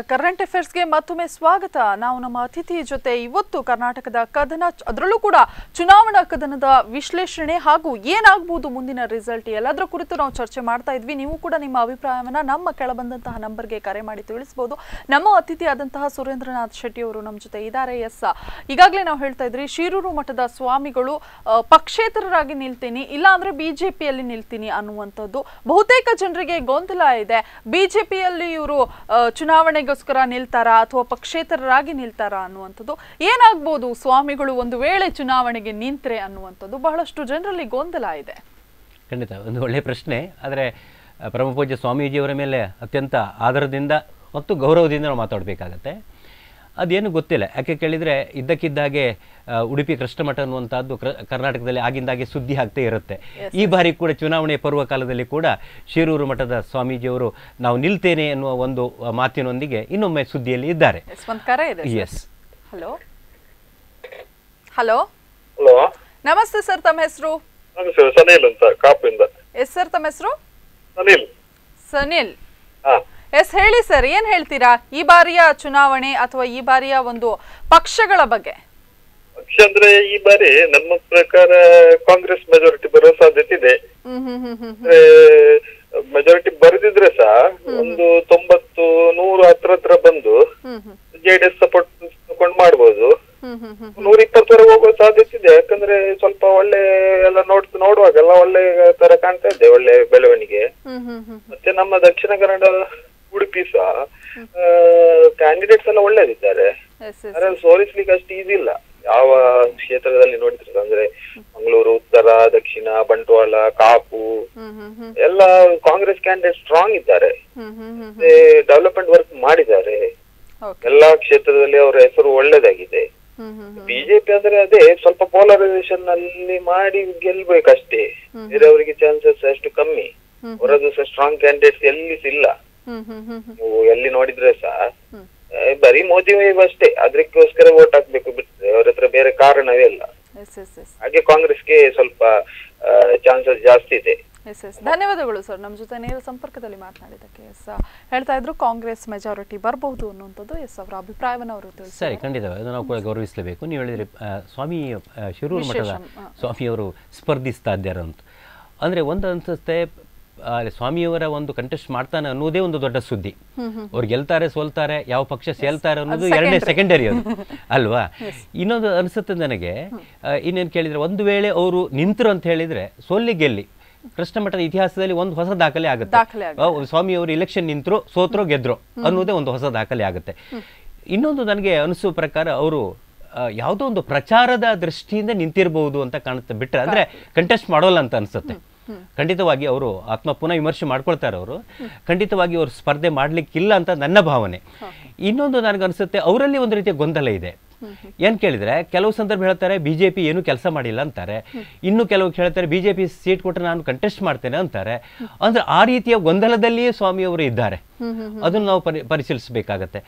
S1: ಕರೆಂಟ್ ಅಫೇರ್ಸ್ಗೆ ಮತ್ತೊಮ್ಮೆ ಸ್ವಾಗತ. ನಾವು ನಮ್ಮ ಅತಿಥಿ ಜೊತೆ ಇವತ್ತು ಕರ್ನಾಟಕದ ಕದನ, ಅದರಲ್ಲೂ ಕೂಡ ಚುನಾವಣಾ ಕದನದ ವಿಶ್ಲೇಷಣೆ ಹಾಗೂ ಏನಾಗಬಹುದು ಮುಂದಿನ ರಿಸಲ್ಟ್, ಎಲ್ಲದರ ಕುರಿತು ನಾವು ಚರ್ಚೆ ಮಾಡ್ತಾ ಇದ್ವಿ. ನೀವು ಕೂಡ ನಿಮ್ಮ ಅಭಿಪ್ರಾಯವನ್ನ ನಮ್ಮ ಕೆಳಬಂದಂತಹ ನಂಬರ್ಗೆ ಕರೆ ಮಾಡಿ ತಿಳಿಸಬಹುದು. ನಮ್ಮ ಅತಿಥಿ ಆದಂತಹ ಸುರೇಂದ್ರನಾಥ್ ಶೆಟ್ಟಿ ಅವರು ನಮ್ಮ ಜೊತೆ ಇದ್ದಾರೆ. ಈಗಾಗಲೇ ನಾವು ಹೇಳ್ತಾ ಇದ್ರಿ, ಶಿರೂರು ಮಠದ ಸ್ವಾಮಿಗಳು ಪಕ್ಷೇತರರಾಗಿ ನಿಲ್ತೀನಿ, ಇಲ್ಲ ಅಂದ್ರೆ ಬಿಜೆಪಿಯಲ್ಲಿ ನಿಲ್ತೀನಿ ಅನ್ನುವಂಥದ್ದು ಬಹುತೇಕ ಜನರಿಗೆ ಗೊಂದಲ ಇದೆ. ಬಿಜೆಪಿಯಲ್ಲಿ ಇವರು ಚುನಾವಣೆಗೋಸ್ಕರ ನಿಲ್ತಾರಾ ಅಥವಾ ಪಕ್ಷೇತರರಾಗಿ ನಿಲ್ತಾರಾ ಅನ್ನುವಂಥದ್ದು, ಏನಾಗ್ಬೋದು ಸ್ವಾಮಿಗಳು ಒಂದು ವೇಳೆ ಚುನಾವಣೆಗೆ ನಿಂತ್ರೆ ಅನ್ನುವಂಥದ್ದು ಬಹಳಷ್ಟು ಜನರಲ್ಲಿ ಗೊಂದಲ ಇದೆ.
S2: ಖಂಡಿತ ಒಂದು ಒಳ್ಳೆಯ ಪ್ರಶ್ನೆ. ಆದರೆ ಪರಮಪೂಜ್ಯ ಸ್ವಾಮೀಜಿಯವರ ಮೇಲೆ ಅತ್ಯಂತ ಆದರದಿಂದ ಮತ್ತು ಗೌರವದಿಂದ ನಾವು ಮಾತಾಡಬೇಕಾಗತ್ತೆ. ಅದೇನು ಗೊತ್ತಿಲ್ಲ. ಯಾಕೆ ಕೇಳಿದರೆ ಇದ್ದಕ್ಕಿದ್ದಾಗೆ ಉಡುಪಿ ಕೃಷ್ಣಮಠ ಅನ್ನುವಂಥದ್ದು ಕರ್ನಾಟಕದಲ್ಲಿ ಆಗಿಂದಾಗೆ ಸುದ್ದಿ ಆಗ್ತಾ ಇರುತ್ತೆ. ಈ ಬಾರಿ ಕೂಡ ಚುನಾವಣೆ ಪರ್ವ ಕಾಲದಲ್ಲಿ ಕೂಡ ಶಿರೂರು ಮಠದ ಸ್ವಾಮೀಜಿಯವರು ನಾವು ನಿಲ್ತೇನೆ ಎನ್ನುವ ಒಂದು ಮಾತಿನೊಂದಿಗೆ ಇನ್ನೊಮ್ಮೆ ಸುದ್ದಿಯಲ್ಲಿ ಇದ್ದಾರೆ.
S1: ಎಸ್, ಹಲೋ ಹಲೋ
S6: ಹಲೋ,
S1: ನಮಸ್ತೆ ಸರ್, ತಮ್ಮ ಹೆಸರು?
S6: ಸನಿಲ್ ಅಂತ ಕಾಪಿಂದ.
S1: ಎಸ್ ಸರ್, ತಮ್ಮ ಹೆಸರು?
S6: ಸನಿಲ್.
S1: ಸನಿಲ್, ಎಸ್ ಹೇಳಿ ಸರ್, ಏನ್ ಹೇಳ್ತೀರಾ ಈ ಬಾರಿಯ ಚುನಾವಣೆ ಅಥವಾ ಈ ಬಾರಿಯ ಒಂದು ಪಕ್ಷಗಳ ಬಗ್ಗೆ?
S6: ಪಕ್ಷ ಅಂದ್ರೆ ಈ ಬಾರಿ ನಮ್ಮ ಪ್ರಕಾರ ಕಾಂಗ್ರೆಸ್ ಮೆಜಾರಿಟಿ ಬರೋ ಸಾಧ್ಯತೆ ಇದೆ. ಮೆಜಾರಿಟಿ ಬರೆದಿದ್ರೆ ಸಹ ಒಂದು 90-100 ಹತ್ರ ಬಂದು JDS ಸಪೋರ್ಟ್ ತಗೊಂಡು ಮಾಡ್ಬೋದು. 120 ಹೋಗೋ ಸಾಧ್ಯತೆ ಇದೆ. ಯಾಕಂದ್ರೆ ಸ್ವಲ್ಪ ಒಳ್ಳೆ ಎಲ್ಲ ನೋಡುವಾಗೆಲ್ಲ ಒಳ್ಳೆ ತರ ಕಾಣ್ತಾ ಇದೆ, ಒಳ್ಳೆ ಬೆಳವಣಿಗೆ. ಮತ್ತೆ ನಮ್ಮ ದಕ್ಷಿಣ ಕನ್ನಡ, ಉಡುಪಿ ಸಹ ಕ್ಯಾಂಡಿಡೇಟ್ಸ್ ಎಲ್ಲ ಒಳ್ಳೇದಿದ್ದಾರೆ. ಸೋಲಿಸ್ಲಿಕ್ಕೆ ಅಷ್ಟು ಈಸಿ ಇಲ್ಲ ಯಾವ ಕ್ಷೇತ್ರದಲ್ಲಿ ನೋಡಿದ್ರೆ. ಅಂದ್ರೆ ಮಂಗಳೂರು, ಉತ್ತರ, ದಕ್ಷಿಣ, ಬಂಟ್ವಾಳ, ಕಾಪು ಎಲ್ಲ ಕಾಂಗ್ರೆಸ್ ಕ್ಯಾಂಡಿಡೇಟ್ ಸ್ಟ್ರಾಂಗ್ ಇದ್ದಾರೆ, ಡೆವಲಪ್ಮೆಂಟ್ ವರ್ಕ್ ಮಾಡಿದ್ದಾರೆ. ಎಲ್ಲಾ ಕ್ಷೇತ್ರದಲ್ಲಿ ಅವರ ಹೆಸರು ಒಳ್ಳೇದಾಗಿದೆ. ಬಿಜೆಪಿ ಅಂದ್ರೆ ಅದೇ ಸ್ವಲ್ಪ ಪೋಲರೈಸೇಷನ್ ಅಲ್ಲಿ ಮಾಡಿ ಗೆಲ್ಬೇಕಷ್ಟೇ, ಬೇರೆಯವರಿಗೆ ಚಾನ್ಸಸ್ ಅಷ್ಟು ಕಮ್ಮಿ. ಅವರದ್ದು ಸಹ ಸ್ಟ್ರಾಂಗ್ ಕ್ಯಾಂಡಿಡೇಟ್ಸ್ ಎಲ್ಲಿ ಇಲ್ಲ. ನೀವು ಎಲ್ಲಿ ನೋಡಿದ್ರೆ ಸಹ ಬರೀ ಮೋದಿ ವೇವ್ ಅಷ್ಟೇ, ಅದಕ್ಕೋಸ್ಕರ ವೋಟ್ ಹಾಕ್ಬೇಕು ಬಿಟ್ರೆ ಅವ್ರ ಹತ್ರ ಬೇರೆ ಕಾರಣವೇ ಇಲ್ಲ. ಹಾಗೆ ಕಾಂಗ್ರೆಸ್ಗೆ ಸ್ವಲ್ಪ ಚಾನ್ಸಸ್ ಜಾಸ್ತಿ ಇದೆ.
S1: ಧನ್ಯವಾದಗಳು ಸರ್, ನಮ್ಮ ಜೊತೆ ನೇರ ಸಂಪರ್ಕದಲ್ಲಿ ಮಾತನಾಡಿದ್ದಕ್ಕೆ. ಹೇಳ್ತಾ ಇದ್ರು ಕಾಂಗ್ರೆಸ್ ಮೆಜಾರಿಟಿ ಬರಬಹುದು ಅನ್ನುವಂಥದ್ದು. ಅವರ ಅಭಿಪ್ರಾಯವನ್ನು ಅವರು ತಿಳಿಸಿದ್ದಾರೆ.
S2: ಸರಿ, ಖಂಡಿತ ನಾವು ಕೂಡ ಗೌರವಿಸಲೇಬೇಕು. ನೀವು ಹೇಳಿದ್ರೆ ಸ್ವಾಮಿ ಶಿರೂರು ಮಠದ ಸ್ವಾಮಿಯವರು ಸ್ಪರ್ಧಿಸ್ತಾ ಇದ್ದಾರೆ ಅಂತ ಅಂದ್ರೆ ಒಂದು ಅನ್ಸುತ್ತೆ, ಸ್ವಾಮಿಯವರ ಒಂದು ಕಂಟೆಸ್ಟ್ ಮಾಡ್ತಾನೆ ಅನ್ನೋದೇ ಒಂದು ದೊಡ್ಡ ಸುದ್ದಿ. ಅವ್ರು ಗೆಲ್ತಾರೆ ಸೋಲ್ತಾರೆ, ಯಾವ ಪಕ್ಷ ಸೇಲ್ತಾರೆ ಅನ್ನೋದು ಎರಡನೇ ಸೆಕೆಂಡರಿ ಅದು ಅಲ್ವಾ. ಇನ್ನೊಂದು ಅನ್ಸುತ್ತೆ ನನಗೆ, ಇನ್ನೇನು ಕೇಳಿದ್ರೆ ಒಂದು ವೇಳೆ ಅವರು ನಿಂತರು ಅಂತ ಹೇಳಿದ್ರೆ ಸೋಲ್ಲಿ ಗೆಲ್ಲಿ ಕೃಷ್ಣ ಮಠದ ಇತಿಹಾಸದಲ್ಲಿ ಒಂದು ಹೊಸ ದಾಖಲೆ ಆಗುತ್ತೆ. ಸ್ವಾಮಿಯವರು ಇಲೆಕ್ಷನ್ ನಿಂತರು, ಸೋತ್ರೋ ಗೆದ್ರು ಅನ್ನೋದೇ ಒಂದು ಹೊಸ ದಾಖಲೆ ಆಗುತ್ತೆ. ಇನ್ನೊಂದು ನನಗೆ ಅನಿಸುವ ಪ್ರಕಾರ ಅವರು ಯಾವುದೋ ಒಂದು ಪ್ರಚಾರದ ದೃಷ್ಟಿಯಿಂದ ನಿಂತಿರಬಹುದು ಅಂತ ಕಾಣುತ್ತೆ ಬಿಟ್ರೆ, ಅಂದ್ರೆ ಕಂಟೆಸ್ಟ್ ಮಾಡೋಲ್ಲ ಅಂತ ಅನ್ಸುತ್ತೆ. ಖಂಡಿತವಾಗಿ ಅವರು ಪುನಃ ವಿಮರ್ಶೆ ಮಾಡ್ಕೊಳ್ತಾರೆ. ಅವರು ಖಂಡಿತವಾಗಿ ಅವರು ಸ್ಪರ್ಧೆ ಮಾಡಲಿಕ್ಕಿಲ್ಲ ಅಂತ ನನ್ನ ಭಾವನೆ. ಇನ್ನೊಂದು ನನಗನ್ಸುತ್ತೆ ಅವರಲ್ಲಿ ಒಂದು ರೀತಿಯ ಗೊಂದಲ ಇದೆ. ಏನು ಕೇಳಿದರೆ ಕೆಲವು ಸಂದರ್ಭ ಹೇಳ್ತಾರೆ ಬಿಜೆಪಿ ಏನು ಕೆಲಸ ಮಾಡಿಲ್ಲ ಅಂತಾರೆ, ಇನ್ನು ಕೆಲವು ಹೇಳ್ತಾರೆ ಬಿಜೆಪಿ ಸೀಟ್ ಕೊಟ್ಟರೆ ನಾನು ಕಂಟೆಸ್ಟ್ ಮಾಡ್ತೇನೆ ಅಂತಾರೆ. ಅಂದ್ರೆ ಆ ರೀತಿಯ ಗೊಂದಲದಲ್ಲಿಯೇ ಸ್ವಾಮಿಯವರು ಇದ್ದಾರೆ. ಅದನ್ನು ನಾವು ಪರಿಶೀಲಿಸಬೇಕಾಗತ್ತೆ.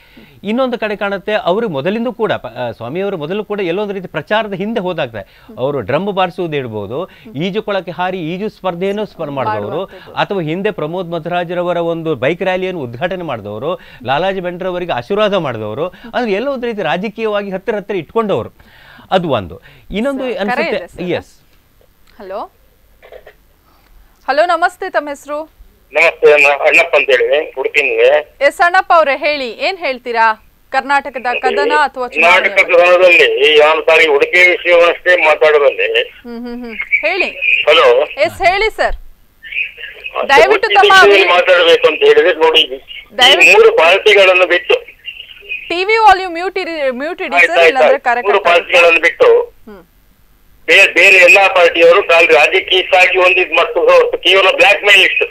S2: ಇನ್ನೊಂದು ಕಡೆ ಕಾಣುತ್ತೆ ಅವರು ಮೊದಲಿಂದ ಕೂಡ ಸ್ವಾಮಿಯವರು ಮೊದಲು ಕೂಡ ಎಲ್ಲೊಂದು ರೀತಿ ಪ್ರಚಾರದ ಹಿಂದೆ ಹೋದಾಗ್ತದೆ. ಅವರು ಡ್ರಮ್ ಬಾರಿಸುವುದು ಇಡ್ಬೋದು, ಈಜುಕೊಳಕ್ಕೆ ಹಾರಿ ಈಜು ಸ್ಪರ್ಧೆಯನ್ನು ಮಾಡಿದವರು, ಅಥವಾ ಹಿಂದೆ ಪ್ರಮೋದ್ ಮಧ್ವರಾಜ್ರವರ ಒಂದು ಬೈಕ್ ರ್ಯಾಲಿಯನ್ನು ಉದ್ಘಾಟನೆ ಮಾಡಿದವರು, ಲಾಲಾಜಿ ಮೆಂಡ್ರವರಿಗೆ ಆಶೀರ್ವಾದ ಮಾಡಿದವರು, ಅಂದ್ರೆ ಎಲ್ಲೋ ಒಂದು ರೀತಿ ರಾಜಕೀಯವಾಗಿ ಹತ್ತಿರ ಇಟ್ಕೊಂಡವರು. ಅದು ಒಂದು. ಇನ್ನೊಂದು ಅನ್ಸುತ್ತೆ. ಎಸ್,
S1: ಹಲೋ ಹಲೋ, ನಮಸ್ತೆ, ತಮ್ಮ ಹೆಸರು?
S6: ನಮಸ್ತೆ, ಅಣ್ಣಪ್ಪ ಅಂತ ಹೇಳಿ ಉಡುಪಿನಿಗೆ.
S1: ಎಸ್ ಅಣ್ಣಪ್ಪ ಅವರೇ, ಹೇಳಿ, ಏನ್ ಹೇಳ್ತೀರಾ ಕರ್ನಾಟಕದ ಕದನ ಅಥವಾ
S6: ಕರ್ನಾಟಕ ಕದನದಲ್ಲಿ ನಾನು ಸಾರಿ ಉಡುಪಿ ವಿಷಯವನ್ನಷ್ಟೇ ಮಾತಾಡೋದಲ್ಲಿ.
S1: ಹೇಳಿ.
S6: ಹಲೋ,
S1: ಎಸ್ ಹೇಳಿ ಸರ್, ದಯವಿಟ್ಟು ತಮ್ಮ
S6: ಮಾತಾಡಬೇಕು ಅಂತ ಹೇಳಿದ್ರೆ ನೋಡಿ, ಮೂರು ಪಾರ್ಟಿಗಳನ್ನು ಬಿಟ್ಟು
S1: ಟಿವಿ ವಾಲ್ಯೂಮ್ ಮ್ಯೂಟ್ ಇಡಿ ಸರ್, ಇಲ್ಲಾಂದ್ರೆ
S6: ಮೂರು ಪಾರ್ಟಿಗಳನ್ನು ಬಿಟ್ಟು ಬೇರೆ ಎಲ್ಲಾ ಪಾರ್ಟಿಯವರು ರಾಜಕೀಯಕ್ಕಾಗಿ ಒಂದಿದ್ ಮಾಡ್ಕೊಂಡು ಹೊರತು ಕೇವಲ ಬ್ಲಾಕ್ ಮೇಲ್ ಇತ್ತು.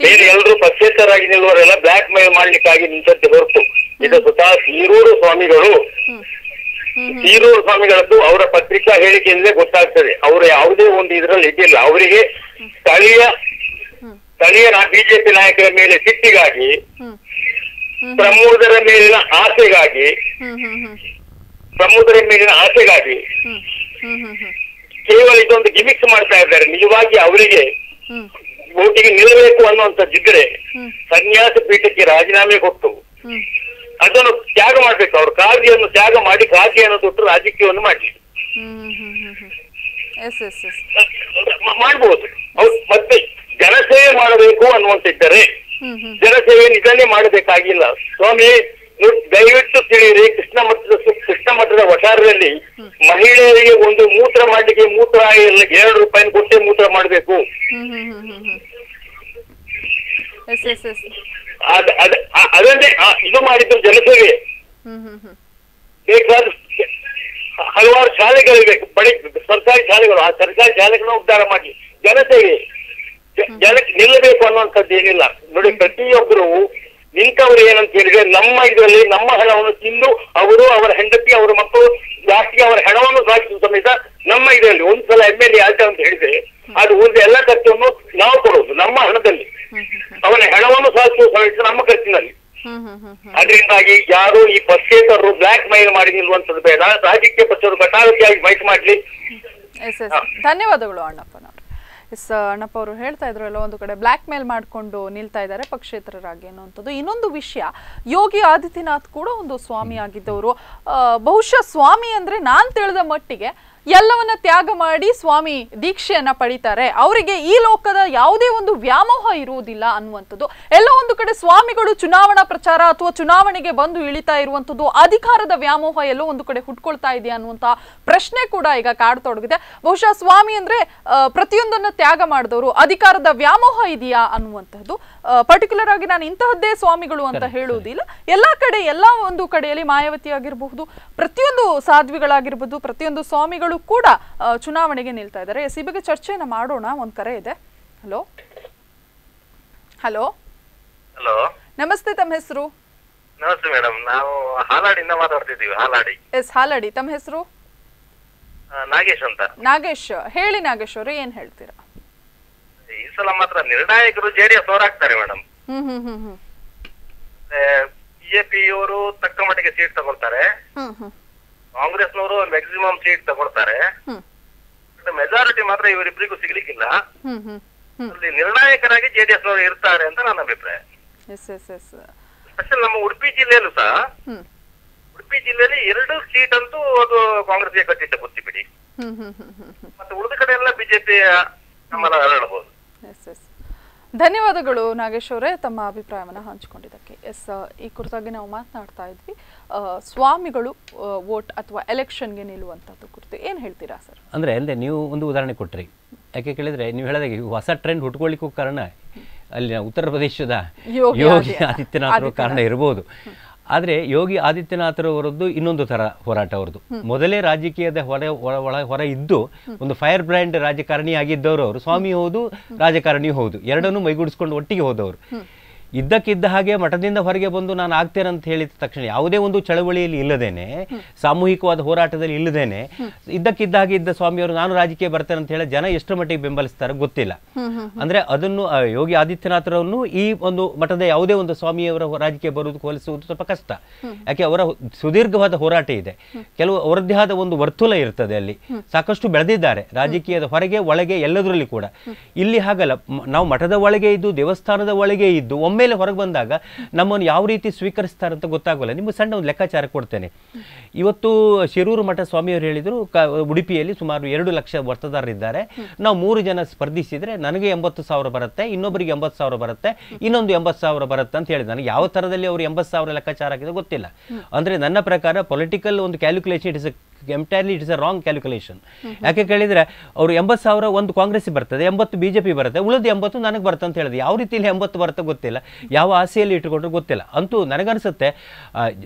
S6: ಬೇರೆ ಎಲ್ಲರೂ ಪಕ್ಷೇತರಾಗಿ ನಿಲ್ಲುವರೆಲ್ಲ ಬ್ಲಾಕ್ ಮೇಲ್ ಮಾಡ್ಲಿಕ್ಕಾಗಿ ನಿಂತದ್ದೇ ಹೊರತು ಇದು ಸ್ವತಃ ಸೀರೂರು ಸ್ವಾಮಿಗಳದ್ದು ಅವರ ಪತ್ರಿಕಾ ಹೇಳಿಕೆಯಿಂದಲೇ ಗೊತ್ತಾಗ್ತದೆ. ಅವರು ಯಾವುದೇ ಒಂದು ಇದರಲ್ಲಿ ಇದ್ದಿಲ್ಲ. ಅವರಿಗೆ ಸ್ಥಳೀಯ ಬಿಜೆಪಿ ನಾಯಕರ ಮೇಲೆ ಸಿಟ್ಟಿಗಾಗಿ, ಪ್ರಮೋದರ ಮೇಲಿನ ಆಸೆಗಾಗಿ ಕೇವಲ ಇದೊಂದು ಗಿಮಿಕ್ಸ್ ಮಾಡ್ತಾ ಇದ್ದಾರೆ. ನಿಜವಾಗಿ ಅವರಿಗೆ ವೋಟಿಗೆ ನಿಲ್ಲಬೇಕು ಅನ್ನುವಂಥದ್ದಿದ್ರೆ ಸನ್ಯಾಸ ಪೀಠಕ್ಕೆ ರಾಜೀನಾಮೆ ಕೊಟ್ಟು ಅದನ್ನು ತ್ಯಾಗ ಮಾಡ್ಬೇಕು. ಅವ್ರ ಖಾದಿಯನ್ನು ತ್ಯಾಗ ಮಾಡಿ ಖಾದಿಯನ್ನು ತೊಟ್ಟು ರಾಜಕೀಯವನ್ನು ಮಾಡಲಿ ಮಾಡ್ಬೋದು. ಮತ್ತೆ ಜನಸೇವೆ ಮಾಡಬೇಕು ಅನ್ನುವಂತಿದ್ದರೆ ಜನಸೇವೆ ಇದನ್ನೇ ಮಾಡಬೇಕಾಗಿಲ್ಲ. ಸ್ವಾಮಿ ದಯವಿಟ್ಟು ತಿಳಿಯಿರಿ, ಕೃಷ್ಣ ಮಠದ ವಠಾರದಲ್ಲಿ ಮಹಿಳೆಯರಿಗೆ ಒಂದು ಮೂತ್ರ ಮಾಡ್ಲಿಕ್ಕೆ ಮೂತ್ರ ₹2 ಕೊಟ್ಟೆ ಮೂತ್ರ ಮಾಡಬೇಕು. ಅದನ್ನೇ ಇದು ಮಾಡಿದ್ರು ಜನಸೇವೆ. ಬೇಕಾದ ಹಲವಾರು ಶಾಲೆಗಳಿವೆ, ಸರ್ಕಾರಿ ಶಾಲೆಗಳು. ಆ ಸರ್ಕಾರಿ ಶಾಲೆಗಳನ್ನ ಉದ್ಧಾರ ಮಾಡಿ ಜನಸೇವೆ ಜನಕ್ಕೆ ನಿಲ್ಲಬೇಕು ಅನ್ನುವಂಥದ್ದು ಏನಿಲ್ಲ. ನೋಡಿ, ಪ್ರತಿಯೊಬ್ಬರು ನಿಂತವರು ಏನಂತ ಹೇಳಿದ್ರೆ ನಮ್ಮ ಇದರಲ್ಲಿ ನಮ್ಮ ಹಣವನ್ನು ತಿಂದು ಅವರು, ಅವರ ಹೆಂಡತಿ, ಅವರ ಮಕ್ಕಳು, ಲಾಸ್ಟ್ಗೆ ಅವರ ಹಣವನ್ನು ಸಾಗಿಸುವ ಸಮೇತ ನಮ್ಮ ಇದರಲ್ಲಿ ಒಂದ್ಸಲ MLA ಆಯ್ತು ಅಂತ ಹೇಳಿದ್ರೆ ಅದು ಉಳಿದ ಎಲ್ಲ ಖರ್ಚನ್ನು ನಾವು ಕೊಡುವುದು ನಮ್ಮ ಹಣದಲ್ಲಿ. ಅವನ ಹಣವನ್ನು ಸಾಗಿಸುವ ಸಮೇತ ನಮ್ಮ ಖರ್ಚಿನಲ್ಲಿ. ಅದರಿಂದಾಗಿ ಯಾರು ಈ ಪಕ್ಷೇತರರು ಬ್ಲಾಕ್ ಮೈಲ್ ಮಾಡಿ ನಿಲ್ಲುವಂಥದ್ದು ಬೇಡ. ರಾಜಕೀಯ ಪಕ್ಷರು ಕಟಾರತಿಯಾಗಿ ಮೈಕ್ ಮಾಡ್ಲಿ.
S1: ಧನ್ಯವಾದಗಳು ಅಣ್ಣಪ್ಪನವರು. ಅಣ್ಣಪ್ಪ ಅವರು ಹೇಳ್ತಾ ಇದ್ರು ಎಲ್ಲ ಒಂದು ಕಡೆ ಬ್ಲ್ಯಾಕ್ ಮೇಲ್ ಮಾಡಿಕೊಂಡು ನಿಲ್ತಾ ಇದ್ದಾರೆ ಪಕ್ಷೇತರರಾಗಿ ಅನ್ನುವಂಥದ್ದು. ಇನ್ನೊಂದು ವಿಷಯ, ಯೋಗಿ ಆದಿತ್ಯನಾಥ್ ಕೂಡ ಒಂದು ಸ್ವಾಮಿ ಆಗಿದ್ದವರು. ಬಹುಶಃ ಸ್ವಾಮಿ ಅಂದ್ರೆ ನಾನ್ ತಿಳಿದ ಮಟ್ಟಿಗೆ ಎಲ್ಲವನ್ನ ತ್ಯಾಗ ಮಾಡಿ ಸ್ವಾಮಿ ದೀಕ್ಷೆಯನ್ನ ಪಡಿತಾರೆ. ಅವರಿಗೆ ಈ ಲೋಕದ ಯಾವುದೇ ಒಂದು ವ್ಯಾಮೋಹ ಇರುವುದಿಲ್ಲ ಅನ್ನುವಂಥದ್ದು. ಎಲ್ಲೋ ಒಂದು ಕಡೆ ಸ್ವಾಮಿಗಳು ಚುನಾವಣಾ ಪ್ರಚಾರ ಅಥವಾ ಚುನಾವಣೆಗೆ ಬಂದು ಇಳಿತಾ ಇರುವಂಥದ್ದು ಅಧಿಕಾರದ ವ್ಯಾಮೋಹ ಎಲ್ಲೋ ಒಂದು ಕಡೆ ಹುಟ್ಕೊಳ್ತಾ ಇದೆಯಾ ಅನ್ನುವಂಥ ಪ್ರಶ್ನೆ ಕೂಡ ಈಗ ಕಾಡತೊಡಗಿದೆ. ಬಹುಶಃ ಸ್ವಾಮಿ ಅಂದ್ರೆ ಪ್ರತಿಯೊಂದನ್ನ ತ್ಯಾಗ ಮಾಡಿದವರು, ಅಧಿಕಾರದ ವ್ಯಾಮೋಹ ಇದೆಯಾ ಅನ್ನುವಂಥದ್ದು. ಪರ್ಟಿಕ್ಯುಲರ್ ಆಗಿ ನಾನು ಇಂತಹದ್ದೇ ಸ್ವಾಮಿಗಳು ಅಂತ ಹೇಳುವುದಿಲ್ಲ. ಎಲ್ಲಾ ಕಡೆ ಎಲ್ಲಾ ಒಂದು ಕಡೆಯಲ್ಲಿ ಮಾಯಾವತಿ ಆಗಿರಬಹುದು, ಪ್ರತಿಯೊಂದು ಸಾಧ್ವಿಗಳಾಗಿರ್ಬಹುದು, ಪ್ರತಿಯೊಂದು ಸ್ವಾಮಿಗಳು ಕೂಡ ಚುನಾವಣೆಗೆ ನಿಲ್ತಾ ಇದ್ದಾರೆ. ಈ ಬಗ್ಗೆ ಚರ್ಚೆಯನ್ನ ಮಾಡೋಣ. ಒಂದ್ ಕರೆ ಇದೆ. ಹಲೋ ಹಲೋ
S3: ಹಲೋ,
S1: ನಮಸ್ತೆ, ತಮ್ಮ ಹೆಸರು?
S3: ನಮಸ್ತೆ ಮೇಡಮ್, ನಾವು ಹಾಲಾಡಿಂದ ಮಾತಾಡ್ತಿದ್ದೀವಿ. ಹಾಲಾಡಿ.
S1: ಎಸ್, ಹಾಲಾಡಿ. ತಮ್ಮ ಹೆಸರು?
S3: ನಾಗೇಶ್ ಅಂತ.
S1: ನಾಗೇಶ್, ಹೇಳಿ ನಾಗೇಶ್ ಅವರು, ಏನ್ ಹೇಳ್ತೀರಾ?
S3: ಈ ಸಲ ಮಾತ್ರ ನಿರ್ಣಾಯಕರು JDS ಅವರಾಗ್ತಾರೆ ಮೇಡಮ್. ಬಿಜೆಪಿಯವರು ತಕ್ಕ ಮಟ್ಟಿಗೆ ಸೀಟ್ ತಗೊಳ್ತಾರೆ, ಕಾಂಗ್ರೆಸ್ನವರು ಮ್ಯಾಕ್ಸಿಮಮ್ ಸೀಟ್ ತಗೊಳ್ತಾರೆ. ಮೆಜಾರಿಟಿ ಮಾತ್ರ ಇವರಿಬ್ಬರಿಗೂ ಸಿಗ್ಲಿಕ್ಕಿಲ್ಲ. ಅಲ್ಲಿ ನಿರ್ಣಾಯಕರಾಗಿ JDS ನವರು ಇರ್ತಾರೆ ಅಂತ ನನ್ನ ಅಭಿಪ್ರಾಯ. ಸ್ಪೆಷಲ್ ನಮ್ಮ ಉಡುಪಿ ಜಿಲ್ಲೆಯಲ್ಲೂ ಸಹ, ಉಡುಪಿ ಜಿಲ್ಲೆಯಲ್ಲಿ 2 ಸೀಟ್ ಅಂತೂ ಅದು ಕಾಂಗ್ರೆಸ್ಗೆ ಕಟ್ಟಿದ್ದ ಗೊತ್ತಿ ಬಿಡಿ. ಮತ್ತೆ ಉಳಿದ ಕಡೆ ಎಲ್ಲ ಬಿಜೆಪಿ ಗಮನ ಹರಡಬಹುದು.
S1: ಧನ್ಯವಾದಗಳು ನಾಗೇಶ್ ಅವರೇ, ತಮ್ಮ ಅಭಿಪ್ರಾಯವನ್ನು ಹಂಚಿಕೊಂಡಿದ್ದಕ್ಕೆ. ಎಸ್, ಈ ಕುರಿತಾಗಿ ನಾವು ಮಾತನಾಡ್ತಾ ಇದ್ವಿ. ಸ್ವಾಮಿಗಳು ವೋಟ್ ಅಥವಾ ಎಲೆಕ್ಷನ್ಗೆ ನಿಲ್ಲುವಂಥದ್ದು ಕುರಿತು ಏನು ಹೇಳ್ತೀರಾ ಸರ್?
S2: ಅಂದರೆ ನೀವು ಒಂದು ಉದಾಹರಣೆ ಕೊಟ್ರಿ. ಯಾಕೆ ಕೇಳಿದರೆ, ನೀವು ಹೇಳಿದಾಗೆ ಹೊಸ ಟ್ರೆಂಡ್ ಹುಟ್ಕೊಳ್ಳಿಕ್ಕೂ ಕಾರಣ ಅಲ್ಲಿ ಉತ್ತರ ಪ್ರದೇಶದ ಯೋಗಿ ಆದಿತ್ಯನಾಥ್ ಕಾರಣ ಇರ್ಬೋದು. ಆದರೆ ಯೋಗಿ ಆದಿತ್ಯನಾಥರವರದ್ದು ಇನ್ನೊಂದು ಥರ ಹೋರಾಟ ಅವ್ರದ್ದು. ಮೊದಲೇ ರಾಜಕೀಯದ ಹೊರ ಇದ್ದು ಒಂದು ಫೈರ್ ಬ್ರ್ಯಾಂಡ್ ರಾಜಕಾರಣಿ ಆಗಿದ್ದವರು ಅವರು. ಸ್ವಾಮಿ ಹೌದು, ರಾಜಕಾರಣಿ ಹೌದು, ಎರಡನ್ನೂ ಮೈಗೂಡಿಸ್ಕೊಂಡು ಒಟ್ಟಿಗೆ ಹೋದವರು. ಇದ್ದಕ್ಕಿದ್ದ ಹಾಗೆ ಮಠದಿಂದ ಹೊರಗೆ ಬಂದು ನಾನು ಆಗ್ತೇನೆ ಅಂತ ಹೇಳಿದ ತಕ್ಷಣ ಯಾವುದೇ ಒಂದು ಚಳವಳಿಯಲ್ಲಿ ಇಲ್ಲದೇನೆ, ಸಾಮೂಹಿಕವಾದ ಹೋರಾಟದಲ್ಲಿ ಇಲ್ಲದೇನೆ ಇದ್ದಕ್ಕಿದ್ದ ಹಾಗೆ ಇದ್ದ ಸ್ವಾಮಿಯವರು ನಾನು ರಾಜಕೀಯ ಬರ್ತೇನೆ ಅಂತ ಹೇಳಿ ಜನ ಎಷ್ಟು ಮಟ್ಟಿಗೆ ಬೆಂಬಲಿಸ್ತಾರೆ ಗೊತ್ತಿಲ್ಲ. ಅಂದ್ರೆ ಅದನ್ನು ಯೋಗಿ ಆದಿತ್ಯನಾಥರನ್ನು ಈ ಒಂದು ಮಠದ ಯಾವುದೇ ಒಂದು ಸ್ವಾಮಿಯವರ ರಾಜಕೀಯ ಬರುವುದು ಹೋಲಿಸುವುದು ಸ್ವಲ್ಪ ಕಷ್ಟ. ಯಾಕೆ ಅವರ ಸುದೀರ್ಘವಾದ ಹೋರಾಟ ಇದೆ, ಕೆಲವು ಅವರದ್ದೇ ಆದ ಒಂದು ವರ್ತುಲ ಇರ್ತದೆ, ಅಲ್ಲಿ ಸಾಕಷ್ಟು ಬೆಳೆದಿದ್ದಾರೆ ರಾಜಕೀಯದ ಹೊರಗೆ ಒಳಗೆ ಎಲ್ಲದರಲ್ಲಿ ಕೂಡ. ಇಲ್ಲಿ ಹಾಗಲ್ಲ, ನಾವು ಮಠದ ಒಳಗೆ ಇದ್ದು ದೇವಸ್ಥಾನದ ಒಳಗೆ ಇದ್ದು ಮೇಲೆ ಹೊರಗೆ ಬಂದಾಗ ನಮ್ಮನ್ನು ಯಾವ ರೀತಿ ಸ್ವೀಕರಿಸ್ತಾರೆ ಅಂತ ಗೊತ್ತಾಗಲ್ಲ. ನಿಮಗೆ ಸಣ್ಣ ಒಂದು ಲೆಕ್ಕಾಚಾರ ಕೊಡ್ತೇನೆ. ಇವತ್ತು ಶಿರೂರು ಮಠ ಸ್ವಾಮಿಯವರು ಹೇಳಿದ್ರು, ಉಡುಪಿಯಲ್ಲಿ ಸುಮಾರು 2 ಲಕ್ಷ ವರ್ತದಾರರಿದ್ದಾರೆ, ನಾವು 3 ಜನ ಸ್ಪರ್ಧಿಸಿದ್ರೆ ನನಗೆ 80,000 ಬರುತ್ತೆ, ಇನ್ನೊಬ್ಬರಿಗೆ 80,000 ಬರುತ್ತೆ, ಇನ್ನೊಂದು 80,000 ಬರುತ್ತೆ ಅಂತ ಹೇಳಿದ್ರು. ನನಗೆ ಯಾವ ಥರದಲ್ಲಿ ಅವರು 80,000 ಲೆಕ್ಕಾಚಾರ ಹಾಕಿದ್ರೆ ಗೊತ್ತಿಲ್ಲ. ಅಂದರೆ ನನ್ನ ಪ್ರಕಾರ ಪೊಲಿಟಿಕಲ್ ಒಂದು calculation entirely it is a wrong calculation. ಯಾಕೆ ಕೇಳಿದ್ರೆ ಅವರು 80,000 ಒಂದು ಕಾಂಗ್ರೆಸ್ ಬರ್ತದೆ, 80 ಬಿಜೆಪಿ ಬರುತ್ತೆ, ಉಳಿದ 80 ನನಗೆ ಬರುತ್ತೆ ಅಂತ ಹೇಳಿದೆ. ಯಾವ ರೀತಿಯಲ್ಲಿ 80 ಬರುತ್ತೆ ಗೊತ್ತಿಲ್ಲ, ಯಾವ ಆಸೆಯಲ್ಲಿ ಇಟ್ಟುಕೊಂಡ್ರೆ ಗೊತ್ತಿಲ್ಲ. ಅಂತೂ ನನಗನ್ಸುತ್ತೆ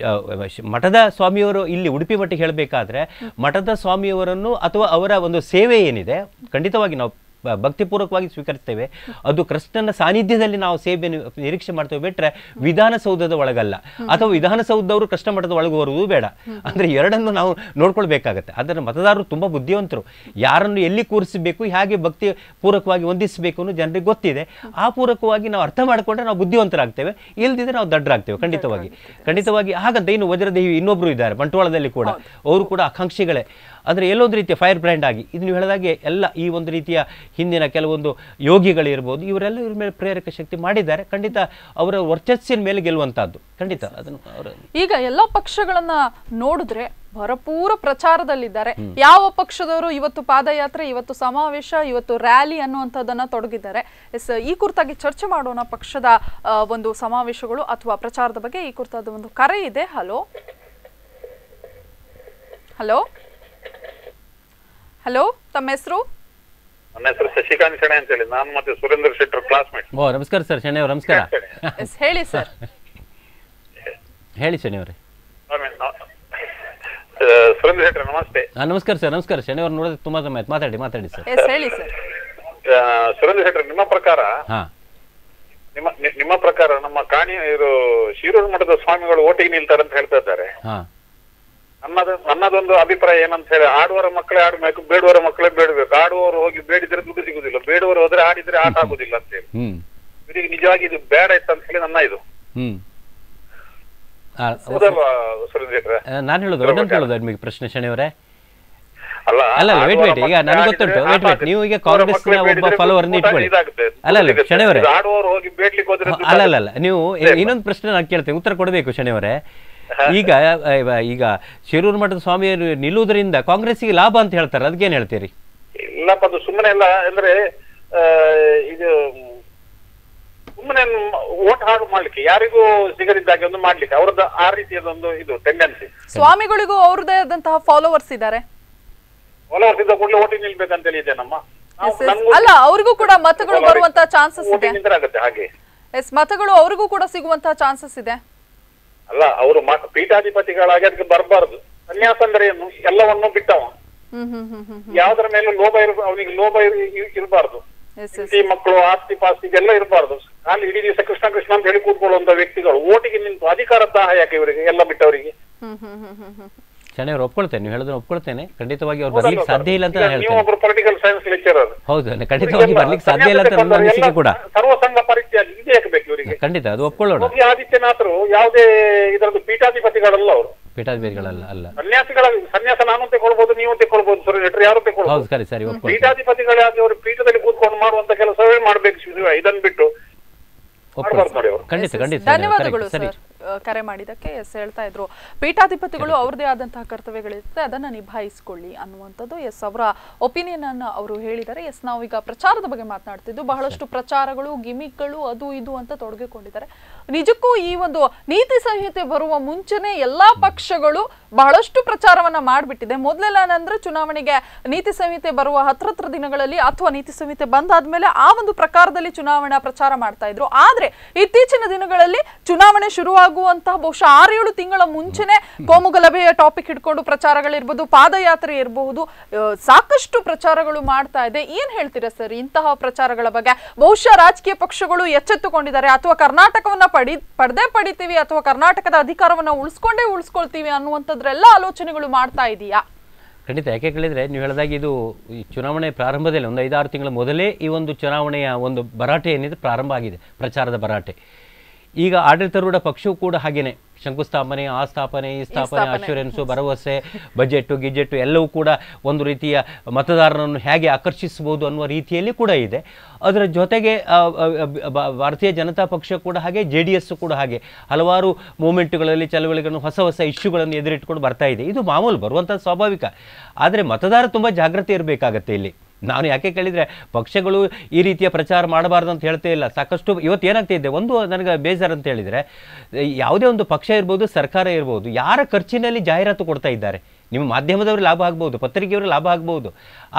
S2: ಮಠದ ಸ್ವಾಮಿಯವರು ಇಲ್ಲಿ ಉಡುಪಿ ಮಟ್ಟಿಗೆ ಹೇಳಬೇಕಾದ್ರೆ ಮಠದ ಸ್ವಾಮಿಯವರನ್ನು ಅಥವಾ ಅವರ ಒಂದು ಸೇವೆ ಏನಿದೆ ಖಂಡಿತವಾಗಿ ನಾವು ಭಕ್ತಿಪೂರ್ವಕವಾಗಿ ಸ್ವೀಕರಿಸ್ತೇವೆ. ಅದು ಕೃಷ್ಣನ ಸಾನ್ನಿಧ್ಯದಲ್ಲಿ ನಾವು ಸೇವೆ ನಿರೀಕ್ಷೆ ಮಾಡ್ತೇವೆ ಬಿಟ್ರೆ ವಿಧಾನಸೌಧದ ಒಳಗಲ್ಲ, ಅಥವಾ ವಿಧಾನಸೌಧದವರು ಕೃಷ್ಣ ಮಠದ ಒಳಗೆ ಬರುವುದು ಬೇಡ. ಅಂದ್ರೆ ಎರಡನ್ನು ನಾವು ನೋಡ್ಕೊಳ್ಬೇಕಾಗತ್ತೆ. ಅದರ ಮತದಾರರು ತುಂಬಾ ಬುದ್ಧಿವಂತರು, ಯಾರನ್ನು ಎಲ್ಲಿ ಕೂರಿಸಬೇಕು, ಹೇಗೆ ಭಕ್ತಿ ಪೂರ್ವಕವಾಗಿ ಹೊಂದಿಸಬೇಕು ಅನ್ನೋ ಜನರಿಗೆ ಗೊತ್ತಿದೆ. ಆ ಪೂರ್ವಕವಾಗಿ ನಾವು ಅರ್ಥ ಮಾಡಿಕೊಂಡ್ರೆ ನಾವು ಬುದ್ಧಿವಂತರಾಗ್ತೇವೆ, ಇಲ್ದಿದ್ರೆ ನಾವು ದಡ್ಡರಾಗ್ತೇವೆ. ಖಂಡಿತವಾಗಿ ಹಾಗಂತ ಇನ್ನು ವಜ್ರದೇವಿ ಇನ್ನೊಬ್ರು ಇದ್ದಾರೆ ಬಂಟ್ವಾಳದಲ್ಲಿ ಕೂಡ, ಅವರು ಕೂಡ ಆಕಾಂಕ್ಷಿಗಳೇ. ಅಂದರೆ ಎಲ್ಲೊಂದು ರೀತಿಯ ಫೈರ್ ಬ್ರ್ಯಾಂಡ್ ಆಗಿ ಇದು ನೀವು ಹೇಳಿದಾಗೆ ಎಲ್ಲ ಈ ಒಂದು ರೀತಿಯ ಹಿಂದಿನ ಕೆಲವೊಂದು ಯೋಗಿಗಳಿರ್ಬೋದು, ಇವರೆಲ್ಲ ಇವ್ರ ಮೇಲೆ ಪ್ರೇರಕ ಶಕ್ತಿ ಮಾಡಿದ್ದಾರೆ. ಖಂಡಿತ ಅವರ ವರ್ಚಸ್ಸಿನ ಮೇಲೆ ಗೆಲ್ಲುವಂತಹದ್ದು ಖಂಡಿತ. ಅದನ್ನು
S1: ಈಗ ಎಲ್ಲ ಪಕ್ಷಗಳನ್ನ ನೋಡಿದ್ರೆ ಭರಪೂರ ಪ್ರಚಾರದಲ್ಲಿದ್ದಾರೆ. ಯಾವ ಪಕ್ಷದವರು ಇವತ್ತು ಪಾದಯಾತ್ರೆ, ಇವತ್ತು ಸಮಾವೇಶ, ಇವತ್ತು ರ್ಯಾಲಿ ಅನ್ನುವಂಥದ್ದನ್ನ ತೊಡಗಿದ್ದಾರೆ. ಈ ಕುರಿತಾಗಿ ಚರ್ಚೆ ಮಾಡೋಣ ಪಕ್ಷದ ಒಂದು ಸಮಾವೇಶಗಳು ಅಥವಾ ಪ್ರಚಾರದ ಬಗ್ಗೆ. ಈ ಕುರಿತಾದ ಒಂದು ಕರೆ ಇದೆ. ಹಲೋ ಹಲೋ ಹಲೋ, ತಮ್ಮ ಹೆಸರು?
S6: ನನ್ನ ಹೆಸರು ಶಶಿಕಾಂತ್ ಶೆಣೆ ಅಂತ ಹೇಳಿ, ನಾನು ಮತ್ತೆ ಸುರೇಂದ್ರ ಶೆಟ್ಟರ್ ಕ್ಲಾಸ್ಮೇಟ್.
S2: ನಮಸ್ಕಾರ ಸರ್ ಶೆಣೆ ಅವರು. ನಮಸ್ಕಾರ.
S1: ಹೇಳಿ ಸರ್.
S2: ಹೇಳಿ ಶೆಣೆ ಅವರೇ.
S6: ಸುರೇಂದ್ರ ಶೆಟ್ಟರ್ ನಮಸ್ತೆ.
S2: ನಮಸ್ಕಾರ ಸರ್. ನಮಸ್ಕಾರ ಶೆಣೆ ಅವರು, ನೋಡಿದ್ರೆ ತುಂಬಾ ಸಮಯ ಆಯ್ತು. ಮಾತಾಡಿ ಸರ್.
S1: ಹೇಳಿ ಸರ್.
S6: ಸುರೇಂದ್ರ ಶೆಟ್ಟರ್, ನಿಮ್ಮ ಪ್ರಕಾರ ನಿಮ್ಮ ಪ್ರಕಾರ ನಮ್ಮ ಇವರು ಶಿರೂರು ಮಠದ ಸ್ವಾಮಿಗಳು ಓಟಿಗೆ ನಿಲ್ತಾರೆ ಅಂತ ಹೇಳ್ತಾ ಇದ್ದಾರೆ. ನನ್ನದೊಂದು ಅಭಿಪ್ರಾಯ ಏನಂತ ಹೇಳಿ, ಆಡುವವರ ಮಕ್ಕಳೇ ಆಡ್ಬೇಕು, ಬೇಡುವವರ ಮಕ್ಕಳೇ ಬೇಡಬೇಕು. ಆಡುವವರು ಹೋಗಿ ಬೇಡಿದ್ರೆ ದುಡ್ಡು ಸಿಗುದಿಲ್ಲ, ಬೇಡುವವರು ಹೋದ್ರೆ ಆಡಿದ್ರೆ ಆಟ ಆಗುದಿಲ್ಲ ಅಂತ ಹೇಳಿ. ಇವರಿಗೆ ನಿಜವಾಗಿ ಇದು ಬೇಡ ಇತ್ತು ಅಂತ ಹೇಳಿ ನನ್ನ ಇದು.
S2: ನಾನು ಹೇಳೋದು ನಿಮಗೆ ಪ್ರಶ್ನೆ ಶನಿಯವರೇ. ಅಲ್ಲ ವೇಟ್ ಈಗ ನನಗೆ ಗೊತ್ತುಂಟು. ವೇಟ್ ನೀವು ಈಗ ಕಾಂಗ್ರೆಸ್ ಒಬ್ಬ ಫಾಲೋವರ್ ಇಟ್ಕೊಳ್ಳಿ. ಅಲ್ಲ ಶನಿಯವರೇ, ಅಲ್ಲ ನೀವು ಇನ್ನೊಂದು ಪ್ರಶ್ನೆ ನಾನು ಕೇಳ್ತೇನೆ, ಉತ್ತರ ಕೊಡಬೇಕು ಶನಿಯವರೇ. ಈಗ ಶಿರೂರು ಮಠದ ಸ್ವಾಮಿಯರು ನಿಲ್ಲುವುದರಿಂದ ಕಾಂಗ್ರೆಸ್ಗೆ ಲಾಭ ಅಂತ ಹೇಳ್ತಾರೆ, ಅದಕ್ಕೇನ್ ಹೇಳ್ತೀರಿ?
S6: ಇಲ್ಲಪ್ಪ, ಅದು ಸುಮ್ಮನೆ ಅಲ್ಲ. ಅಂದ್ರೆ ಇದು ಸುಮ್ಮನೆ ಓಟ್ ಹಾಳು ಮಾಡ್ಲಿಕ್ಕೆ, ಯಾರಿಗೂ ಸಿಗದಿದ್ದಾಗೆ ಒಂದು ಮಾಡ್ಲಿಕ್ಕೆ ಅವ್ರದ್ದು ಆ ರೀತಿಯದೊಂದು ಇದು ಟೆಂಡೆನ್ಸಿ.
S1: ಸ್ವಾಮಿಗಳಿಗೂ ಅವ್ರದೇ ಆದಂತಹ ಫಾಲೋವರ್ಸ್ ಇದ್ದಾರೆ.
S6: ಫಾಲೋವರ್ಸ್ ಇದ್ದ ಕೂಡಲೇ ಓಟಿಂಗ್ ನಿಲ್ಬೇಕಂತ ಹೇಳಿ ಇದೆ ನಮ್ಮ.
S1: ಅಲ್ಲ, ಅವ್ರಿಗೂ ಕೂಡ ಮತಗಳು ಬರುವಂತ ಚಾನ್ಸಸ್ ಇದೆ.
S6: ಹಾಗೆ
S1: ಮತಗಳು ಅವ್ರಿಗೂ ಕೂಡ ಸಿಗುವಂತಹ ಚಾನ್ಸಸ್ ಇದೆ.
S6: ಅಲ್ಲ, ಅವರು ಪೀಠಾಧಿಪತಿಗಳಾಗಿ ಅದಕ್ಕೆ ಬರಬಾರದು. ಸನ್ಯಾಸ ಅಂದ್ರೆ ಏನು, ಎಲ್ಲವನ್ನು ಬಿಟ್ಟವ. ಯಾವ್ದ್ರ ಮೇಲೆ ಅವನಿಗೆ ಲೋಭ ಇರಬಾರ್ದು. ಮಕ್ಕಳು ಆಸ್ತಿ ಪಾಸ್ತಿ ಇದೆಲ್ಲ ಇರಬಾರ್ದು. ಅಲ್ಲಿ ಇಡೀ ದಿವಸ ಕೃಷ್ಣ ಕೃಷ್ಣ ಅಂತ ಹೇಳಿ ಕೂತ್ಕೊಳ್ಳುವಂತ ವ್ಯಕ್ತಿಗಳು ಓಟಿಗೆ ನಿಂತು ಅಧಿಕಾರದ ದಾಹ ಯಾಕೆ ಇವರಿಗೆ, ಎಲ್ಲ ಬಿಟ್ಟವರಿಗೆ?
S2: ಶನಿಯವರು ಒಪ್ಕೊಳ್ತೇನೆ, ನೀವು ಹೇಳೋದನ್ನ ಒಪ್ಕೊಳ್ತೇನೆ. ಖಂಡಿತವಾಗಿ ಅವ್ರು ಬರ್ಲಿಕ್ಕೆ ಸಾಧ್ಯ ಇಲ್ಲ ಅಂತ ಹೇಳ್ತೇನೆ.
S6: ಒಬ್ಬರು ಪೊಲಿಟಿಕಲ್ ಸೈನ್ಸ್ ಲೆಕ್ಚರರ್.
S2: ಹೌದು, ಖಂಡಿತವಾಗಿ ಬರ್ಲಿಕ್ಕೆ ಸಾಧ್ಯ ಇಲ್ಲ ಅಂತ ನನ್ನ ಅನಿಸಿಕೆ ಕೂಡ.
S6: ಸರ್ವಸಂಘ ಪರಿತ್ಯಾಗಿ ಇದು ಯಾಕೆ ಬೇಕು ಇವರಿಗೆ?
S2: ಖಂಡಿತ ಅದು ಒಪ್ಕೊಳ್ಳೋಣ.
S6: ಯೋಗಿ ಆದಿತ್ಯನಾಥರು ಯಾವುದೇ ಇದರದ್ದು ಪೀಠಾಧಿಪತಿಗಳಲ್ಲ, ಅವರು
S2: ಪೀಠಾಧಿಪತಿಗಳಲ್ಲ. ಅಲ್ಲ,
S6: ಸನ್ಯಾಸ ನಾನು ತಗೊಳ್ಬಹುದು, ನೀವು ತಗೊಳ್ಬಹುದು, ಸುರೇಶ್ ಯಾರು ತಗೊಳ್ಬಹುದು.
S2: ಸರಿ,
S6: ಪೀಠಾಧಿಪತಿಗಳಾಗಿ ಅವರು ಪೀಠದಲ್ಲಿ ಕೂತ್ಕೊಂಡು ಮಾಡುವಂತ ಕೆಲಸವೇ ಮಾಡ್ಬೇಕು. ಇದನ್ನು ಬಿಟ್ಟು
S1: ಧನ್ಯವಾದಗಳು ಸರ್ ಕರೆ ಮಾಡಿದಕ್ಕೆ. ಹೇಳ್ತಾ ಇದ್ರು ಪೀಠಾಧಿಪತಿಗಳು ಅವ್ರದೇ ಆದಂತಹ ಕರ್ತವ್ಯಗಳಿರುತ್ತೆ, ಅದನ್ನ ನಿಭಾಯಿಸಿಕೊಳ್ಳಿ ಅನ್ನುವಂಥದ್ದು. ಅವರ ಒಪಿನಿಯನ್ ಅನ್ನು ಅವರು ಹೇಳಿದ್ದಾರೆ. ನಾವೀಗ ಪ್ರಚಾರದ ಬಗ್ಗೆ ಮಾತನಾಡ್ತಿದ್ದು, ಬಹಳಷ್ಟು ಪ್ರಚಾರಗಳು, ಗಿಮಿಕ್ಗಳು, ಅದು ಇದು ಅಂತ ತೊಡಗಿಕೊಂಡಿದ್ದಾರೆ. ನಿಜಕ್ಕೂ ಈ ಒಂದು ನೀತಿ ಸಂಹಿತೆ ಬರುವ ಮುಂಚೆನೆ ಎಲ್ಲಾ ಪಕ್ಷಗಳು ಬಹಳಷ್ಟು ಪ್ರಚಾರವನ್ನ ಮಾಡಿಬಿಟ್ಟಿದೆ. ಮೊದಲೆಲ್ಲ ಏನಂದ್ರೆ ಚುನಾವಣೆಗೆ ನೀತಿ ಸಂಹಿತೆ ಬರುವ ಹತ್ರ ದಿನಗಳಲ್ಲಿ ಅಥವಾ ನೀತಿ ಸಂಹಿತೆ ಬಂದಾದ್ಮೇಲೆ ಆ ಒಂದು ಪ್ರಕಾರದಲ್ಲಿ ಚುನಾವಣಾ ಪ್ರಚಾರ ಮಾಡ್ತಾ ಇದ್ರು. ಆದ್ರೆ ಇತ್ತೀಚಿನ ದಿನಗಳಲ್ಲಿ ಚುನಾವಣೆ ಶುರುವಾಗುವಂತಹ ಬಹುಶಃ 6-7 ತಿಂಗಳ ಮುಂಚೆನೆ ಕೋಮುಗಲಭೆಯ ಟಾಪಿಕ್ ಹಿಡ್ಕೊಂಡು ಪ್ರಚಾರಗಳಿರ್ಬೋದು, ಪಾದಯಾತ್ರೆ ಇರಬಹುದು, ಸಾಕಷ್ಟು ಪ್ರಚಾರಗಳು ಮಾಡ್ತಾ ಇದೆ. ಏನ್ ಹೇಳ್ತೀರಾ ಸರ್ ಇಂತಹ ಪ್ರಚಾರಗಳ ಬಗ್ಗೆ? ಬಹುಶಃ ರಾಜಕೀಯ ಪಕ್ಷಗಳು ಎಚ್ಚೆತ್ತುಕೊಂಡಿದ್ದಾರೆ, ಅಥವಾ ಕರ್ನಾಟಕವನ್ನ ಪಡಿತೀವಿ ಅಥವಾ ಕರ್ನಾಟಕದ ಅಧಿಕಾರವನ್ನ ಉಳಿಸ್ಕೊಳ್ತೀವಿ ಅನ್ನುವಂಥದ್ರೆಲ್ಲ ಆಲೋಚನೆಗಳು ಮಾಡ್ತಾ ಇದೆಯಾ?
S2: ಖಂಡಿತ. ಯಾಕೆ ಕೇಳಿದರೆ, ನೀವು ಹೇಳಿದಾಗ ಇದು ಈ ಚುನಾವಣೆ ಪ್ರಾರಂಭದಲ್ಲಿ ಒಂದು 5-6 ತಿಂಗಳ ಮೊದಲೇ ಈ ಒಂದು ಚುನಾವಣೆಯ ಒಂದು ಭರಾಟೆ ಏನಿದೆ ಪ್ರಾರಂಭ ಆಗಿದೆ, ಪ್ರಚಾರದ ಭರಾಟೆ. ಈಗ ಆಡಳಿತಾರೂಢ ಪಕ್ಷವೂ ಕೂಡ ಹಾಗೇನೆ ಶಂಕುಸ್ಥಾಪನೆ, ಆ ಸ್ಥಾಪನೆ, ಈ ಸ್ಥಾಪನೆ, ಅಶ್ಯೂರೆನ್ಸು, ಭರವಸೆ, ಬಜೆಟ್ಟು, ಗಿಜೆಟ್ಟು ಎಲ್ಲವೂ ಕೂಡ ಒಂದು ರೀತಿಯ ಮತದಾರರನ್ನು ಹೇಗೆ ಆಕರ್ಷಿಸಬಹುದು ಅನ್ನುವ ರೀತಿಯಲ್ಲಿ ಕೂಡ ಇದೆ. ಅದರ ಜೊತೆಗೆ ಭಾರತೀಯ ಜನತಾ ಪಕ್ಷ ಕೂಡ ಹಾಗೆ, JDS ಕೂಡ ಹಾಗೆ ಹಲವಾರು ಮೂಮೆಂಟ್ಗಳಲ್ಲಿ ಚಳವಳಿಗಳನ್ನು, ಹೊಸ ಇಶ್ಯೂಗಳನ್ನು ಎದುರಿಟ್ಕೊಂಡು ಬರ್ತಾ ಇದೆ. ಇದು ಮಾಮೂಲು, ಬರುವಂಥದ್ದು ಸ್ವಾಭಾವಿಕ. ಆದರೆ ಮತದಾರ ತುಂಬ ಜಾಗೃತಿ ಇರಬೇಕಾಗತ್ತೆ ಇಲ್ಲಿ. ನಾನು ಯಾಕೆ ಕೇಳಿದರೆ, ಪಕ್ಷಗಳು ಈ ರೀತಿಯ ಪ್ರಚಾರ ಮಾಡಬಾರ್ದು ಅಂತ ಹೇಳ್ತೇ ಇಲ್ಲ. ಸಾಕಷ್ಟು ಇವತ್ತು ಏನಾಗ್ತಿದೆ, ಒಂದು ನನಗೆ ಬೇಜಾರು ಅಂತ ಹೇಳಿದರೆ, ಯಾವುದೇ ಒಂದು ಪಕ್ಷ ಇರ್ಬೋದು, ಸರ್ಕಾರ ಇರ್ಬೋದು, ಯಾರ ಖರ್ಚಿನಲ್ಲಿ ಜಾಹೀರಾತು ಕೊಡ್ತಾ ಇದ್ದಾರೆ. ನಿಮ್ಮ ಮಾಧ್ಯಮದವರು ಲಾಭ ಆಗ್ಬೋದು, ಪತ್ರಿಕೆಯವರು ಲಾಭ ಆಗ್ಬೋದು,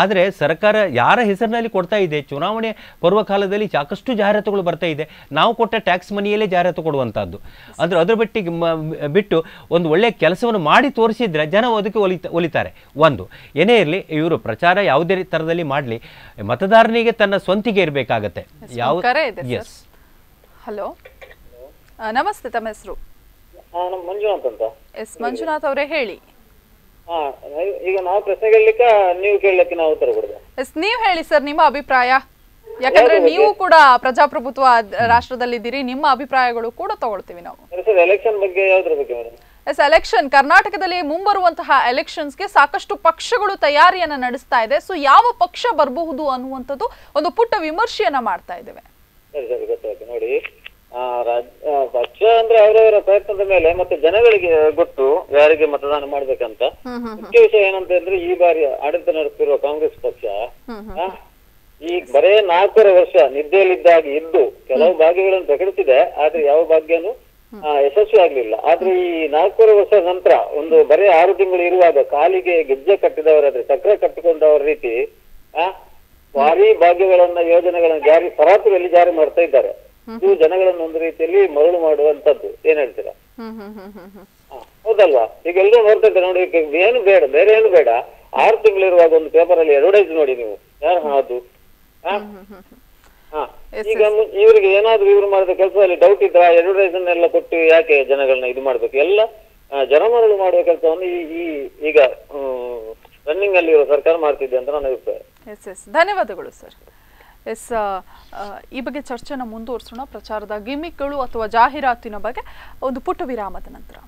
S2: ಆದರೆ ಸರ್ಕಾರ ಯಾರ ಹೆಸರಿನಲ್ಲಿ ಕೊಡ್ತಾ ಇದೆ? ಚುನಾವಣೆ ಪೂರ್ವಕಾಲದಲ್ಲಿ ಸಾಕಷ್ಟು ಜಾಹೀರಾತುಗಳು ಬರ್ತಾ ಇದೆ. ನಾವು ಕೊಟ್ಟ ಟ್ಯಾಕ್ಸ್ ಮನಿಯಲ್ಲೇ ಜಾಹೀರಾತು ಕೊಡುವಂಥದ್ದು. ಅಂದರೆ ಅದ್ರ ಬಿಟ್ಟು ಒಂದು ಒಳ್ಳೆಯ ಕೆಲಸವನ್ನು ಮಾಡಿ ತೋರಿಸಿದ್ರೆ ಜನ ಅದಕ್ಕೆ ಒಲಿತಾರೆ. ಒಂದು ಏನೇ ಇರಲಿ, ಇವರು ಪ್ರಚಾರ ಯಾವುದೇ ಥರದಲ್ಲಿ ಮಾಡಲಿ, ಮತದಾರನಿಗೆ ತನ್ನ ಸ್ವಂತಿಗೆ ಇರಬೇಕಾಗತ್ತೆ.
S1: ಹಲೋ, ನಮಸ್ತೆ, ತಮ್ಮ ಹೆಸರು?
S5: ಮಂಜುನಾಥ್ ಅಂತ.
S1: ಎಸ್ ಮಂಜುನಾಥ್ ಅವರೇ, ಹೇಳಿ.
S5: ಈಗ ನಾವು ಪ್ರಶ್ನೆ ಕೇಳಲಿಕ್ಕೆ, ನೀವು ಕೇಳಲಿಕ್ಕೆ ನಾವು ಉತ್ತರ ಕೊಡೋದು?
S1: ಎಸ್, ನೀವು ಹೇಳಿ ಸರ್ ನಿಮ್ಮ ಅಭಿಪ್ರಾಯ. ಯಾಕಂದ್ರೆ ನೀವು ಕೂಡ ಪ್ರಜಾಪ್ರಭುತ್ವ ರಾಷ್ಟ್ರದಲ್ಲಿದ್ದೀರಿ, ನಿಮ್ಮ ಅಭಿಪ್ರಾಯಗಳು ಕೂಡ ತಗೊಳ್ತೀವಿ ನಾವು.
S5: ಎಲೆಕ್ಷನ್ ಬಗ್ಗೆ ಯಾವ್ದ್ರ ಬಗ್ಗೆ?
S1: ಎಸ್, ಎಲೆಕ್ಷನ್ ಕರ್ನಾಟಕದಲ್ಲಿ ಮುಂಬರುವಂತಹ ಎಲೆಕ್ಷನ್ಸ್ಗೆ ಸಾಕಷ್ಟು ಪಕ್ಷಗಳು ತಯಾರಿಯನ್ನ ನಡೆಸ್ತಾ ಇದೆ. ಸೊ ಯಾವ ಪಕ್ಷ ಬರಬಹುದು ಅನ್ನುವಂಥದ್ದು ಒಂದು ಪುಟ್ಟ ವಿಮರ್ಶೆಯನ್ನ ಮಾಡ್ತಾ ಇದ್ದೇವೆ.
S5: ಸರಿ ಸರಿ, ಗೊತ್ತಾಯ್ತು. ನೋಡಿ, ಪಕ್ಷ ಅಂದ್ರೆ ಅವರವರ ಪ್ರಯತ್ನದ ಮೇಲೆ ಮತ್ತೆ ಜನಗಳಿಗೆ ಗೊತ್ತು ಯಾರಿಗೆ ಮತದಾನ ಮಾಡ್ಬೇಕಂತ. ಮುಖ್ಯ ವಿಷಯ ಏನಂತ ಅಂದ್ರೆ, ಈ ಬಾರಿ ಆಡಳಿತ ನಡೆಸ್ತಿರುವ ಕಾಂಗ್ರೆಸ್ ಪಕ್ಷ ಈ ಬರೇ 4 ವರ್ಷ ನಿದ್ದೆಯಲ್ಲಿದ್ದಾಗಿ ಇದ್ದು ಕೆಲವು ಭಾಗ್ಯಗಳನ್ನು ಪ್ರಕಟಿಸಿದೆ, ಆದ್ರೆ ಯಾವ ಭಾಗ್ಯನೂ ಯಶಸ್ವಿ ಆಗ್ಲಿಲ್ಲ. ಆದ್ರೆ ಈ 4 ವರ್ಷದ ನಂತರ ಒಂದು ಬರೇ 6 ತಿಂಗಳು ಇರುವಾಗ ಕಾಲಿಗೆ ಗೆಜ್ಜೆ ಕಟ್ಟಿದವರಾದ್ರೆ ಚಕ್ರ ಕಟ್ಟಿಕೊಂಡವರ ರೀತಿ ಭಾರಿ ಭಾಗ್ಯಗಳನ್ನ, ಯೋಜನೆಗಳನ್ನ ತರಾತುರಿಯಲ್ಲಿ ಜಾರಿ ಮಾಡ್ತಾ ಇದ್ದಾರೆ. ಇದು ಜನಗಳನ್ನು ಒಂದು ರೀತಿಯಲ್ಲಿ ಮರಳು ಮಾಡುವಂತದ್ದು. ಏನ್ ಹೇಳ್ತೀರಾ? ಹೌದಲ್ವಾ? ಈಗ ಎಲ್ಲರೂ ನೋಡ್ತಾ ಇದ್ದಾರೆ ನೋಡಿ, ಏನು ಬೇಡ, ಬೇರೆ ಏನು ಬೇಡ, 6 ತಿಂಗಳಿರುವಾಗ ಒಂದು ಪೇಪರ್ ಅಲ್ಲಿ ಅಡ್ವರ್ಟೈಸ್ ನೋಡಿ ನೀವು, ಯಾರು ಅದು? ಈಗ ಇವರಿಗೆ ಏನಾದ್ರು ಇವ್ರು ಮಾಡಿದ ಕೆಲಸದಲ್ಲಿ ಡೌಟ್ ಇದ್ರ ಅಡ್ವರ್ಟೈಸ್ ಎಲ್ಲ ಕೊಟ್ಟು ಯಾಕೆ ಜನಗಳನ್ನ ಇದು ಮಾಡ್ಬೇಕು? ಎಲ್ಲ ಜನಮರಳು ಮಾಡುವ ಕೆಲಸವನ್ನು ಈಗ ರನ್ನಿಂಗ್ ಅಲ್ಲಿ ಇರೋ ಸರ್ಕಾರ ಮಾಡ್ತಿದೆ ಅಂತ ನನ್ನ ಅಭಿಪ್ರಾಯ.
S1: ಧನ್ಯವಾದಗಳು ಸರ್. ಎಸ್, ಈ ಬಗ್ಗೆ ಚರ್ಚೆನ ಮುಂದುವರಿಸೋಣ. ಪ್ರಚಾರದ ಗಿಮಿಕ್ಗಳು ಅಥವಾ ಜಾಹೀರಾತಿನ ಬಗ್ಗೆ ಒಂದು ಪುಟ್ಟ ವಿರಾಮದ ನಂತರ.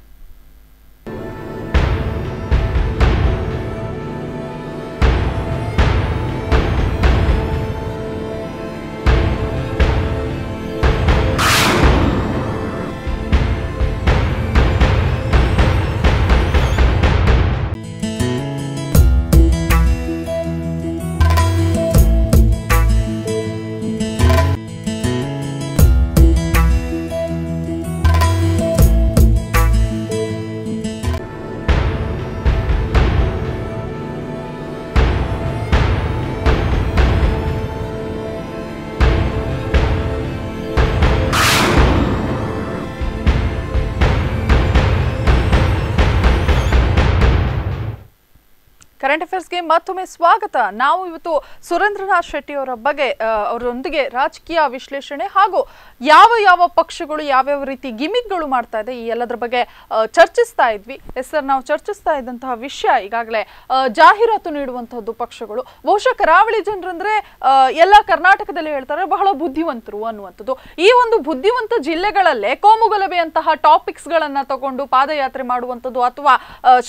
S1: ಕರೆಂಟ್ ಅಫೇರ್ಸ್ಗೆ ಮತ್ತೊಮ್ಮೆ ಸ್ವಾಗತ. ನಾವು ಇವತ್ತು ಸುರೇಂದ್ರನಾಥ್ ಶೆಟ್ಟಿ ಅವರ ಬಗ್ಗೆ, ಅವರೊಂದಿಗೆ ರಾಜಕೀಯ ವಿಶ್ಲೇಷಣೆ ಹಾಗೂ ಯಾವ ಪಕ್ಷಗಳು ಯಾವ್ಯಾವ ರೀತಿ ಗಿಮಿಕ್ಗಳು ಮಾಡ್ತಾ ಇದೆ ಈ ಎಲ್ಲದರ ಬಗ್ಗೆ ಚರ್ಚಿಸ್ತಾ ಇದ್ವಿ. ಎಸ್ ಸರ್, ನಾವು ಚರ್ಚಿಸ್ತಾ ಇದ್ದಂತಹ ವಿಷಯ ಈಗಾಗಲೇ ಜಾಹೀರಾತು ನೀಡುವಂತಹದ್ದು ಪಕ್ಷಗಳು. ಬಹುಶಃ ಕರಾವಳಿ ಜನರಂದ್ರೆ ಎಲ್ಲ ಕರ್ನಾಟಕದಲ್ಲಿ ಹೇಳ್ತಾರೆ ಬಹಳ ಬುದ್ಧಿವಂತರು ಅನ್ನುವಂಥದ್ದು. ಈ ಒಂದು ಬುದ್ಧಿವಂತ ಜಿಲ್ಲೆಗಳಲ್ಲೇ ಕೋಮುಗಲಭೆಯಂತಹ ಟಾಪಿಕ್ಸ್ ಗಳನ್ನ ತಗೊಂಡು ಪಾದಯಾತ್ರೆ ಮಾಡುವಂಥದ್ದು ಅಥವಾ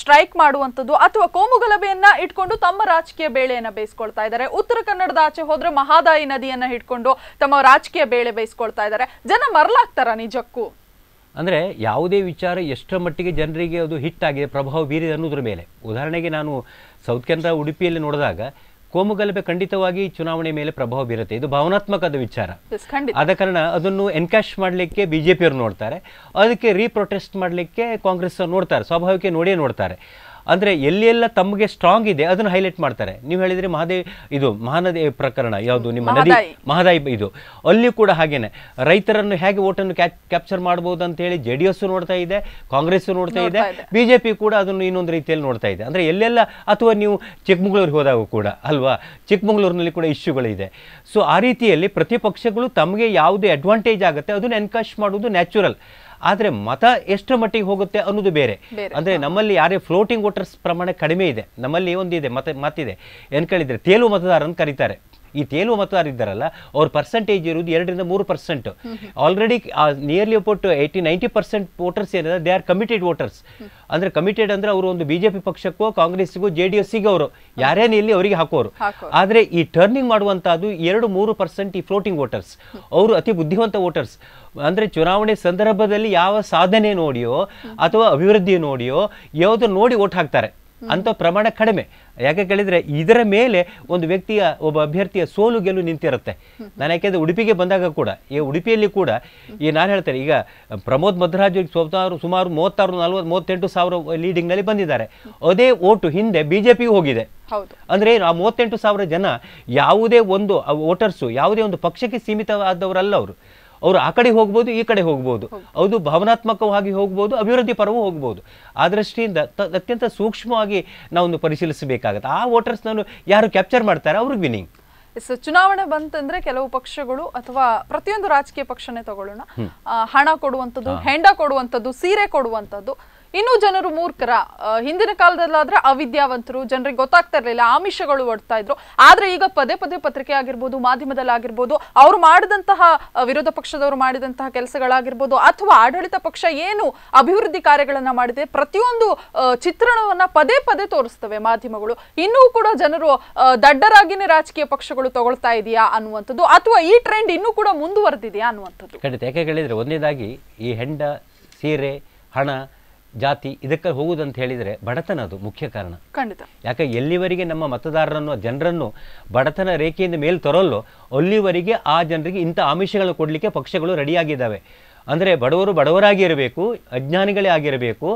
S1: ಸ್ಟ್ರೈಕ್ ಮಾಡುವಂಥದ್ದು ಅಥವಾ ಕೋಮುಗಲಭೆಯನ್ನ ಇಟ್ಕೊಂಡು ತಮ್ಮ ರಾಜಕೀಯ ಬೇಳೆಯನ್ನ ಬೇಯಿಸ್ಕೊಳ್ತಾ ಇದ್ದಾರೆ. ಉತ್ತರ ಕನ್ನಡದ ಆಚೆ ಹೋದ್ರೆ ಮಹಾದಾಯಿ ನದಿಯನ್ನ ಇಟ್ಕೊಂಡು ತಮ್ಮ ರಾಜಕೀಯ ಬೇಳೆ ಬೇಯಿಸ್ಕೊಳ್ತಾ ಇದ್ದಾರೆ. ಜನ ಮರಳಾಗ್ತಾರ ನಿಜಕ್ಕೂ?
S2: ಅಂದರೆ ಯಾವುದೇ ವಿಚಾರ ಎಷ್ಟರ ಮಟ್ಟಿಗೆ ಜನರಿಗೆ ಅದು ಹಿಟ್ ಆಗಿದೆ, ಪ್ರಭಾವ ಬೀರಿದೆ ಅನ್ನೋದ್ರ ಮೇಲೆ. ಉದಾಹರಣೆಗೆ ನಾನು ಸೌತ್ ಕೆನರಾ ಉಡುಪಿಯಲ್ಲಿ ನೋಡಿದಾಗ ಕೋಮುಗಲಭೆ ಖಂಡಿತವಾಗಿ ಚುನಾವಣೆ ಮೇಲೆ ಪ್ರಭಾವ ಬೀರುತ್ತೆ. ಇದು ಭಾವನಾತ್ಮಕದ ವಿಚಾರ. ಆದ ಕಾರಣ ಅದನ್ನು ಎನ್ಕ್ಯಾಶ್ ಮಾಡಲಿಕ್ಕೆ ಬಿಜೆಪಿಯವರು ನೋಡ್ತಾರೆ, ಅದಕ್ಕೆ ರೀಪ್ರೊಟೆಸ್ಟ್ ಮಾಡಲಿಕ್ಕೆ ಕಾಂಗ್ರೆಸ್ ನೋಡ್ತಾರೆ, ಸ್ವಾಭಾವಿಕ ನೋಡೇ ನೋಡ್ತಾರೆ. ಅಂದರೆ ಎಲ್ಲೆಲ್ಲ ತಮಗೆ ಸ್ಟ್ರಾಂಗ್ ಇದೆ ಅದನ್ನು ಹೈಲೈಟ್ ಮಾಡ್ತಾರೆ. ನೀವು ಹೇಳಿದರೆ ಮಹಾನದಿ ಪ್ರಕರಣ ಯಾವುದು, ನಿಮ್ಮ ನದಿ ಮಹದಾಯಿ, ಇದು ಅಲ್ಲಿ ಕೂಡ ಹಾಗೇನೆ ರೈತರನ್ನು ಹೇಗೆ ಓಟನ್ನು ಕ್ಯಾಪ್ಚರ್ ಮಾಡ್ಬೋದು ಅಂತ ಹೇಳಿ JDS ನೋಡ್ತಾ ಇದೆ, ಕಾಂಗ್ರೆಸ್ ನೋಡ್ತಾ ಇದೆ, ಬಿಜೆಪಿ ಕೂಡ ಅದನ್ನು ಇನ್ನೊಂದು ರೀತಿಯಲ್ಲಿ ನೋಡ್ತಾ ಇದೆ. ಅಂದರೆ ಎಲ್ಲೆಲ್ಲ, ಅಥವಾ ನೀವು ಚಿಕ್ಕಮಗಳೂರಿಗೆ ಹೋದಾಗ ಕೂಡ ಅಲ್ವಾ, ಚಿಕ್ಕಮಗಳೂರಿನಲ್ಲಿ ಕೂಡ ಇಶ್ಯೂಗಳಿದೆ. ಸೊ ಆ ರೀತಿಯಲ್ಲಿ ಪ್ರತಿಪಕ್ಷಗಳು ತಮಗೆ ಯಾವುದು ಅಡ್ವಾಂಟೇಜ್ ಆಗುತ್ತೆ ಅದನ್ನು ಎನ್ಕರೇಜ್ ಮಾಡೋದು ನ್ಯಾಚುರಲ್. ಆದರೆ ಮತ ಎಷ್ಟು ಮಟ್ಟಿಗೆ ಹೋಗುತ್ತೆ ಅನ್ನೋದು ಬೇರೆ. ಅಂದರೆ ನಮ್ಮಲ್ಲಿ ಯಾರೇ ಫ್ಲೋಟಿಂಗ್ ವೋಟರ್ಸ್ ಪ್ರಮಾಣ ಕಡಿಮೆ ಇದೆ, ನಮ್ಮಲ್ಲಿ ಒಂದಿದೆ ಮಾತಿದೆ, ಏನು ಕೇಳಿದರೆ ತೇಲು ಮತದಾರ ಅಂತ ಕರೀತಾರೆ. ಈ ತೇಲು ಮತದಾರ ಇದ್ದಾರಲ್ಲ, ಅವ್ರ ಪರ್ಸೆಂಟೇಜ್ ಇರುವುದು 2-3%. ಆಲ್ರೆಡಿ ನಿಯರ್ಲಿ ಅಬೌಟ್ 80-90% ವೋಟರ್ಸ್ ಏನಿದೆ ದೇ ಆರ್ ಕಮಿಟೆಡ್ ವೋಟರ್ಸ್. ಅಂದರೆ ಕಮಿಟೆಡ್ ಅಂದರೆ ಅವರು ಒಂದು ಬಿಜೆಪಿ ಪಕ್ಷಕ್ಕೋ ಕಾಂಗ್ರೆಸ್ಗೂ JDSಗೆ ಅವರು ಯಾರೇನು ಇಲ್ಲಿ ಅವರಿಗೆ ಹಾಕೋರು. ಆದರೆ ಈ ಟರ್ನಿಂಗ್ ಮಾಡುವಂತಹದ್ದು 2-3% ಈ ಫ್ಲೋಟಿಂಗ್ ವೋಟರ್ಸ್, ಅವರು ಅತಿ ಬುದ್ಧಿವಂತ ವೋಟರ್ಸ್. ಅಂದರೆ ಚುನಾವಣೆ ಸಂದರ್ಭದಲ್ಲಿ ಯಾವ ಸಾಧನೆ ನೋಡಿಯೋ ಅಥವಾ ಅಭಿವೃದ್ಧಿ ನೋಡಿಯೋ ಯಾವುದೋ ನೋಡಿ ಓಟ್ ಹಾಕ್ತಾರೆ ಅಂತ ಪ್ರಮಾಣ ಕಡಿಮೆ. ಯಾಕೆ ಕೇಳಿದರೆ ಇದರ ಮೇಲೆ ಒಂದು ವ್ಯಕ್ತಿಯ, ಒಬ್ಬ ಅಭ್ಯರ್ಥಿಯ ಸೋಲು ಗೆಲುವು ನಿಂತಿರುತ್ತೆ. ನಾನು ಯಾಕೆಂದರೆ ಉಡುಪಿಗೆ ಬಂದಾಗ ಕೂಡ, ಈ ಉಡುಪಿಯಲ್ಲಿ ಕೂಡ ನಾನು ಹೇಳ್ತೇನೆ, ಈಗ ಪ್ರಮೋದ್ ಮಧ್ವರಾಜ್ ಸುಮಾರು 36-38 ಸಾವಿರ ಲೀಡಿಂಗ್ನಲ್ಲಿ ಬಂದಿದ್ದಾರೆ. ಅದೇ ಓಟು ಹಿಂದೆ ಬಿಜೆಪಿಗೆ ಹೋಗಿದೆ. ಅಂದರೆ ಆ 38 ಸಾವಿರ ಜನ ಯಾವುದೇ ಒಂದು ವೋಟರ್ಸು ಯಾವುದೇ ಒಂದು ಪಕ್ಷಕ್ಕೆ ಸೀಮಿತವಾದವರಲ್ಲ. ಅವರು ಆ ಕಡೆ ಹೋಗ್ಬೋದು, ಈ ಕಡೆ ಹೋಗ್ಬೋದು, ಅದು ಭಾವನಾತ್ಮಕವಾಗಿ ಹೋಗ್ಬೋದು, ಅಭಿವೃದ್ಧಿ ಪರವೂ ಹೋಗ್ಬೋದು. ಆ ದೃಷ್ಟಿಯಿಂದ ಅತ್ಯಂತ ಸೂಕ್ಷ್ಮವಾಗಿ ನಾವು ಪರಿಶೀಲಿಸಬೇಕಾಗತ್ತೆ. ಆ ವೋಟರ್ಸ್ನನ್ನು ಯಾರು ಕ್ಯಾಪ್ಚರ್ ಮಾಡ್ತಾರೆ ಅವ್ರಿಗೆ ವಿನಿಂಗ್.
S1: ಚುನಾವಣೆ ಬಂತಂದ್ರೆ ಕೆಲವು ಪಕ್ಷಗಳು ಅಥವಾ ಪ್ರತಿಯೊಂದು ರಾಜಕೀಯ ಪಕ್ಷನೇ ತಗೊಳ್ಳೋಣ, ಹಣ ಕೊಡುವಂಥದ್ದು, ಹೆಂಡ ಕೊಡುವಂಥದ್ದು, ಸೀರೆ ಕೊಡುವಂಥದ್ದು. ಇನ್ನೂ ಜನರು ಮೂರ್ಖರ, ಹಿಂದಿನ ಕಾಲದಲ್ಲಾದ್ರೆ ಅವಿದ್ಯಾವಂತರು, ಜನರಿಗೆ ಗೊತ್ತಾಗ್ತಾ ಇರಲಿಲ್ಲ, ಆಮಿಷಗಳು ಒಡ್ತಾ ಇದ್ರು. ಆದ್ರೆ ಈಗ ಪದೇ ಪದೇ ಪತ್ರಿಕೆ ಆಗಿರ್ಬೋದು, ಮಾಧ್ಯಮದಲ್ಲಿ ಆಗಿರ್ಬೋದು, ಅವ್ರು ಮಾಡಿದಂತಹ ವಿರೋಧ ಪಕ್ಷದವರು ಮಾಡಿದಂತಹ ಕೆಲಸಗಳಾಗಿರ್ಬೋದು, ಅಥವಾ ಆಡಳಿತ ಪಕ್ಷ ಏನು ಅಭಿವೃದ್ಧಿ ಕಾರ್ಯಗಳನ್ನ ಮಾಡಿದೆ, ಪ್ರತಿಯೊಂದು ಚಿತ್ರಣವನ್ನ ಪದೇ ಪದೇ ತೋರಿಸ್ತವೆ ಮಾಧ್ಯಮಗಳು. ಇನ್ನೂ ಕೂಡ ಜನರು ದಡ್ಡರಾಗಿನೇ ರಾಜಕೀಯ ಪಕ್ಷಗಳು ತಗೊಳ್ತಾ ಇದೆಯಾ ಅನ್ನುವಂಥದ್ದು, ಅಥವಾ ಈ ಟ್ರೆಂಡ್ ಇನ್ನೂ ಕೂಡ ಮುಂದುವರೆದಿದೆಯಾ ಅನ್ನುವಂಥದ್ದು.
S2: ಖಂಡಿತ. ಯಾಕೆ ಹೇಳಿದ್ರೆ ಒಂದೇದಾಗಿ ಈ ಹೆಂಡ, ಸೀರೆ, ಹಣ, ಜಾತಿ ಇದಕ್ಕೆ ಹೋಗುವುದಂತ ಹೇಳಿದರೆ ಬಡತನ ಅದು ಮುಖ್ಯ ಕಾರಣ.
S1: ಖಂಡಿತ.
S2: ಯಾಕೆ ಎಲ್ಲಿವರೆಗೆ ನಮ್ಮ ಮತದಾರರನ್ನು, ಜನರನ್ನು ಬಡತನ ರೇಖೆಯಿಂದ ಮೇಲೆ ತರೋಲ್ಲೋ ಅಲ್ಲಿವರೆಗೆ ಆ ಜನರಿಗೆ ಇಂಥ ಆಮಿಷಗಳನ್ನು ಕೊಡಲಿಕ್ಕೆ ಪಕ್ಷಗಳು ರೆಡಿಯಾಗಿದ್ದಾವೆ. ಅಂದರೆ ಬಡವರು ಬಡವರಾಗಿ ಇರಬೇಕು, ಅಜ್ಞಾನಿಗಳೇ ಆಗಿರಬೇಕು.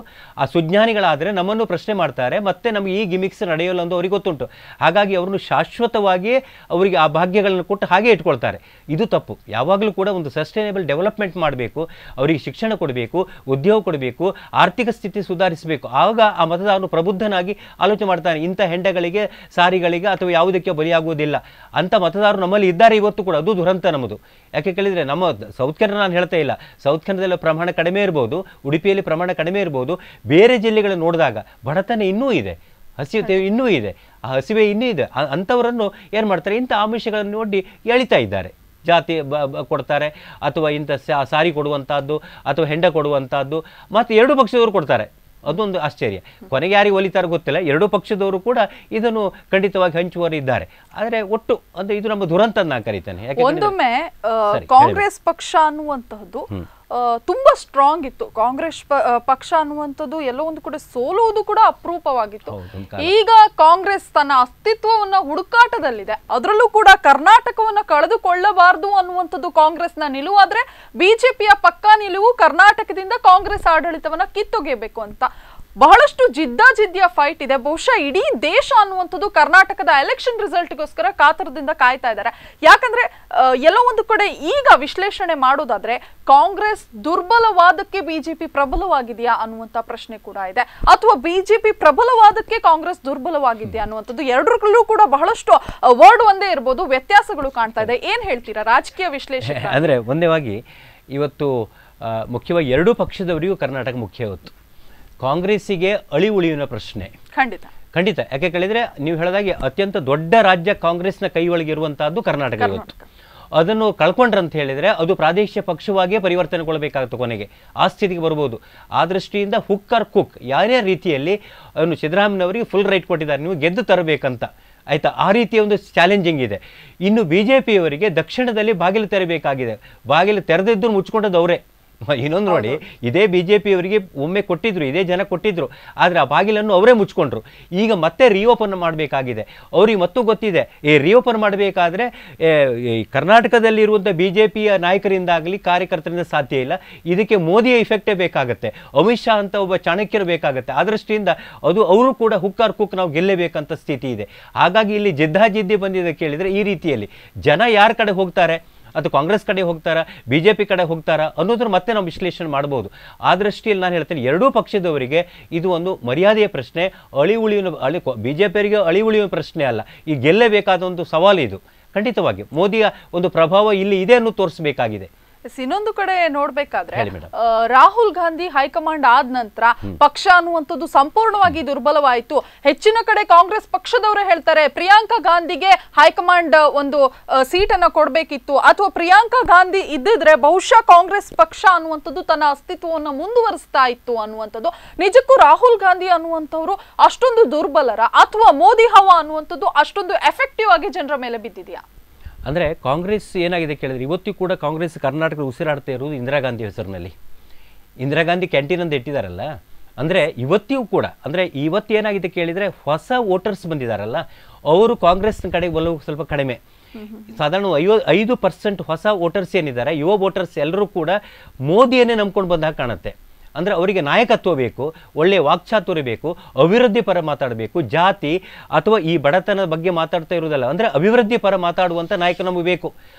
S2: ಆ ಸುಜ್ಞಾನಿಗಳಾದರೆ ನಮ್ಮನ್ನು ಪ್ರಶ್ನೆ ಮಾಡ್ತಾರೆ, ಮತ್ತೆ ನಮಗೆ ಈ ಗಿಮಿಕ್ಸ್ ನಡೆಯೋಲ್ಲ ಅಂತ ಅವ್ರಿಗೆ ಗೊತ್ತುಂಟು. ಹಾಗಾಗಿ ಅವರನ್ನು ಶಾಶ್ವತವಾಗಿ ಅವರಿಗೆ ಆ ಭಾಗ್ಯಗಳನ್ನು ಕೊಟ್ಟು ಹಾಗೆ ಇಟ್ಕೊಳ್ತಾರೆ. ಇದು ತಪ್ಪು. ಯಾವಾಗಲೂ ಕೂಡ ಒಂದು ಸಸ್ಟೈನೇಬಲ್ ಡೆವಲಪ್ಮೆಂಟ್ ಮಾಡಬೇಕು, ಅವರಿಗೆ ಶಿಕ್ಷಣ ಕೊಡಬೇಕು, ಉದ್ಯೋಗ ಕೊಡಬೇಕು, ಆರ್ಥಿಕ ಸ್ಥಿತಿ ಸುಧಾರಿಸಬೇಕು. ಆಗ ಆ ಮತದಾರನು ಪ್ರಬುದ್ಧನಾಗಿ ಆಲೋಚನೆ ಮಾಡ್ತಾನೆ, ಇಂಥ ಹೆಂಡಗಳಿಗೆ, ಸಾರಿಗಳಿಗೆ ಅಥವಾ ಯಾವುದಕ್ಕೆ ಬಲಿಯಾಗುವುದಿಲ್ಲ ಅಂತ ಮತದಾರರು ನಮ್ಮಲ್ಲಿ ಇದ್ದಾರೆ ಇವತ್ತು ಕೂಡ. ಅದು ದುರಂತ ನಮ್ಮದು. ಯಾಕೆ ಕೇಳಿದರೆ ನಮ್ಮ ಸೌತ್ ಕೆನಡಾ, ನಾನು ಹೇಳ್ತಾ ಇಲ್ಲ, ಸೌತ್ ಕೆನಡಾದಲ್ಲಿ ಪ್ರಮಾಣ ಕಡಿಮೆ ಇರ್ಬೋದು, ಉಡುಪಿಯಲ್ಲಿ ಪ್ರಮಾಣ ಕಡಿಮೆ ಇರ್ಬೋದು, ಬೇರೆ ಜಿಲ್ಲೆಗಳನ್ನು ನೋಡಿದಾಗ ಬಡತನ ಇನ್ನೂ ಇದೆ, ಹಸಿವೆ ಇನ್ನೂ ಇದೆ, ಆ ಹಸಿವೆ ಇನ್ನೂ ಇದೆ. ಅಂಥವರನ್ನು ಏನು ಮಾಡ್ತಾರೆ, ಇಂಥ ಆಮಿಷಗಳನ್ನು ನೋಡಿ ಎಳಿತಾ ಇದ್ದಾರೆ. ಜಾತಿ ಕೊಡ್ತಾರೆ, ಅಥವಾ ಇಂಥ ಸಾರಿ ಕೊಡುವಂಥದ್ದು, ಅಥವಾ ಹೆಂಡ ಕೊಡುವಂಥದ್ದು, ಮತ್ತು ಎರಡೂ ಪಕ್ಷದವರು ಕೊಡ್ತಾರೆ. ಅದೊಂದು ಆಶ್ಚರ್ಯ. ಕೊನೆಗೆ ಯಾರಿಗೆ ಒಲಿತಾರೆ ಗೊತ್ತಿಲ್ಲ, ಎರಡೂ ಪಕ್ಷದವರು ಕೂಡ ಇದನ್ನು ಖಂಡಿತವಾಗಿ ಹಂಚುವವರು ಇದ್ದಾರೆ. ಆದರೆ ಒಟ್ಟು ಅಂದ್ರೆ ಇದು ನಮ್ಮ ದುರಂತ ನಾನು ಕರೀತೇನೆ.
S1: ಒಂದೊಮ್ಮೆ ಕಾಂಗ್ರೆಸ್ ಪಕ್ಷ ಅನ್ನುವಂತಹದ್ದು ತುಂಬಾ ಸ್ಟ್ರಾಂಗ್ ಇತ್ತು. ಕಾಂಗ್ರೆಸ್ ಪಕ್ಷ ಅನ್ನುವಂಥದ್ದು ಎಲ್ಲೋ ಒಂದು ಕಡೆ ಸೋಲುವುದು ಕೂಡ ಅಪರೂಪವಾಗಿತ್ತು. ಈಗ ಕಾಂಗ್ರೆಸ್ ತನ್ನ ಅಸ್ತಿತ್ವವನ್ನ ಹುಡುಕಾಟದಲ್ಲಿದೆ. ಅದರಲ್ಲೂ ಕೂಡ ಕರ್ನಾಟಕವನ್ನ ಕಳೆದುಕೊಳ್ಳಬಾರದು ಅನ್ನುವಂಥದ್ದು ಕಾಂಗ್ರೆಸ್ನ ನಿಲುವಾದ್ರೆ, ಬಿಜೆಪಿಯ ಪಕ್ಕಾ ನಿಲುವು ಕರ್ನಾಟಕದಿಂದ ಕಾಂಗ್ರೆಸ್ ಆಡಳಿತವನ್ನ ಕಿತ್ತೊಗೆಯಬೇಕು ಅಂತ. ಬಹಳಷ್ಟು ಜಿದ್ದಾಜಿದ್ದಿಯ ಫೈಟ್ ಇದೆ. ಬಹುಶಃ ಇಡೀ ದೇಶ ಅನ್ನುವಂಥದ್ದು ಕರ್ನಾಟಕದ ಎಲೆಕ್ಷನ್ ರಿಸಲ್ಟ್ಗೋಸ್ಕರ ಕಾತರದಿಂದ ಕಾಯ್ತಾ ಇದ್ದಾರೆ. ಯಾಕಂದ್ರೆ ಎಲ್ಲೋ ಒಂದು ಕಡೆ ಈಗ ವಿಶ್ಲೇಷಣೆ ಮಾಡೋದಾದ್ರೆ, ಕಾಂಗ್ರೆಸ್ ದುರ್ಬಲವಾದಕ್ಕೆ ಬಿಜೆಪಿ ಪ್ರಬಲವಾಗಿದೆಯಾ ಅನ್ನುವಂಥ ಪ್ರಶ್ನೆ ಕೂಡ ಇದೆ, ಅಥವಾ ಬಿಜೆಪಿ ಪ್ರಬಲವಾದಕ್ಕೆ ಕಾಂಗ್ರೆಸ್ ದುರ್ಬಲವಾಗಿದೆಯಾ ಅನ್ನುವಂಥದ್ದು. ಎರಡರಲ್ಲೂ ಕೂಡ ಬಹಳಷ್ಟು ವರ್ಡ್ ಒಂದೇ ಇರ್ಬೋದು, ವ್ಯತ್ಯಾಸಗಳು ಕಾಣ್ತಾ ಇದೆ. ಏನ್ ಹೇಳ್ತೀರಾ ರಾಜಕೀಯ ವಿಶ್ಲೇಷಣೆ?
S2: ಅಂದ್ರೆ ಒಂದೇವಾಗಿ ಇವತ್ತು ಮುಖ್ಯವಾಗಿ ಎರಡೂ ಪಕ್ಷದವರಿಗೂ ಕರ್ನಾಟಕ ಮುಖ್ಯ ಇವತ್ತು. ಕಾಂಗ್ರೆಸ್ಸಿಗೆ ಉಳಿಯುವ ಪ್ರಶ್ನೆ ಖಂಡಿತ. ಯಾಕೆ ಕೇಳಿದ್ರೆ ನೀವು ಹೇಳಿದಾಗೆ ಅತ್ಯಂತ ದೊಡ್ಡ ರಾಜ್ಯ ಕಾಂಗ್ರೆಸ್ನ ಕೈಯೊಳಗಿರುವಂತಹದ್ದು ಕರ್ನಾಟಕ ಇವತ್ತು. ಅದನ್ನು ಕಳ್ಕೊಂಡ್ರೆ ಅಂತ ಹೇಳಿದ್ರೆ ಅದು ಪ್ರಾದೇಶಿಕ ಪಕ್ಷವಾಗಿಯೇ ಪರಿವರ್ತನೆಗೊಳ್ಳಬೇಕಾಗುತ್ತೆ. ಕೊನೆಗೆ ಆ ಸ್ಥಿತಿಗೆ ಬರ್ಬೋದು. ಆ ದೃಷ್ಟಿಯಿಂದ ಹುಕ್ ಆರ್ ಕುಕ್ ಯಾರೇ ರೀತಿಯಲ್ಲಿ ಅವನು ಸಿದ್ದರಾಮಯ್ಯನವರಿಗೆ ಫುಲ್ ರೈಟ್ ಕೊಟ್ಟಿದ್ದಾರೆ, ನೀವು ಗೆದ್ದು ತರಬೇಕಂತ, ಆಯ್ತಾ? ಆ ರೀತಿಯ ಒಂದು ಚಾಲೆಂಜಿಂಗ್ ಇದೆ. ಇನ್ನು ಬಿಜೆಪಿಯವರಿಗೆ ದಕ್ಷಿಣದಲ್ಲಿ ಬಾಗಿಲು ತೆರಬೇಕಾಗಿದೆ. ಬಾಗಿಲು ತೆರೆದಿದ್ದು ಮುಚ್ಕೊಂಡದ್ದು ಅವರೇ. ಇನ್ನೊಂದು ನೋಡಿ, ಇದೇ BJP ಅವರಿಗೆ ಒಮ್ಮೆ ಕೊಟ್ಟಿದ್ರು, ಇದೇ ಜನ ಕೊಟ್ಟಿದ್ರು, ಆದರೆ ಆ ಬಾಗಿಲನ್ನು ಅವರೇ ಮುಚ್ಕೊಂಡ್ರು. ಈಗ ಮತ್ತೆ ರಿಓಪನ್ ಮಾಡಬೇಕಾಗಿದೆ. ಅವ್ರಿಗೆ ಮತ್ತೂ ಗೊತ್ತಿದೆ, ಈ ರಿಓಪನ್ ಮಾಡಬೇಕಾದ್ರೆ ಕರ್ನಾಟಕದಲ್ಲಿರುವಂಥ BJPಯ ನಾಯಕರಿಂದಾಗಲಿ ಕಾರ್ಯಕರ್ತರಿಂದ ಸಾಧ್ಯ ಇಲ್ಲ. ಇದಕ್ಕೆ ಮೋದಿಯ ಇಫೆಕ್ಟೇ ಬೇಕಾಗುತ್ತೆ, ಅಮಿತ್ ಶಾ ಅಂತ ಒಬ್ಬ ಚಾಣಕ್ಯರು ಬೇಕಾಗುತ್ತೆ. ಆ ದೃಷ್ಟಿಯಿಂದ ಅವರು ಕೂಡ ಹುಕ್ಕಾರ್ ಕುಕ್ ನಾವು ಗೆಲ್ಲೇಬೇಕಂತ ಸ್ಥಿತಿ ಇದೆ. ಹಾಗಾಗಿ ಇಲ್ಲಿ ಜಿದ್ದಾಜಿದ್ದಿ ಬಂದಿದೆ ಕೇಳಿದರೆ, ಈ ರೀತಿಯಲ್ಲಿ ಜನ ಯಾರ ಕಡೆ ಹೋಗ್ತಾರೆ, ಅದು ಕಾಂಗ್ರೆಸ್ ಕಡೆ ಹೋಗ್ತಾರಾ, BJP ಕಡೆ ಹೋಗ್ತಾರಾ ಅನ್ನೋದ್ರ ಮತ್ತೆ ನಾವು ವಿಶ್ಲೇಷಣೆ ಮಾಡ್ಬೋದು. ಆ ದೃಷ್ಟಿಯಲ್ಲಿ ನಾನು ಹೇಳ್ತೇನೆ, ಎರಡೂ ಪಕ್ಷದವರಿಗೆ ಇದು ಒಂದು ಮರ್ಯಾದೆಯ ಪ್ರಶ್ನೆ, BJP ಅವರಿಗೆ ಅಳಿ ಉಳಿಯುವ ಪ್ರಶ್ನೆ ಅಲ್ಲ, ಈ ಗೆಲ್ಲಬೇಕಾದ ಒಂದು ಸವಾಲು ಇದು. ಖಂಡಿತವಾಗಿ ಮೋದಿಯ ಒಂದು ಪ್ರಭಾವ ಇಲ್ಲಿ ಇದೆ ಅನ್ನೋ ತೋರಿಸಬೇಕಾಗಿದೆ.
S1: ಇನ್ನೊಂದು ಕಡೆ ನೋಡ್ಬೇಕಾದ್ರೆ ರಾಹುಲ್ ಗಾಂಧಿ ಹೈಕಮಾಂಡ್ ಆದ ನಂತರ ಪಕ್ಷ ಅನ್ನುವಂಥದ್ದು ಸಂಪೂರ್ಣವಾಗಿ ದುರ್ಬಲವಾಯಿತು. ಹೆಚ್ಚಿನ ಕಡೆ ಕಾಂಗ್ರೆಸ್ ಪಕ್ಷದವರೇ ಹೇಳ್ತಾರೆ ಪ್ರಿಯಾಂಕಾ ಗಾಂಧಿಗೆ ಹೈಕಮಾಂಡ್ ಒಂದು ಸೀಟನ್ನ ಕೊಡ್ಬೇಕಿತ್ತು, ಅಥವಾ ಪ್ರಿಯಾಂಕಾ ಗಾಂಧಿ ಇದ್ದಿದ್ರೆ ಬಹುಶಃ ಕಾಂಗ್ರೆಸ್ ಪಕ್ಷ ಅನ್ನುವಂಥದ್ದು ತನ್ನ ಅಸ್ತಿತ್ವವನ್ನು ಮುಂದುವರಿಸ್ತಾ ಇತ್ತು ಅನ್ನುವಂಥದ್ದು. ನಿಜಕ್ಕೂ ರಾಹುಲ್ ಗಾಂಧಿ ಅನ್ನುವಂಥವ್ರು ಅಷ್ಟೊಂದು ದುರ್ಬಲರ, ಅಥವಾ ಮೋದಿ ಹವಾ ಅನ್ನುವಂಥದ್ದು ಅಷ್ಟೊಂದು ಎಫೆಕ್ಟಿವ್ ಆಗಿ ಜನರ ಮೇಲೆ ಬಿದ್ದಿದೆಯಾ?
S2: ಅಂದರೆ ಕಾಂಗ್ರೆಸ್ ಏನಾಗಿದೆ ಕೇಳಿದ್ರೆ, ಇವತ್ತು ಕೂಡ ಕಾಂಗ್ರೆಸ್ ಕರ್ನಾಟಕದ ಉಸಿರಾಡ್ತಾ ಇರುವುದು ಇಂದಿರಾ ಗಾಂಧಿ ಹೆಸರಿನಲ್ಲಿ. ಇಂದಿರಾ ಗಾಂಧಿ ಕ್ಯಾಂಟೀನ್ ಅಂತ ಇಟ್ಟಿದ್ದಾರಲ್ಲ, ಅಂದರೆ ಇವತ್ತಿಗೂ ಕೂಡ, ಅಂದರೆ ಇವತ್ತೇನಾಗಿದೆ ಕೇಳಿದರೆ, ಹೊಸ ವೋಟರ್ಸ್ ಬಂದಿದ್ದಾರಲ್ಲ, ಅವರು ಕಾಂಗ್ರೆಸ್ನ ಕಡೆ ಒಲವು ಸ್ವಲ್ಪ ಕಡಿಮೆ. ಸಾಧಾರಣ 5% ಹೊಸ ವೋಟರ್ಸ್ ಏನಿದ್ದಾರೆ, ಯುವ ವೋಟರ್ಸ್ ಎಲ್ಲರೂ ಕೂಡ ಮೋದಿಯನ್ನೇ ನಂಬ್ಕೊಂಡು ಬಂದಾಗ ಕಾಣುತ್ತೆ. ಅಂದರೆ ಅವರಿಗೆ ನಾಯಕತ್ವ ಬೇಕು, ಒಳ್ಳೆಯ ವಾಕ್ಚಾತುರ್ಯ ಬೇಕು, ಅಭಿವೃದ್ಧಿ ಪರ ಮಾತಾಡಬೇಕು, ಜಾತಿ ಅಥವಾ ಈ ಬಡತನದ ಬಗ್ಗೆ ಮಾತಾಡ್ತಾ ಇರೋದಲ್ಲ, ಅಂದರೆ ಅಭಿವೃದ್ಧಿ ಪರ ಮಾತಾಡುವಂಥ ನಾಯಕ ನಮಗೆ ಬೇಕು.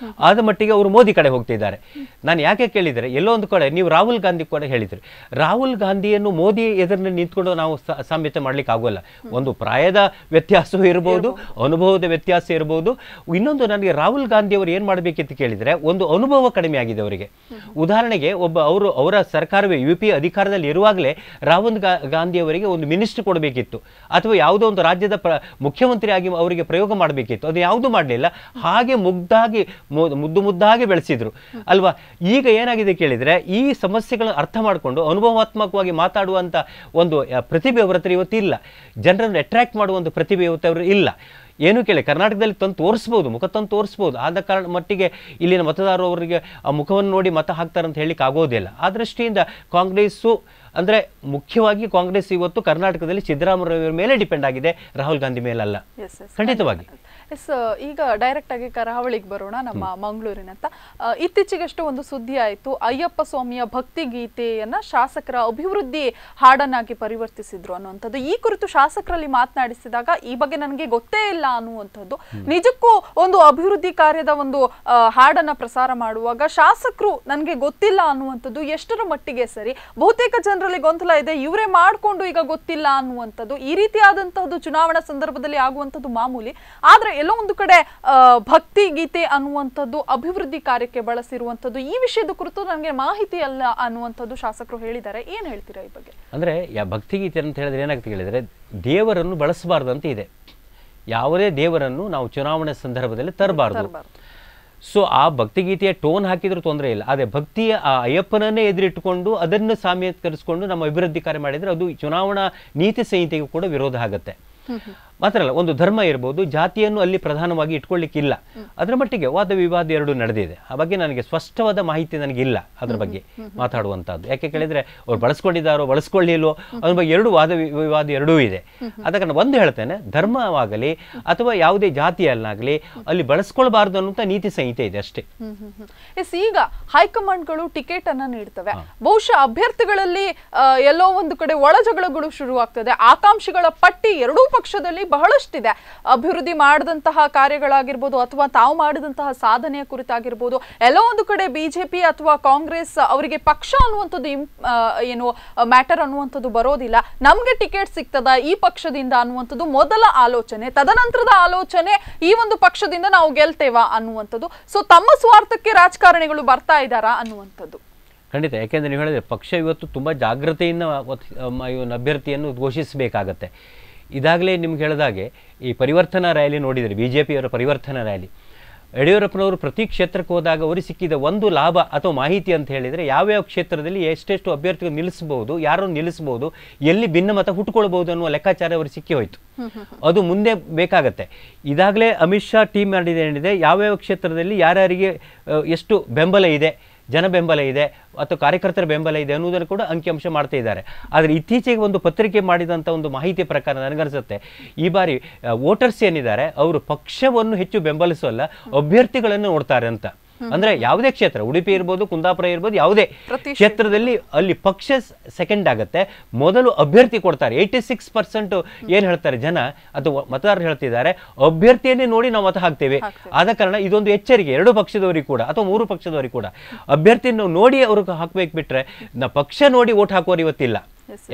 S2: ಆದ ಮಟ್ಟಿಗೆ ಅವರು ಮೋದಿ ಕಡೆ ಹೋಗ್ತಿದ್ದಾರೆ. ನಾನು ಯಾಕೆ ಕೇಳಿದರೆ, ಎಲ್ಲೋ ಒಂದು ಕಡೆ ನೀವು ರಾಹುಲ್ ಗಾಂಧಿ ಕೂಡ ಹೇಳಿದ್ರಿ, ರಾಹುಲ್ ಗಾಂಧಿಯನ್ನು ಮೋದಿ ಎದುರಿನ ನಿಂತ್ಕೊಂಡು ನಾವು ಸಾಮ್ಯತೆ ಮಾಡ್ಲಿಕ್ಕೆ ಆಗೋಲ್ಲ. ಒಂದು ಪ್ರಾಯದ ವ್ಯತ್ಯಾಸವೂ ಇರ್ಬೋದು, ಅನುಭವದ ವ್ಯತ್ಯಾಸ ಇರ್ಬೋದು. ಇನ್ನೊಂದು, ನನಗೆ ರಾಹುಲ್ ಗಾಂಧಿ ಅವರು ಏನು ಮಾಡಬೇಕಿತ್ತು ಕೇಳಿದರೆ, ಒಂದು ಅನುಭವ ಕಡಿಮೆ ಆಗಿದೆ ಅವರಿಗೆ. ಉದಾಹರಣೆಗೆ ಅವರ ಸರ್ಕಾರವೇ UP ಅಧಿಕಾರದಲ್ಲಿ ಇರುವಾಗಲೇ ರಾಹುಲ್ ಗಾಂಧಿ ಅವರಿಗೆ ಒಂದು ಮಿನಿಸ್ಟರ್ ಕೊಡಬೇಕಿತ್ತು, ಅಥವಾ ಯಾವುದೋ ಒಂದು ರಾಜ್ಯದ ಮುಖ್ಯಮಂತ್ರಿ ಆಗಿ ಅವರಿಗೆ ಪ್ರಯೋಗ ಮಾಡಬೇಕಿತ್ತು. ಅದು ಯಾವುದೂ ಮಾಡಲಿಲ್ಲ. ಹಾಗೆ ಮುದ್ದಾಗಿ ಬೆಳೆಸಿದ್ರು ಅಲ್ವಾ. ಈಗ ಏನಾಗಿದೆ ಕೇಳಿದರೆ, ಈ ಸಮಸ್ಯೆಗಳನ್ನು ಅರ್ಥ ಮಾಡಿಕೊಂಡು ಅನುಭವಾತ್ಮಕವಾಗಿ ಮಾತಾಡುವಂಥ ಒಂದು ಪ್ರತಿಭೆ ಅವರ ಹತ್ರ ಇವತ್ತಿಲ್ಲ. ಜನರನ್ನು ಅಟ್ರಾಕ್ಟ್ ಮಾಡುವಂಥ ಪ್ರತಿಭೆ ಇವತ್ತವರು ಇಲ್ಲ. ಏನು ಕೇಳಿ, ಕರ್ನಾಟಕದಲ್ಲಿ ತಂದು ತೋರಿಸ್ಬೋದು, ಮುಖ ತಂದು ತೋರಿಸ್ಬೋದು. ಆದ ಕಾರಣ ಮಟ್ಟಿಗೆ ಇಲ್ಲಿನ ಮತದಾರರು ಅವರಿಗೆ ಆ ಮುಖವನ್ನು ನೋಡಿ ಮತ ಹಾಕ್ತಾರಂತ ಹೇಳಲಿಕ್ಕೆ ಆಗೋದಿಲ್ಲ. ಆ ದೃಷ್ಟಿಯಿಂದ ಕಾಂಗ್ರೆಸ್ಸು ಅಂದರೆ ಮುಖ್ಯವಾಗಿ ಕಾಂಗ್ರೆಸ್ ಇವತ್ತು ಕರ್ನಾಟಕದಲ್ಲಿ ಸಿದ್ದರಾಮಯ್ಯ ಮೇಲೆ ಡಿಪೆಂಡ್ ಆಗಿದೆ, ರಾಹುಲ್ ಗಾಂಧಿ ಮೇಲಲ್ಲ. ಖಂಡಿತವಾಗಿ.
S1: ಈಗ ಡೈರೆಕ್ಟ್ ಆಗಿ ಕರಾವಳಿಗೆ ಬರೋಣ, ನಮ್ಮ ಮಂಗಳೂರಿನಂತ. ಇತ್ತೀಚೆಗಷ್ಟು ಒಂದು ಸುದ್ದಿ ಆಯಿತು, ಅಯ್ಯಪ್ಪ ಸ್ವಾಮಿಯ ಭಕ್ತಿ ಗೀತೆಯನ್ನ ಶಾಸಕರ ಅಭಿವೃದ್ಧಿ ಹಾಡನ್ನಾಗಿ ಪರಿವರ್ತಿಸಿದ್ರು ಅನ್ನುವಂಥದ್ದು. ಈ ಕುರಿತು ಶಾಸಕರಲ್ಲಿ ಮಾತನಾಡಿಸಿದಾಗ ಈ ಬಗ್ಗೆ ನನಗೆ ಗೊತ್ತೇ ಇಲ್ಲ ಅನ್ನುವಂಥದ್ದು. ನಿಜಕ್ಕೂ ಒಂದು ಅಭಿವೃದ್ಧಿ ಕಾರ್ಯದ ಒಂದು ಹಾಡನ್ನ ಪ್ರಸಾರ ಮಾಡುವಾಗ ಶಾಸಕರು ನನಗೆ ಗೊತ್ತಿಲ್ಲ ಅನ್ನುವಂಥದ್ದು ಎಷ್ಟರ ಮಟ್ಟಿಗೆ ಸರಿ? ಬಹುತೇಕ ಜನರಲ್ಲಿ ಗೊಂದಲ ಇದೆ, ಇವರೇ ಮಾಡಿಕೊಂಡು ಈಗ ಗೊತ್ತಿಲ್ಲ ಅನ್ನುವಂಥದ್ದು. ಈ ರೀತಿಯಾದಂತಹದ್ದು ಚುನಾವಣಾ ಸಂದರ್ಭದಲ್ಲಿ ಆಗುವಂಥದ್ದು ಮಾಮೂಲಿ. ಆದ್ರೆ ಎಲ್ಲೋ ಒಂದು ಕಡೆ ಭಕ್ತಿ ಗೀತೆ ಅನ್ನುವಂಥದ್ದು ಅಭಿವೃದ್ಧಿ ಕಾರ್ಯಕ್ಕೆ ಬಳಸಿರುವಂಥದ್ದು, ಈ ವಿಷಯದ ಕುರಿತು ನನಗೆ ಮಾಹಿತಿ ಅಲ್ಲ ಅನ್ನುವಂಥದ್ದು ಶಾಸಕರು ಹೇಳಿದ್ದಾರೆ. ಏನ್ ಹೇಳ್ತೀರಾ ಈ ಬಗ್ಗೆ?
S2: ಅಂದ್ರೆ ಭಕ್ತಿ ಗೀತೆ ಅಂತ ಹೇಳಿದ್ರೆ ಏನಾಗ್ತದೆ ಹೇಳಿದ್ರೆ, ದೇವರನ್ನು ಬಳಸಬಾರ್ದು ಅಂತ ಇದೆ. ಯಾವುದೇ ದೇವರನ್ನು ನಾವು ಚುನಾವಣೆ ಸಂದರ್ಭದಲ್ಲಿ ತರಬಾರ್ದು. ಸೊ ಆ ಭಕ್ತಿಗೀತೆಯ ಟೋನ್ ಹಾಕಿದ್ರೂ ತೊಂದರೆ ಇಲ್ಲ. ಆದರೆ ಭಕ್ತಿಯ ಆ ಅಯ್ಯಪ್ಪನನ್ನೇ ಎದುರಿಟ್ಟುಕೊಂಡು ಅದನ್ನು ಸಾಮ್ಯೀಕರಿಸಿಕೊಂಡು ನಮ್ಮ ಅಭಿವೃದ್ಧಿ ಕಾರ್ಯ ಮಾಡಿದರೆ ಅದು ಚುನಾವಣಾ ನೀತಿ ಸಂಹಿತೆಗೂ ಕೂಡ ವಿರೋಧ ಆಗುತ್ತೆ. ಮಾತ್ರ ಅಲ್ಲ, ಒಂದು ಧರ್ಮ ಇರ್ಬೋದು, ಜಾತಿಯನ್ನು ಅಲ್ಲಿ ಪ್ರಧಾನವಾಗಿ ಇಟ್ಕೊಳ್ಳಿಕ್ಕಿಲ್ಲ. ಅದರ ಮಟ್ಟಿಗೆ ವಾದ ವಿವಾದ ಎರಡು ನಡೆದಿದೆ. ಆ ಬಗ್ಗೆ ನನಗೆ ಸ್ಪಷ್ಟವಾದ ಮಾಹಿತಿ ನನಗಿಲ್ಲ ಅದ್ರ ಬಗ್ಗೆ ಮಾತಾಡುವಂಥದ್ದು. ಯಾಕೆ ಕೇಳಿದರೆ, ಅವ್ರು ಬಳಸ್ಕೊಂಡಿದ್ದಾರೋ ಬಳಸ್ಕೊಳ್ಳಿಲ್ಲೋ ಅದ್ರ ಬಗ್ಗೆ ಎರಡು ವಾದ ವಿವಾದ ಎರಡೂ ಇದೆ. ಆದ ಕಾರಣ ಒಂದು ಹೇಳ್ತೇನೆ, ಧರ್ಮವಾಗಲಿ ಅಥವಾ ಯಾವುದೇ ಜಾತಿಯಲ್ಲಾಗಲಿ ಅಲ್ಲಿ ಬಳಸ್ಕೊಳ್ಬಾರ್ದು ಅನ್ನುವಂಥ ನೀತಿ ಸಂಹಿತೆ ಇದೆ ಅಷ್ಟೇ.
S1: ಈಗ ಹೈಕಮಾಂಡ್ಗಳು ಟಿಕೆಟ್ ಅನ್ನ ನೀಡ್ತವೆ. ಬಹುಶಃ ಅಭ್ಯರ್ಥಿಗಳಲ್ಲಿ ಎಲ್ಲೋ ಒಂದು ಕಡೆ ಒಳಜಗಳಗಳು ಶುರುವಾಗ್ತದೆ. ಆಕಾಂಕ್ಷಿಗಳ ಪಟ್ಟಿ ಎರಡೂ ಪಕ್ಷದಲ್ಲಿ ಬಹಳಷ್ಟಿದೆ. ಅಭಿವೃದ್ಧಿ ಮಾಡಿದಂತಹ ಕಾರ್ಯಗಳಾಗಿರ್ಬೋದು ಅಥವಾ ತಾವು ಮಾಡಿದಂತಹ ಸಾಧನೆಯ ಕುರಿತಾಗಿರ್ಬೋದು. ಎಲ್ಲೋ ಒಂದು ಕಡೆ ಬಿಜೆಪಿ ಅಥವಾ ಕಾಂಗ್ರೆಸ್ ಅವರಿಗೆ ಪಕ್ಷ ಅನ್ನುವಂಥದ್ದು ಏನು ಮ್ಯಾಟರ್ ಅನ್ನುವಂಥದ್ದು ಬರೋದಿಲ್ಲ. ನಮ್ಗೆ ಟಿಕೆಟ್ ಸಿಗ್ತದ ಈ ಪಕ್ಷದಿಂದ ಅನ್ನುವಂಥದ್ದು ಮೊದಲ ಆಲೋಚನೆ. ತದನಂತರದ ಆಲೋಚನೆ ಈ ಒಂದು ಪಕ್ಷದಿಂದ ನಾವು ಗೆಲ್ತೇವಾ ಅನ್ನುವಂಥದ್ದು. ಸೊ ತಮ್ಮ ಸ್ವಾರ್ಥಕ್ಕೆ ರಾಜಕಾರಣಿಗಳು ಬರ್ತಾ ಇದ್ದಾರಾ ಅನ್ನುವಂಥದ್ದು.
S2: ಖಂಡಿತ. ಯಾಕೆಂದರೆ ನೀವು ಹೇಳಿದ್ರೆ ಪಕ್ಷ ಇವತ್ತು ತುಂಬ ಜಾಗೃತೆಯಿಂದ ಅಭ್ಯರ್ಥಿಯನ್ನು ಘೋಷಿಸಬೇಕಾಗತ್ತೆ. ಇದಾಗಲೇ ನಿಮ್ಗೆ ಹೇಳಿದಾಗೆ ಈ ಪರಿವರ್ತನಾ ರ್ಯಾಲಿ ನೋಡಿದರೆ, BJPಯವರ ಪರಿವರ್ತನಾ ರ್ಯಾಲಿ, ಯಡಿಯೂರಪ್ಪನವರು ಪ್ರತಿ ಕ್ಷೇತ್ರಕ್ಕೆ ಹೋದಾಗ ಅವರಿಗೆ ಸಿಕ್ಕಿದ ಒಂದು ಲಾಭ ಅಥವಾ ಮಾಹಿತಿ ಅಂತ ಹೇಳಿದರೆ, ಯಾವ್ಯಾವ ಕ್ಷೇತ್ರದಲ್ಲಿ ಎಷ್ಟೆಷ್ಟು ಅಭ್ಯರ್ಥಿಗಳು ನಿಲ್ಲಿಸ್ಬೋದು, ಯಾರನ್ನು ನಿಲ್ಲಿಸ್ಬೋದು, ಎಲ್ಲಿ ಭಿನ್ನಮತ ಹುಟ್ಟುಕೊಳ್ಬೋದು ಅನ್ನುವ ಲೆಕ್ಕಾಚಾರ ಅವ್ರಿಗೆ ಸಿಕ್ಕಿ ಹೋಯಿತು. ಅದು ಮುಂದೆ ಬೇಕಾಗತ್ತೆ. ಇದಾಗಲೇ ಅಮಿತ್ ಶಾ ಟೀಮ್ ಮಾಡಿದೆ ಏನಿದೆ, ಯಾವ್ಯಾವ ಕ್ಷೇತ್ರದಲ್ಲಿ ಯಾರ್ಯಾರಿಗೆ ಎಷ್ಟು ಬೆಂಬಲ ಇದೆ, ಜನ ಬೆಂಬಲ ಇದೆ ಅಥವಾ ಕಾರ್ಯಕರ್ತರ ಬೆಂಬಲ ಇದೆ ಅನ್ನೋದನ್ನು ಕೂಡ ಅಂಕಿಅಂಶ ಮಾಡ್ತಾ ಇದ್ದಾರೆ. ಆದರೆ ಇತ್ತೀಚೆಗೆ ಒಂದು ಪತ್ರಿಕೆ ಮಾಡಿದಂಥ ಒಂದು ಮಾಹಿತಿ ಪ್ರಕಾರ ನನಗನ್ಸುತ್ತೆ ಈ ಬಾರಿ ವೋಟರ್ಸ್ ಏನಿದ್ದಾರೆ ಅವರು ಪಕ್ಷವನ್ನು ಹೆಚ್ಚು ಬೆಂಬಲಿಸೋಲ್ಲ, ಅಭ್ಯರ್ಥಿಗಳನ್ನು ನೋಡ್ತಾರೆ ಅಂತ. ಅಂದ್ರೆ ಯಾವುದೇ ಕ್ಷೇತ್ರ, ಉಡುಪಿ ಇರ್ಬೋದು, ಕುಂದಾಪುರ ಇರ್ಬೋದು, ಯಾವುದೇ ಕ್ಷೇತ್ರದಲ್ಲಿ ಅಲ್ಲಿ ಪಕ್ಷ ಸೆಕೆಂಡ್ ಆಗುತ್ತೆ, ಮೊದಲು ಅಭ್ಯರ್ಥಿ ಕೊಡ್ತಾರೆ. 86% ಏನ್ ಹೇಳ್ತಾರೆ ಜನ ಅಥವಾ ಮತದಾರರು ಹೇಳ್ತಿದ್ದಾರೆ, ಅಭ್ಯರ್ಥಿಯನ್ನೇ ನೋಡಿ ನಾವು ಮತ ಹಾಕ್ತೇವೆ. ಆದ ಕಾರಣ ಇದೊಂದು ಎಚ್ಚರಿಕೆ ಎರಡು ಪಕ್ಷದವರಿಗೆ ಕೂಡ ಅಥವಾ ಮೂರು ಪಕ್ಷದವರಿಗೆ ಕೂಡ, ಅಭ್ಯರ್ಥಿಯನ್ನು ನೋಡಿ ಅವ್ರಿಗೆ ಹಾಕ್ಬೇಕು ಬಿಟ್ರೆ ಪಕ್ಷ ನೋಡಿ ಓಟ್ ಹಾಕುವವರು ಇವತ್ತಿಲ್ಲ.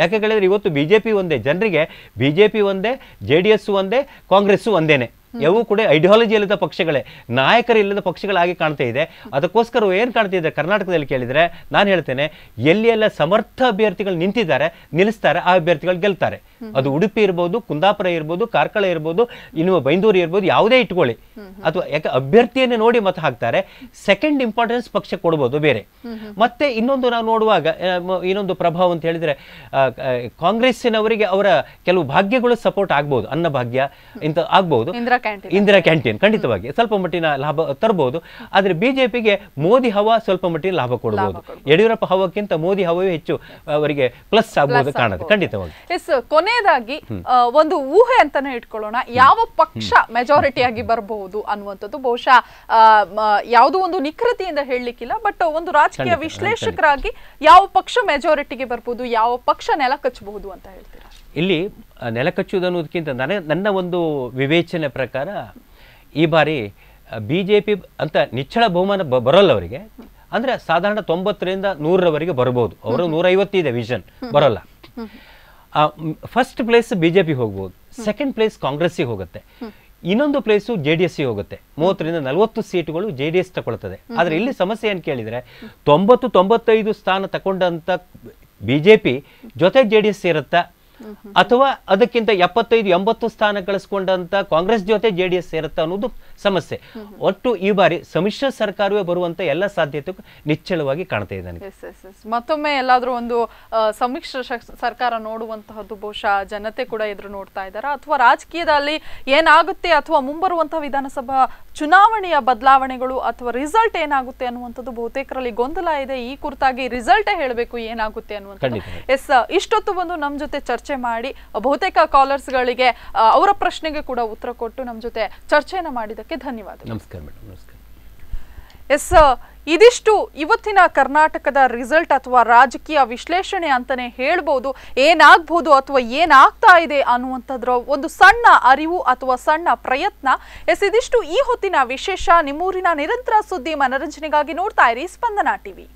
S2: ಯಾಕೆ ಹೇಳಿದ್ರೆ ಇವತ್ತು ಬಿಜೆಪಿ ಒಂದೇ, ಜನರಿಗೆ ಬಿಜೆಪಿ ಒಂದೇ, JDS ಒಂದೇ, ಕಾಂಗ್ರೆಸ್ ಒಂದೇನೆ, ಯಾವೂ ಕೂಡ ಐಡಿಯಾಲಜಿ ಇಲ್ಲದ ಪಕ್ಷಗಳೇ, ನಾಯಕರಿಲ್ಲದ ಪಕ್ಷಗಳಾಗಿ ಕಾಣ್ತಾ ಇದೆ. ಅದಕ್ಕೋಸ್ಕರ ಏನು ಕಾಣ್ತಿದೆ ಕರ್ನಾಟಕದಲ್ಲಿ ಕೇಳಿದರೆ ನಾನು ಹೇಳ್ತೇನೆ, ಎಲ್ಲಿ ಎಲ್ಲ ಸಮರ್ಥ ಅಭ್ಯರ್ಥಿಗಳು ನಿಂತಿದ್ದಾರೆ ನಿಲ್ಲಿಸ್ತಾರೆ ಆ ಅಭ್ಯರ್ಥಿಗಳು ಗೆಲ್ತಾರೆ. ಅದು ಉಡುಪಿ ಇರ್ಬೋದು, ಕುಂದಾಪುರ ಇರ್ಬೋದು, ಕಾರ್ಕಳ ಇರ್ಬೋದು, ಇನ್ನು ಬೈಂದೂರು ಇರ್ಬೋದು, ಯಾವುದೇ ಇಟ್ಕೊಳ್ಳಿ. ಅಥವಾ ಯಾಕೆ ಅಭ್ಯರ್ಥಿಯನ್ನೇ ನೋಡಿ ಮತ ಹಾಕ್ತಾರೆ. ಸೆಕೆಂಡ್ ಇಂಪಾರ್ಟೆನ್ಸ್ ಪಕ್ಷ ಕೊಡ್ಬೋದು ಬೇರೆ. ಮತ್ತೆ ಇನ್ನೊಂದು ನಾವು ನೋಡುವಾಗ ಇನ್ನೊಂದು ಪ್ರಭಾವ ಅಂತ ಹೇಳಿದ್ರೆ ಕಾಂಗ್ರೆಸ್ಸಿನವರಿಗೆ ಅವರ ಕೆಲವು ಭಾಗ್ಯಗಳು ಸಪೋರ್ಟ್ ಆಗ್ಬೋದು, ಅನ್ನ ಭಾಗ್ಯ ಇಂಥ ಆಗ್ಬಹುದು, ಇಂದಿರಾ ಕ್ಯಾಂಟೀನ್ ಖಂಡಿತವಾಗಿ ಸ್ವಲ್ಪ ಮಟ್ಟಿನ ಲಾಭ ತರಬಹುದು. ಆದ್ರೆ ಬಿಜೆಪಿಗೆ ಮೋದಿ ಹವಾ ಸ್ವಲ್ಪ ಮಟ್ಟಿನ ಲಾಭ ಕೊಡಬಹುದು. ಯಡಿಯೂರಪ್ಪ ಹವಕ್ಕಿಂತ ಮೋದಿ ಹವವೇ ಹೆಚ್ಚು ಅವರಿಗೆ ಪ್ಲಸ್ ಆಗಬಹುದು ಕಾಣುತ್ತೆ ಖಂಡಿತವಾಗಿ.
S1: ಕೊನೆಯದಾಗಿ ಒಂದು ಊಹೆ ಅಂತಾನೆ ಇಟ್ಕೊಳ್ಳೋಣ, ಯಾವ ಪಕ್ಷ ಮೆಜಾರಿಟಿ ಆಗಿ ಬರಬಹುದು ಅನ್ನುವಂಥದ್ದು ಬಹುಶಃ ಯಾವುದೋ ಒಂದು ನಿಖರತೆಯಿಂದ ಹೇಳಲಿಕ್ಕಿಲ್ಲ, ಬಟ್ ಒಂದು ರಾಜಕೀಯ ವಿಶ್ಲೇಷಕರಾಗಿ ಯಾವ ಪಕ್ಷ ಮೆಜಾರಿಟಿಗೆ ಬರ್ಬೋದು, ಯಾವ ಪಕ್ಷ ನೆಲ ಕಚ್ಚಬಹುದು ಅಂತ ಹೇಳ್ತೀರಾ?
S2: ಇಲ್ಲಿ ನೆಲ ಕಚ್ಚುವುದು ಅನ್ನೋದಕ್ಕಿಂತ ನನ್ನ ಒಂದು ವಿವೇಚನೆ ಪ್ರಕಾರ ಈ ಬಾರಿ ಬಿಜೆಪಿ ಅಂತ ನಿಚ್ಚಳ ಬಹುಮಾನ ಬರೋಲ್ಲ ಅವರಿಗೆ. ಅಂದ್ರೆ ಸಾಧಾರಣ 90ರಿಂದ 100ರವರೆಗೆ ಬರ್ಬೋದು. ಅವರು 150 ಇದೆ ವಿಷನ್, ಬರೋಲ್ಲ. ಫಸ್ಟ್ ಪ್ಲೇಸ್ ಬಿಜೆಪಿ ಹೋಗ್ಬೋದು, ಸೆಕೆಂಡ್ ಪ್ಲೇಸ್ ಕಾಂಗ್ರೆಸ್ಸಿಗೆ ಹೋಗುತ್ತೆ, ಇನ್ನೊಂದು ಪ್ಲೇಸು JDS ಹೋಗುತ್ತೆ. 30ರಿಂದ 40 ಸೀಟುಗಳು JDS ತಗೊಳ್ತದೆ. ಆದ್ರೆ ಇಲ್ಲಿ ಸಮಸ್ಯೆ ಏನು ಕೇಳಿದ್ರೆ 90-95 ಸ್ಥಾನ ತಗೊಂಡಂತ ಬಿಜೆಪಿ ಜೊತೆ JDS ಸೇರುತ್ತಾ ಅಥವಾ ಅದಕ್ಕಿಂತ 75-80 ಸ್ಥಾನ ಗಳಿಸ್ಕೊಂಡಂತ ಕಾಂಗ್ರೆಸ್ ಜೊತೆ JDS ಸೇರುತ್ತಾ ಅನ್ನೋದು ಸಮಸ್ಯೆ. ಒಟ್ಟು ಈ ಬಾರಿ ಸಮ್ಮಿಶ್ರ ಸರ್ಕಾರವೇ ಬರುವಂತ ಎಲ್ಲ ಸಾಧ್ಯತೆ ನಿಶ್ಚಳವಾಗಿ ಕಾಣ್ತಾ ಇದೆ ನನಗೆ.
S1: ಮತ್ತೊಮ್ಮೆ ಎಲ್ಲಾದ್ರೂ ಒಂದು ಸಮ್ಮಿಶ್ರ ಸರ್ಕಾರ ನೋಡುವಂತಹದ್ದು ಬಹುಶಃ ಜನತೆ ಕೂಡ ಎದುರು ನೋಡ್ತಾ ಇದ್ದಾರೆ, ಅಥವಾ ರಾಜಕೀಯದಲ್ಲಿ ಏನಾಗುತ್ತೆ ಅಥವಾ ಮುಂಬರುವಂತಹ ವಿಧಾನಸಭಾ ಚುನಾವಣೆಯ ಬದಲಾವಣೆಗಳು ಅಥವಾ ರಿಸಲ್ಟ್ ಏನಾಗುತ್ತೆ ಅನ್ನುವಂಥದ್ದು ಬಹುತೇಕರಲ್ಲಿ ಗೊಂದಲ ಇದೆ. ಈ ಕುರಿತಾಗಿ ರಿಸಲ್ಟೇ ಹೇಳಬೇಕು ಏನಾಗುತ್ತೆ ಅನ್ನುವಂಥದ್ದು. ಇಷ್ಟೊತ್ತು ಬಂದು ನಮ್ಮ ಜೊತೆ ಚರ್ಚೆ ಮಾಡಿ ಬಹುತೇಕ ಕಾಲರ್ಸ್ಗಳಿಗೆ ಅವರ ಪ್ರಶ್ನೆಗೆ ಕೂಡ ಉತ್ತರ ಕೊಟ್ಟು ನಮ್ಮ ಜೊತೆ ಚರ್ಚೆಯನ್ನು ಮಾಡಿದ್ದಕ್ಕೆ ಧನ್ಯವಾದ.
S2: ನಮಸ್ಕಾರ ಮೇಡಮ್. ನಮಸ್ಕಾರ.
S1: ಇದಿಷ್ಟು ಇವತ್ತಿನ ಕರ್ನಾಟಕದ ರಿಸಲ್ಟ್ ಅಥವಾ ರಾಜಕೀಯ ವಿಶ್ಲೇಷಣೆ ಅಂತಾನೆ ಹೇಳ್ಬೋದು. ಏನಾಗಬಹುದು ಅಥವಾ ಏನಾಗ್ತಾ ಇದೆ ಅನ್ನುವಂಥದ್ರ ಒಂದು ಸಣ್ಣ ಅರಿವು ಅಥವಾ ಸಣ್ಣ ಪ್ರಯತ್ನ. ಇದಿಷ್ಟು ಈ ಹೊತ್ತಿನ ವಿಶೇಷ. ನಿಮ್ಮೂರಿನ ನಿರಂತರ ಸುದ್ದಿ ಮನರಂಜನೆಗಾಗಿ ನೋಡ್ತಾ ಇರಿ ಸ್ಪಂದನ ಟಿವಿ.